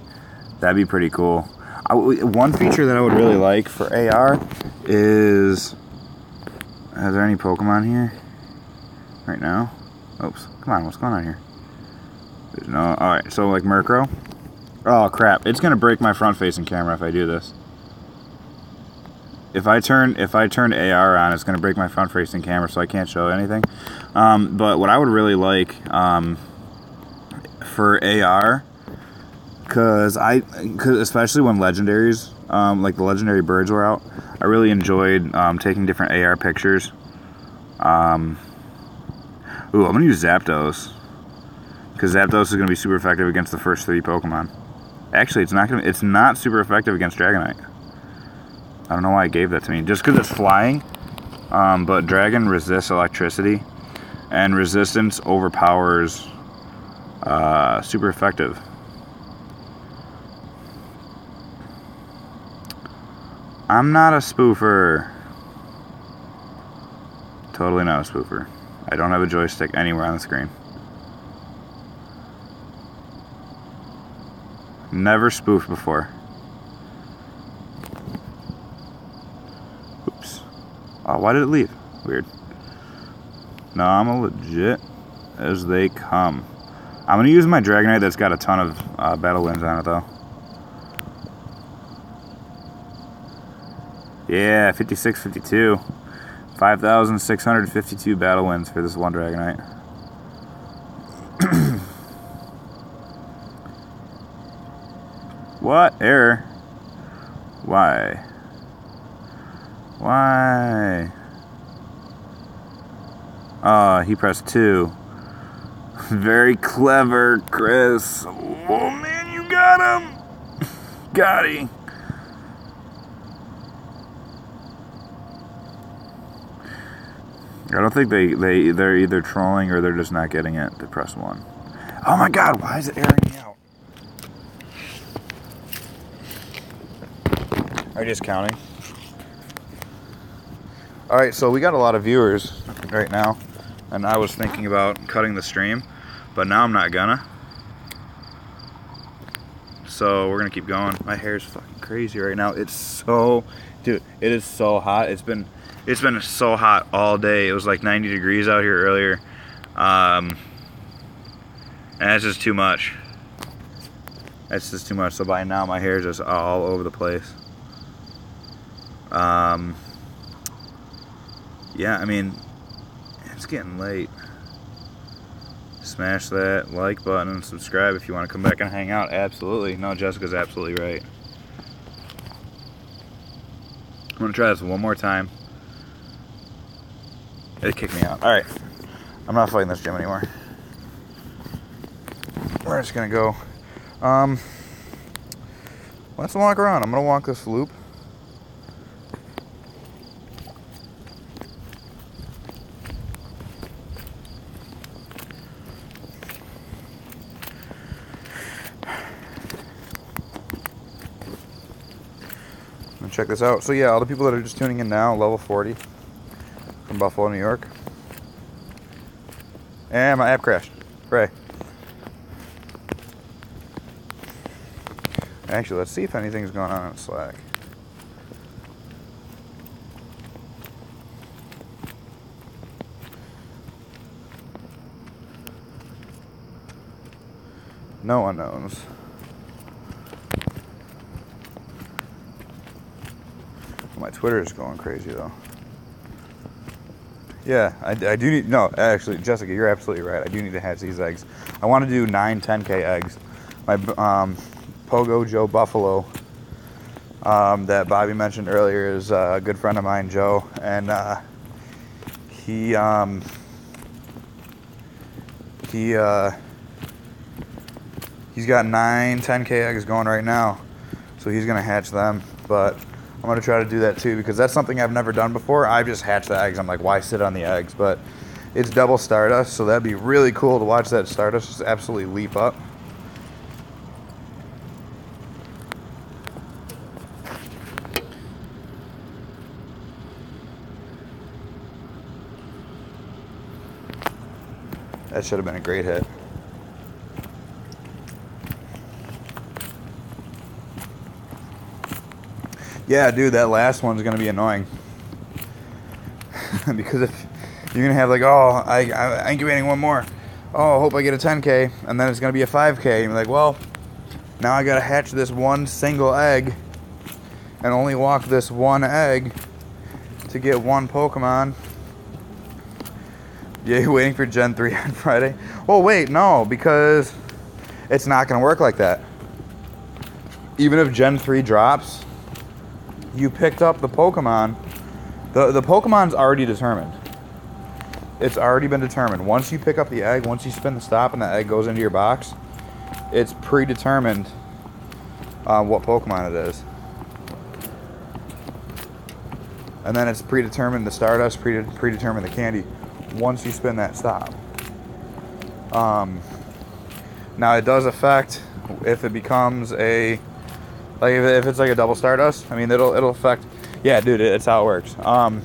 That'd be pretty cool. One feature that I would really like for AR is... Are there any Pokemon here right now? Oops. Come on, what's going on here? There's no... Alright, so like Murkrow. Oh, crap. It's going to break my front-facing camera if I do this. If I turn AR on, it's going to break my front-facing camera, so I can't show anything. But what I would really like... for AR, because especially when legendaries, like the legendary birds were out, I really enjoyed taking different AR pictures. Ooh, I'm gonna use Zapdos, because Zapdos is gonna be super effective against the first 3 Pokemon. Actually, it's not super effective against Dragonite. I don't know why I gave that to me. Just because it's flying, but Dragon resists electricity, and resistance overpowers super effective. I'm not a spoofer. Totally not a spoofer. I don't have a joystick anywhere on the screen. Never spoofed before. Oops. Oh, why did it leave? Weird. No, I'm a legit as they come. I'm going to use my Dragonite that's got a ton of battle wins on it, though. Yeah, 56, 52. 5,652 battle wins for this one Dragonite. What? Error? Why? Why? He pressed 2. Very clever, Chris. Oh man, you got him! Got him! I don't think they're either trolling or they're just not getting it to press 1. Oh my god, why is it airing me out? Are you just counting? Alright, so we got a lot of viewers right now, and I was thinking about cutting the stream, but now I'm not gonna. So we're gonna keep going. My hair is fucking crazy right now. It's so, dude, it is so hot. It's been so hot all day. It was like 90 degrees out here earlier. And that's just too much. That's just too much. So by now my hair is just all over the place. Yeah, I mean, it's getting late. Smash that like button and subscribe if you want to come back and hang out. Absolutely. No, Jessica's absolutely right. I'm going to try this one more time. It kicked me out. Alright. I'm not fighting this gym anymore. We're just going to go. Let's walk around. I'm going to walk this loop. Check this out. So yeah, all the people that are just tuning in now, level 40 from Buffalo, New York. And my app crashed. Hooray. Actually, let's see if anything's going on in Slack. No unknowns. My Twitter is going crazy though. Yeah, I do need, no, actually, Jessica, you're absolutely right. I do need to hatch these eggs. I want to do 9 10K eggs. My Pogo Joe Buffalo that Bobby mentioned earlier is a good friend of mine, Joe, and he's got 9 10K eggs going right now, so he's gonna hatch them. But I'm going to try to do that too, because that's something I've never done before. I've just hatched the eggs. I'm like, why sit on the eggs? But it's double Stardust, so that'd be really cool to watch that Stardust just absolutely leap up. That should have been a great hit. Yeah, dude, that last one's going to be annoying. Because if you're going to have like, oh, I incubating one more. Oh, I hope I get a 10K. And then it's going to be a 5K. And you're like, well, now I got to hatch this one single egg. And only walk this one egg to get one Pokemon. Yeah, you're waiting for Gen 3 on Friday? Well, wait, no, because it's not going to work like that. Even if Gen 3 drops, you picked up the Pokemon. The Pokemon's already determined. It's already been determined. Once you pick up the egg, once you spin the stop and the egg goes into your box, it's predetermined what Pokemon it is. And then it's predetermined the Stardust, predetermined the candy, once you spin that stop. Now it does affect if it becomes a, like if it's like a double Stardust. I mean, it'll affect Yeah, dude, it's how it works. Like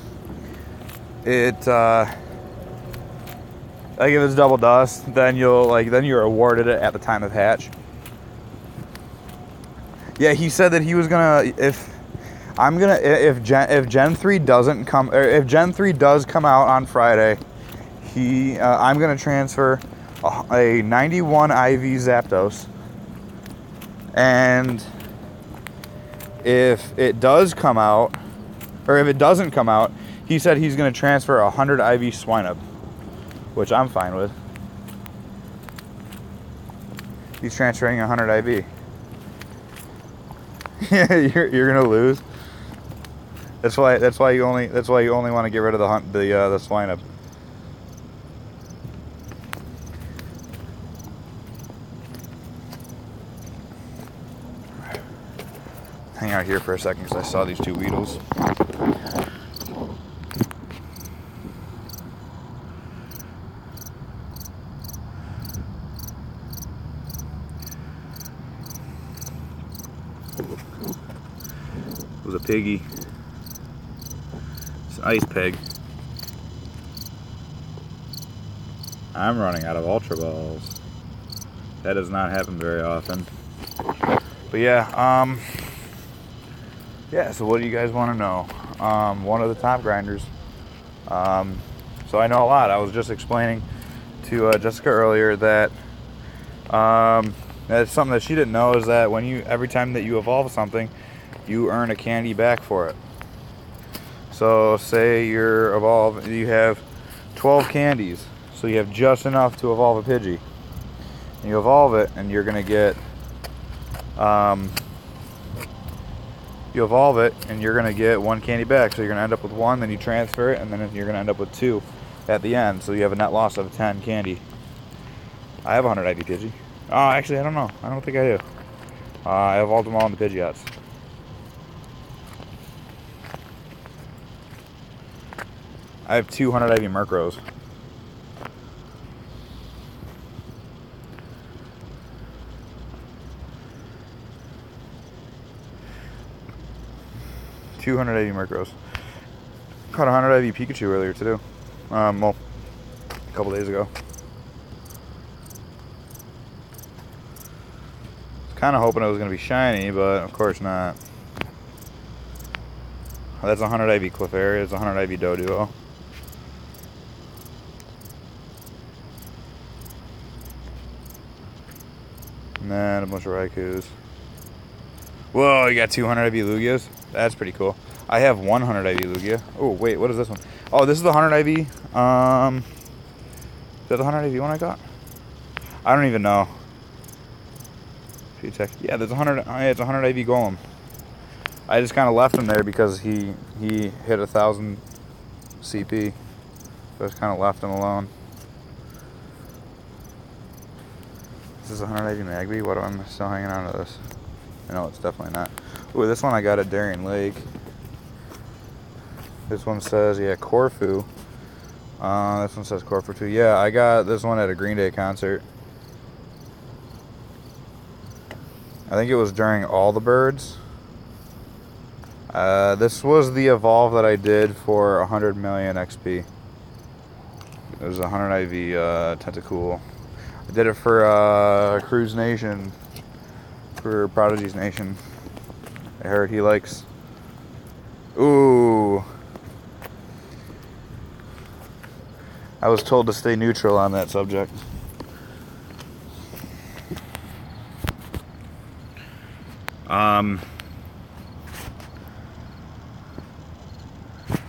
if it's double dust, then you're awarded it at the time of hatch. Yeah, he said that he was gonna if Gen 3 doesn't come, or if Gen 3 does come out on Friday, I'm gonna transfer a 91 IV Zapdos, and if it does come out, or if it doesn't come out, he said he's gonna transfer a 100 IV Swinub, which I'm fine with. He's transferring 100 IV. Yeah, you're gonna lose. That's why you only want to get rid of the Swinub. Hang out here for a second because I saw these two Weedles. It was a piggy. It's an ice pig. I'm running out of Ultra Balls. That does not happen very often. But yeah, so what do you guys want to know? One of the top grinders. So I know a lot. I was just explaining to Jessica earlier that that's something that she didn't know, is that every time that you evolve something, you earn a candy back for it. So say you have 12 candies, so you have just enough to evolve a Pidgey. And you evolve it, and you're gonna get one candy back. So you're gonna end up with one, then you transfer it, and then you're gonna end up with 2 at the end. So you have a net loss of 10 candy. I have 100 IV Pidgey. Oh, actually, I don't know. I don't think I do. I evolved them all in the Pidgeots. I have 200 IV Murkrows. Caught 100 IV Pikachu earlier too. Well, a couple days ago. Kind of hoping it was going to be shiny, but of course not. That's 100 IV Clefairy. It's 100 IV Doduo. And then a bunch of Raikus. Whoa, you got 200 IV Lugias? That's pretty cool. I have 100 IV Lugia. Oh, wait, what is this one? Oh, this is the 100 IV. Is that the 100 IV one I got? I don't even know. Yeah, there's 100. It's 100 IV Golem. I just kind of left him there because he hit 1,000 CP. So I just kind of left him alone. Is this 100 IV Magby? What am I still hanging on to this? No, it's definitely not. Ooh, this one I got at Darien Lake. This one says, yeah, Corfu. This one says Corfu too. Yeah, I got this one at a Green Day concert. I think it was during All the Birds. This was the evolve that I did for 100 million XP. It was 100 IV Tentacool. I did it for Cruise Nation, for Prodigy's Nation. I heard he likes. Ooh. I was told to stay neutral on that subject.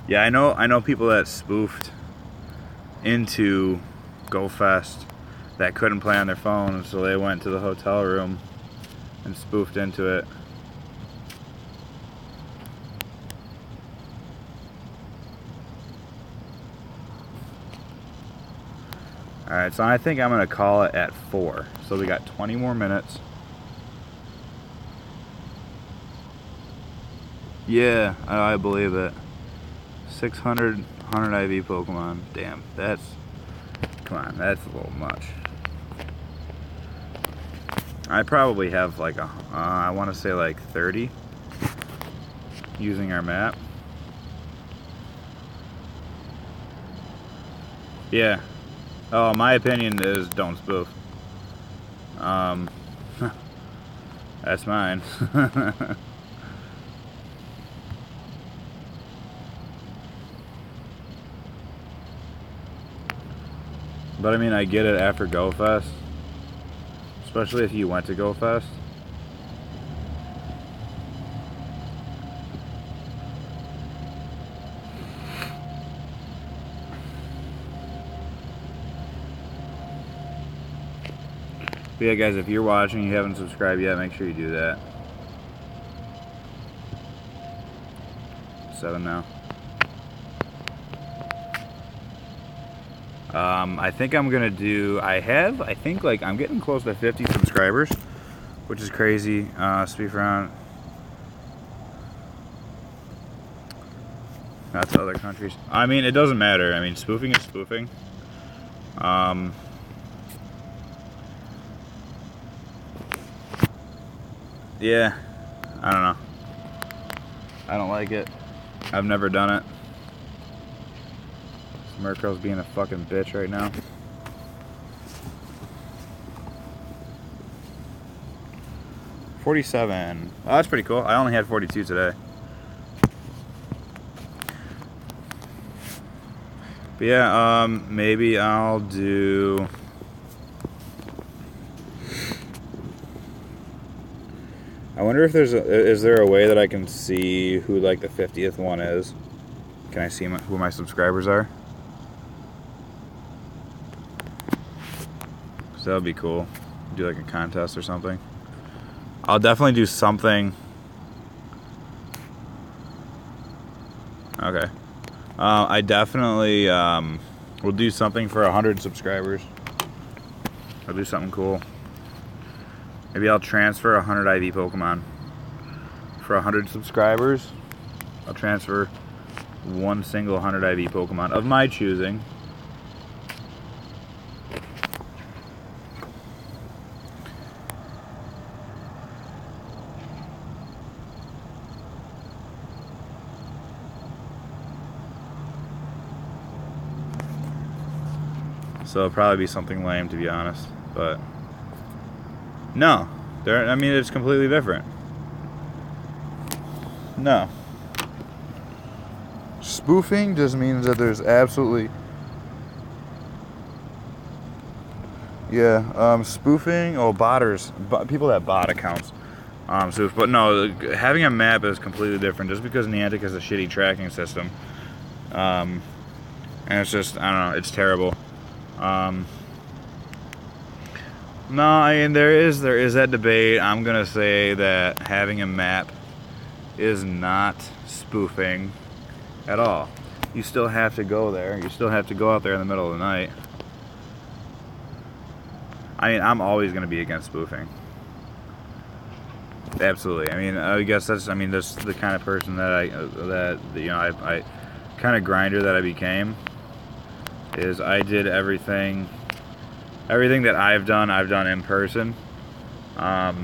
Yeah, I know people that spoofed into Go Fest that couldn't play on their phone, so they went to the hotel room and spoofed into it. Alright, so I think I'm going to call it at 4. So we got 20 more minutes. Yeah, I believe it. 600, 100 IV Pokemon. Damn, come on, that's a little much. I probably have like I want to say like 30 using our map. Yeah. Oh, my opinion is don't spoof. That's mine. But I mean, I get it after Go Fest, especially if you went to Go Fest. But yeah, guys, if you're watching and you haven't subscribed yet, make sure you do that. 7 now. I think I'm gonna do. I think like I'm getting close to 50 subscribers, which is crazy. Speak around. That's other countries. I mean, it doesn't matter. I mean, spoofing is spoofing. Yeah, I don't know. I don't like it. I've never done it. Mirko's being a fucking bitch right now. $47. Oh, that's pretty cool. I only had 42 today. But yeah, maybe I'll do. I wonder if is there a way that I can see who like the 50th one is? Can I see who my subscribers are? So that would be cool. Do like a contest or something. I'll definitely do something. Okay. I definitely will do something for 100 subscribers. I'll do something cool. Maybe I'll transfer 100 IV Pokemon. For 100 subscribers, I'll transfer one single 100 IV Pokemon of my choosing. So it'll probably be something lame, to be honest, but no, I mean, it's completely different. No. Spoofing just means that there's absolutely, yeah, spoofing, botters, people that bot accounts, spoof, but no, having a map is completely different. Just because Niantic has a shitty tracking system, and it's just, I don't know, it's terrible. No, I mean, there is that debate. I'm gonna say that having a map is not spoofing at all. You still have to go there. You still have to go out there in the middle of the night. I mean, I'm always gonna be against spoofing. Absolutely. I mean, I guess that's the kind of person that I kind of grinder that I became. Is I did everything that I've done in person. I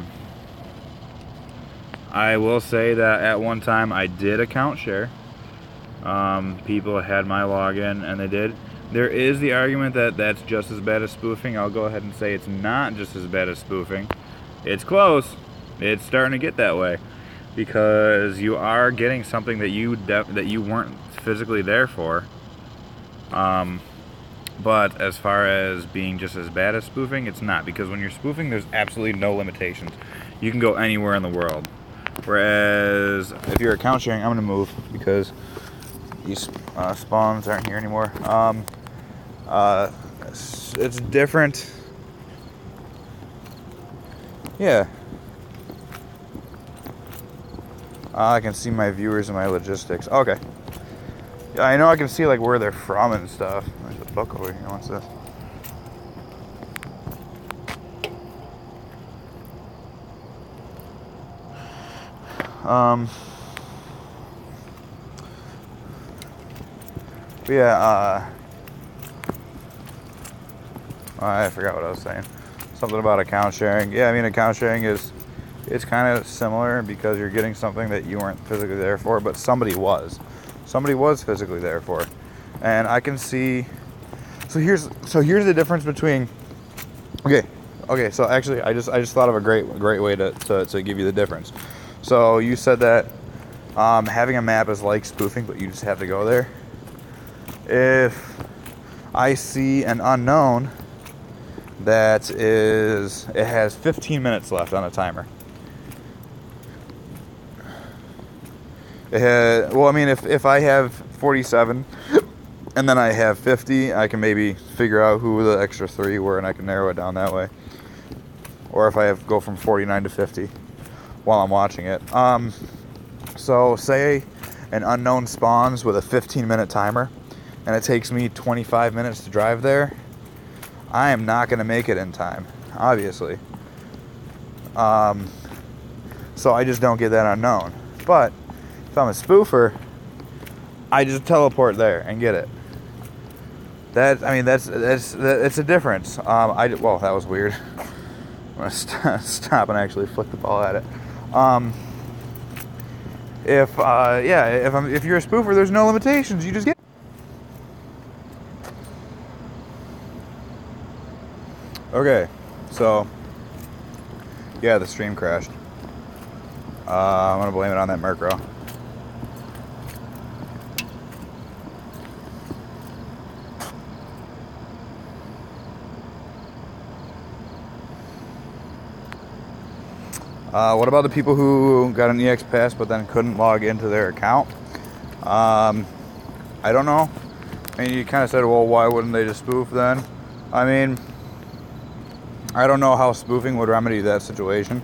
will say that at one time I did account share. People had my login and they did. There is the argument that that's just as bad as spoofing. I'll go ahead and say it's not just as bad as spoofing. It's close. It's starting to get that way because you are getting something that you weren't physically there for. But as far as being just as bad as spoofing, it's not, because when you're spoofing, there's absolutely no limitations. You can go anywhere in the world. Whereas if you're account sharing, I'm gonna move because these spawns aren't here anymore. It's different. Yeah. I can see my viewers and my logistics. Okay. Yeah, I know I can see like where they're from and stuff. There's a book over here. What's this? Yeah, I forgot what I was saying. Something about account sharing. Yeah, I mean, account sharing it's kind of similar because you're getting something that you weren't physically there for, but somebody was physically there for. And I can see So here's the difference between. Okay. So actually, I just thought of a great way to give you the difference. So you said that having a map is like spoofing, but you just have to go there. If I see an unknown that it has 15 minutes left on a timer. Well, I mean, if I have 47 and then I have 50, I can maybe figure out who the extra 3 were, and I can narrow it down that way. Or if I go from 49 to 50 while I'm watching it. So say an unknown spawns with a 15-minute timer, and it takes me 25 minutes to drive there. I am not going to make it in time, obviously. So I just don't get that unknown. But if I'm a spoofer, I just teleport there and get it. That's a difference. Well, that was weird. I'm gonna stop and actually flick the ball at it. If you're a spoofer, there's no limitations. You just get. Okay, so yeah, the stream crashed. I'm gonna blame it on that Murkrow. What about the people who got an EX pass but then couldn't log into their account? I don't know. I mean, you kind of said, well, why wouldn't they just spoof then? I mean, I don't know how spoofing would remedy that situation.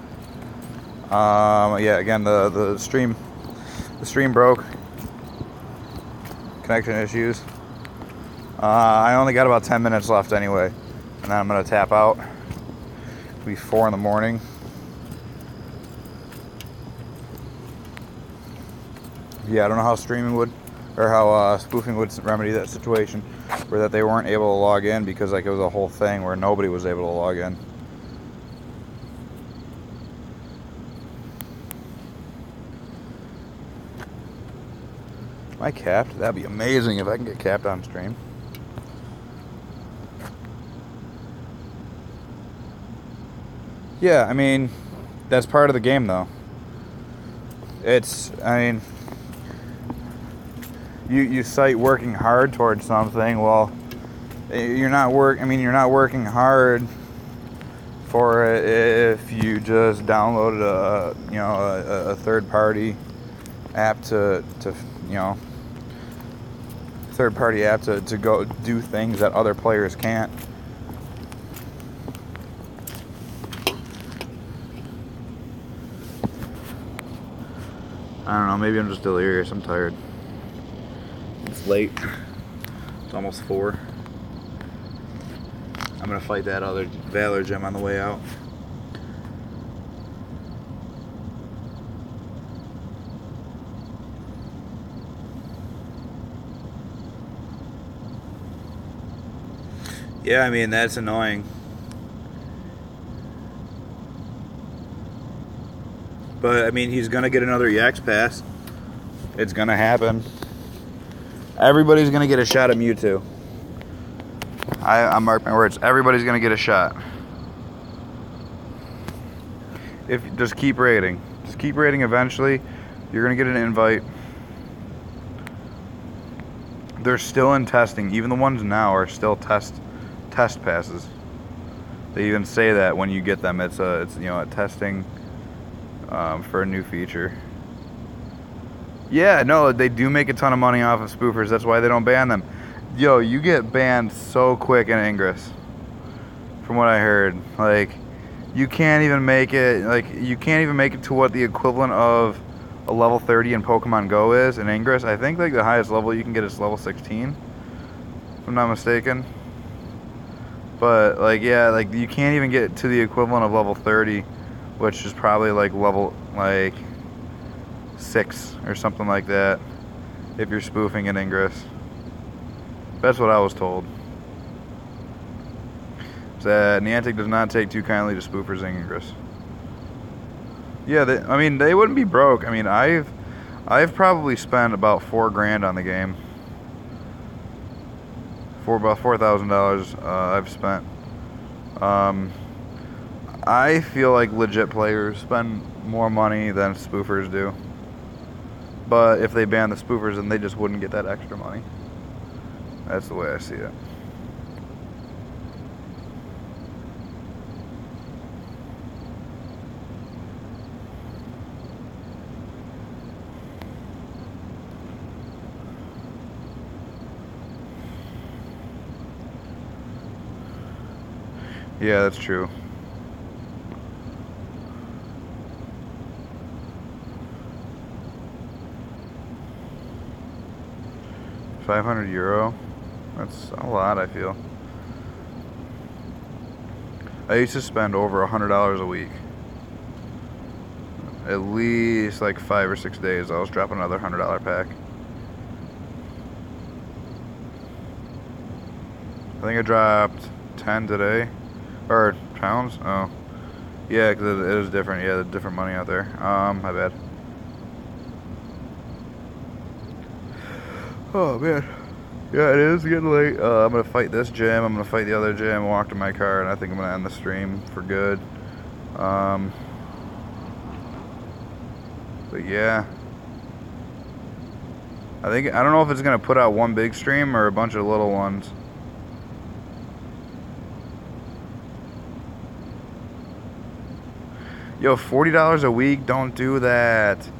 Yeah, again, the stream broke. Connection issues. I only got about 10 minutes left anyway, and then I'm gonna tap out. It'll be 4 in the morning. Yeah, I don't know how streaming would, or how spoofing would remedy that situation, where that they weren't able to log in because like it was a whole thing where nobody was able to log in. Am I capped? That'd be amazing if I can get capped on stream. Yeah, I mean, that's part of the game though. You cite working hard towards something. Well, you're not working hard for it if you just downloaded a third-party app to go do things that other players can't. I don't know, maybe I'm just delirious. I'm tired. It's late. It's almost 4. I'm gonna fight that other Valor gem on the way out. Yeah, I mean, that's annoying. But, I mean, he's going to get another EX pass. It's going to happen. Everybody's going to get a shot at Mewtwo. I mark my words. Everybody's going to get a shot. Just keep raiding. Just keep raiding eventually. You're going to get an invite. They're still in testing. Even the ones now are still test passes. They even say that when you get them, it's a testing for a new feature. Yeah, no, they do make a ton of money off of spoofers. That's why they don't ban them. Yo, you get banned so quick in Ingress, from what I heard. Like, you can't even make it. Like, you can't even make it to what the equivalent of a level 30 in Pokemon GO is in Ingress. I think like the highest level you can get is level 16, if I'm not mistaken. But like, yeah, like you can't even get to the equivalent of level 30, which is probably like level like 6 or something like that, if you're spoofing in Ingress. That's what I was told. That Niantic does not take too kindly to spoofers in Ingress. Yeah, they wouldn't be broke. I mean, I've probably spent about $4 grand on the game. For about $4,000 I've spent. I feel like legit players spend more money than spoofers do. But if they ban the spoofers, then they just wouldn't get that extra money. That's the way I see it. Yeah, that's true. €500. That's a lot, I feel. I used to spend over $100 a week. At least like 5 or 6 days, I was dropping another $100 pack. I think I dropped 10 today. Or pounds? Oh. Yeah, because it is different. Yeah, there's different money out there. My bad. Oh, man. Yeah, it is getting late. I'm going to fight this gym. I'm going to fight the other gym, walk to my car, and I think I'm going to end the stream for good. But yeah. I don't know if it's going to put out one big stream or a bunch of little ones. Yo, $40 a week, don't do that.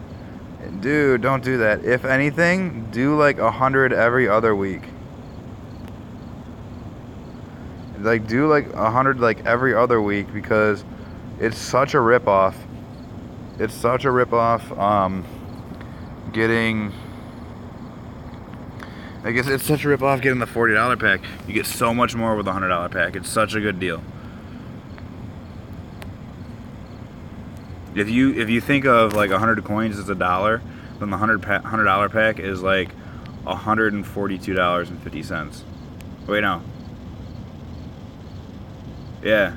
Dude, don't do that. If anything, do like 100 every other week. Like, do like 100 like every other week, because it's such a ripoff. It's such a ripoff. I guess it's such a ripoff getting the $40 pack. You get so much more with the $100 pack. It's such a good deal. If you think of like 100 coins as $1, then the $100 pack is like $142.50. Wait, no. Yeah.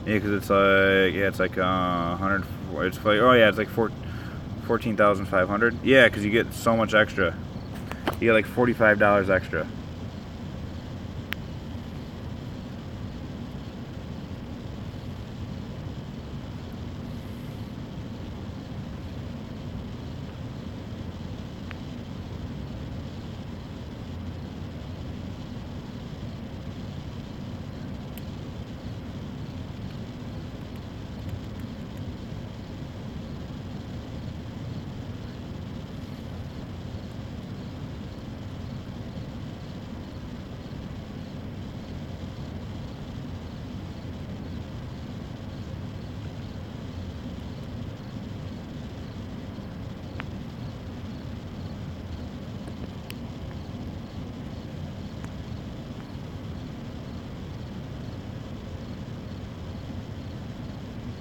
Yeah, because it's like 100. It's like, oh yeah, it's like 14,500. Yeah, because you get so much extra. You get like $45 extra.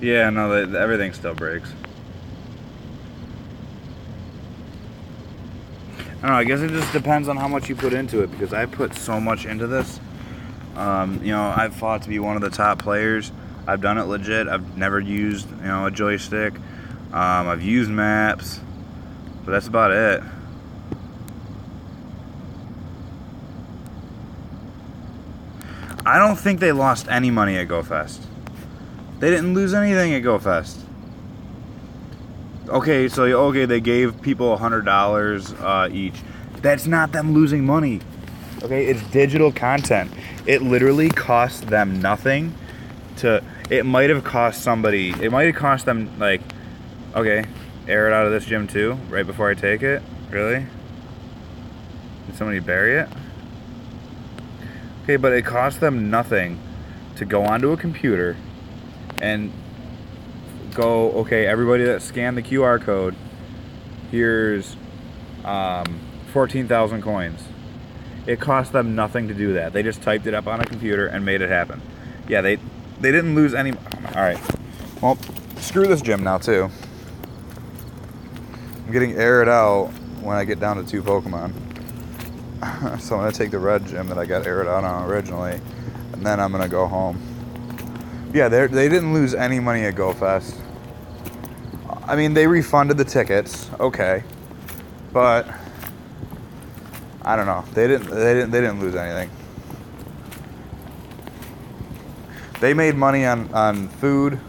Yeah, no, everything still breaks. I don't know, I guess it just depends on how much you put into it, because I put so much into this. You know, I've fought to be one of the top players. I've done it legit. I've never used, you know, a joystick. I've used maps, but that's about it. I don't think they lost any money at GoFest. They didn't lose anything at GoFest. Okay, so okay, they gave people $100 each. That's not them losing money. Okay, it's digital content. It literally costs them nothing to. It might have cost somebody. It might have cost them like, okay, air it out of this gym too, right before I take it. Really? Did somebody bury it? Okay, but it cost them nothing to go onto a computer and go, okay, everybody that scanned the QR code, here's 14,000 coins. It cost them nothing to do that. They just typed it up on a computer and made it happen. Yeah, they didn't lose any. Alright, well, screw this gym now too. I'm getting aired out when I get down to 2 Pokemon. So I'm going to take the red gym that I got aired out on originally, and then I'm going to go home. Yeah, they didn't lose any money at GoFest. I mean, they refunded the tickets, okay. But I don't know. They didn't lose anything. They made money on food.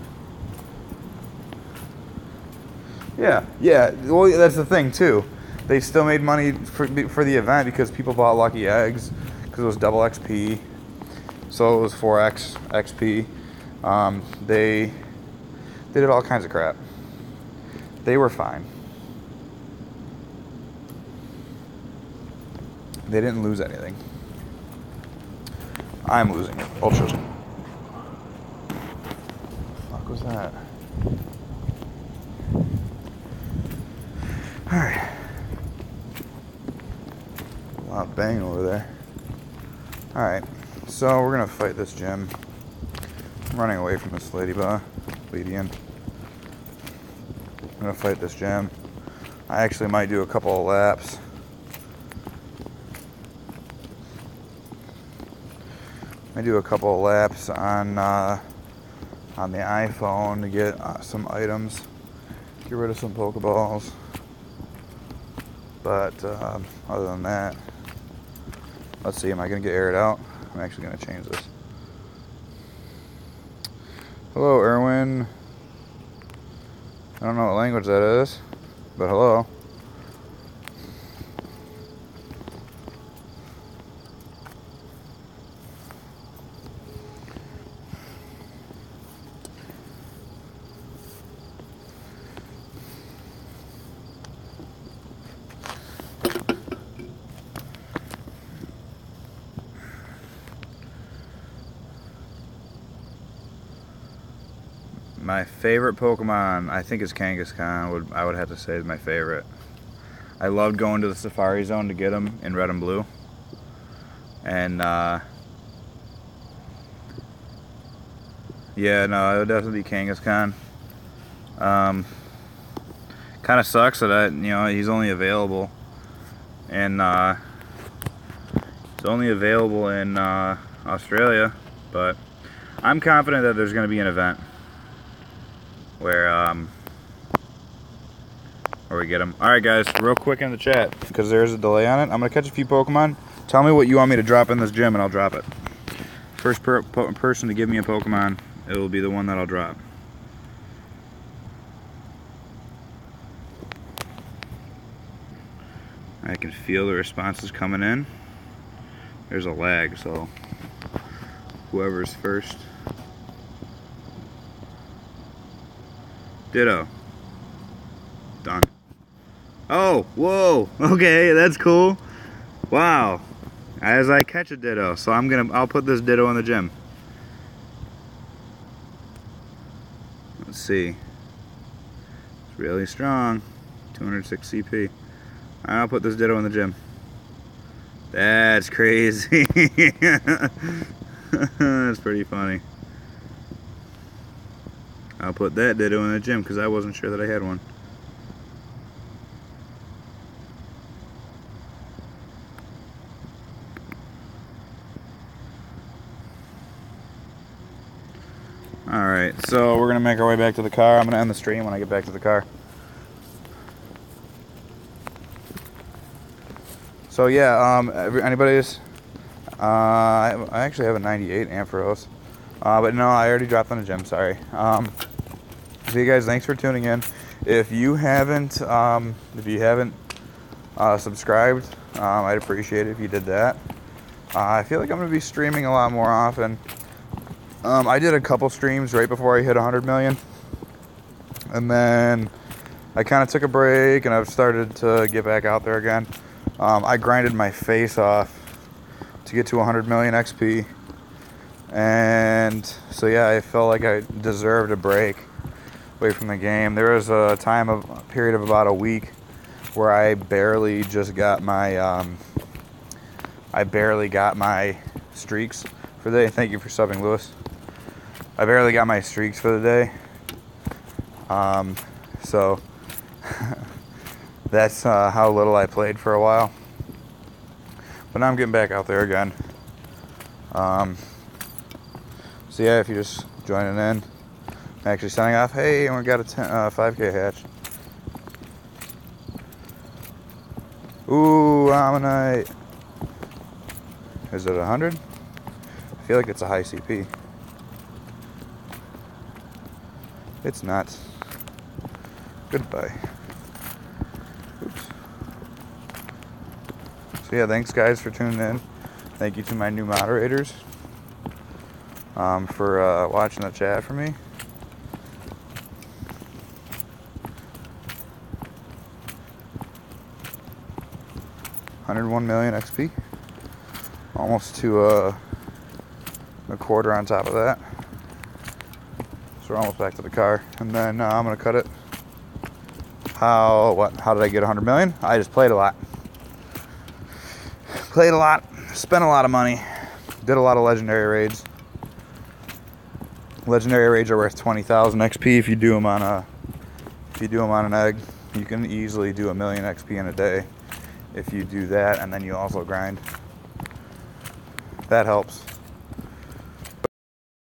Yeah. Well, that's the thing too. They still made money for the event because people bought lucky eggs because it was double XP. So it was 4x XP. They did all kinds of crap. They were fine. They didn't lose anything. I'm losing it. Ultras. What was that? Alright. A lot of bang over there. Alright. So we're gonna fight this gym. I'm running away from this ladybug. I'm gonna fight this gym. I actually might do a couple of laps. I do a couple of laps on the iPhone to get some items, get rid of some Pokeballs. But other than that, let's see. Am I gonna get aired out? I'm actually gonna change this. Hello, Erwin. I don't know what language that is, but hello. My favorite Pokemon, I think, is Kangaskhan. I would have to say is my favorite. I loved going to the Safari Zone to get him in red and blue. And yeah, no, it would definitely be Kangaskhan. Kind of sucks that he's only available in Australia, but I'm confident that there's going to be an event where we get them. Alright guys, real quick in the chat, because there's a delay on it. I'm going to catch a few Pokemon. Tell me what you want me to drop in this gym and I'll drop it. First person to give me a Pokemon, it will be the one that I'll drop. I can feel the responses coming in. There's a lag, so whoever's first. Ditto. Done. Oh, whoa. Okay, that's cool. Wow. As I catch a Ditto, so I'll put this Ditto in the gym. Let's see. It's really strong. 206 CP. I'll put this Ditto in the gym. That's crazy. That's pretty funny. I'll put that Ditto in the gym because I wasn't sure that I had one. Alright, so we're going to make our way back to the car. I'm going to end the stream when I get back to the car. So yeah, anybody's... I actually have a 98 Ampharos. But no, I already dropped on the gym, sorry. So you guys, thanks for tuning in. If you haven't subscribed, I'd appreciate it if you did that. I feel like I'm going to be streaming a lot more often. I did a couple streams right before I hit 100 million. And then I kind of took a break and I've started to get back out there again. I grinded my face off to get to 100 million XP. And so yeah, I felt like I deserved a break away from the game. There was a period of about a week where I barely just got my streaks for the day. Thank you for subbing, Lewis. I barely got my streaks for the day. So that's how little I played for a while. But now I'm getting back out there again. So yeah, if you're just joining in, I'm actually signing off. Hey, and we got a 5K hatch. Ooh, Ammonite. Is it 100? I feel like it's a high CP. It's not. Goodbye. Oops. So yeah, thanks guys for tuning in. Thank you to my new moderators for watching the chat for me. $101 million XP. Almost to a quarter on top of that. So we're almost back to the car. And then I'm gonna cut it. How did I get 100 million? I just played a lot. Played a lot, spent a lot of money, did a lot of legendary raids. Legendary raids are worth 20,000 XP if you do them on an egg. You can easily do 1 million XP in a day if you do that, and then you also grind. That helps.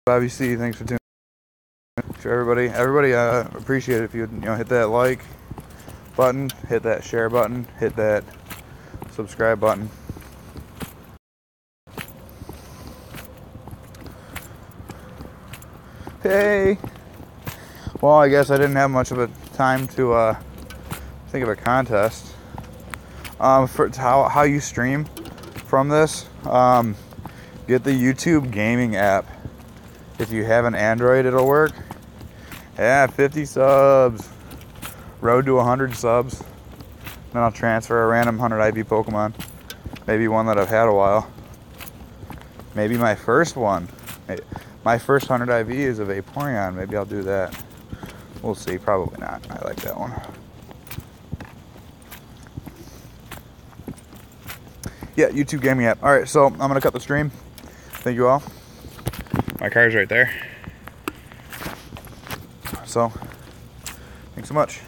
Obviously, thanks for tuning in. For everybody, appreciate it if you hit that like button, hit that share button, hit that subscribe button. Hey. Well, I guess I didn't have much of a time to think of a contest. For how you stream from this, get the YouTube gaming app. If you have an Android, it'll work. Yeah, 50 subs. Road to 100 subs. Then I'll transfer a random 100 IV Pokemon. Maybe one that I've had a while. Maybe my first one. My first 100 IV is a Vaporeon. Maybe I'll do that. We'll see. Probably not. I like that one. Yeah, YouTube gaming app. Alright, so I'm going to cut the stream. Thank you all. My car's right there. So, thanks so much.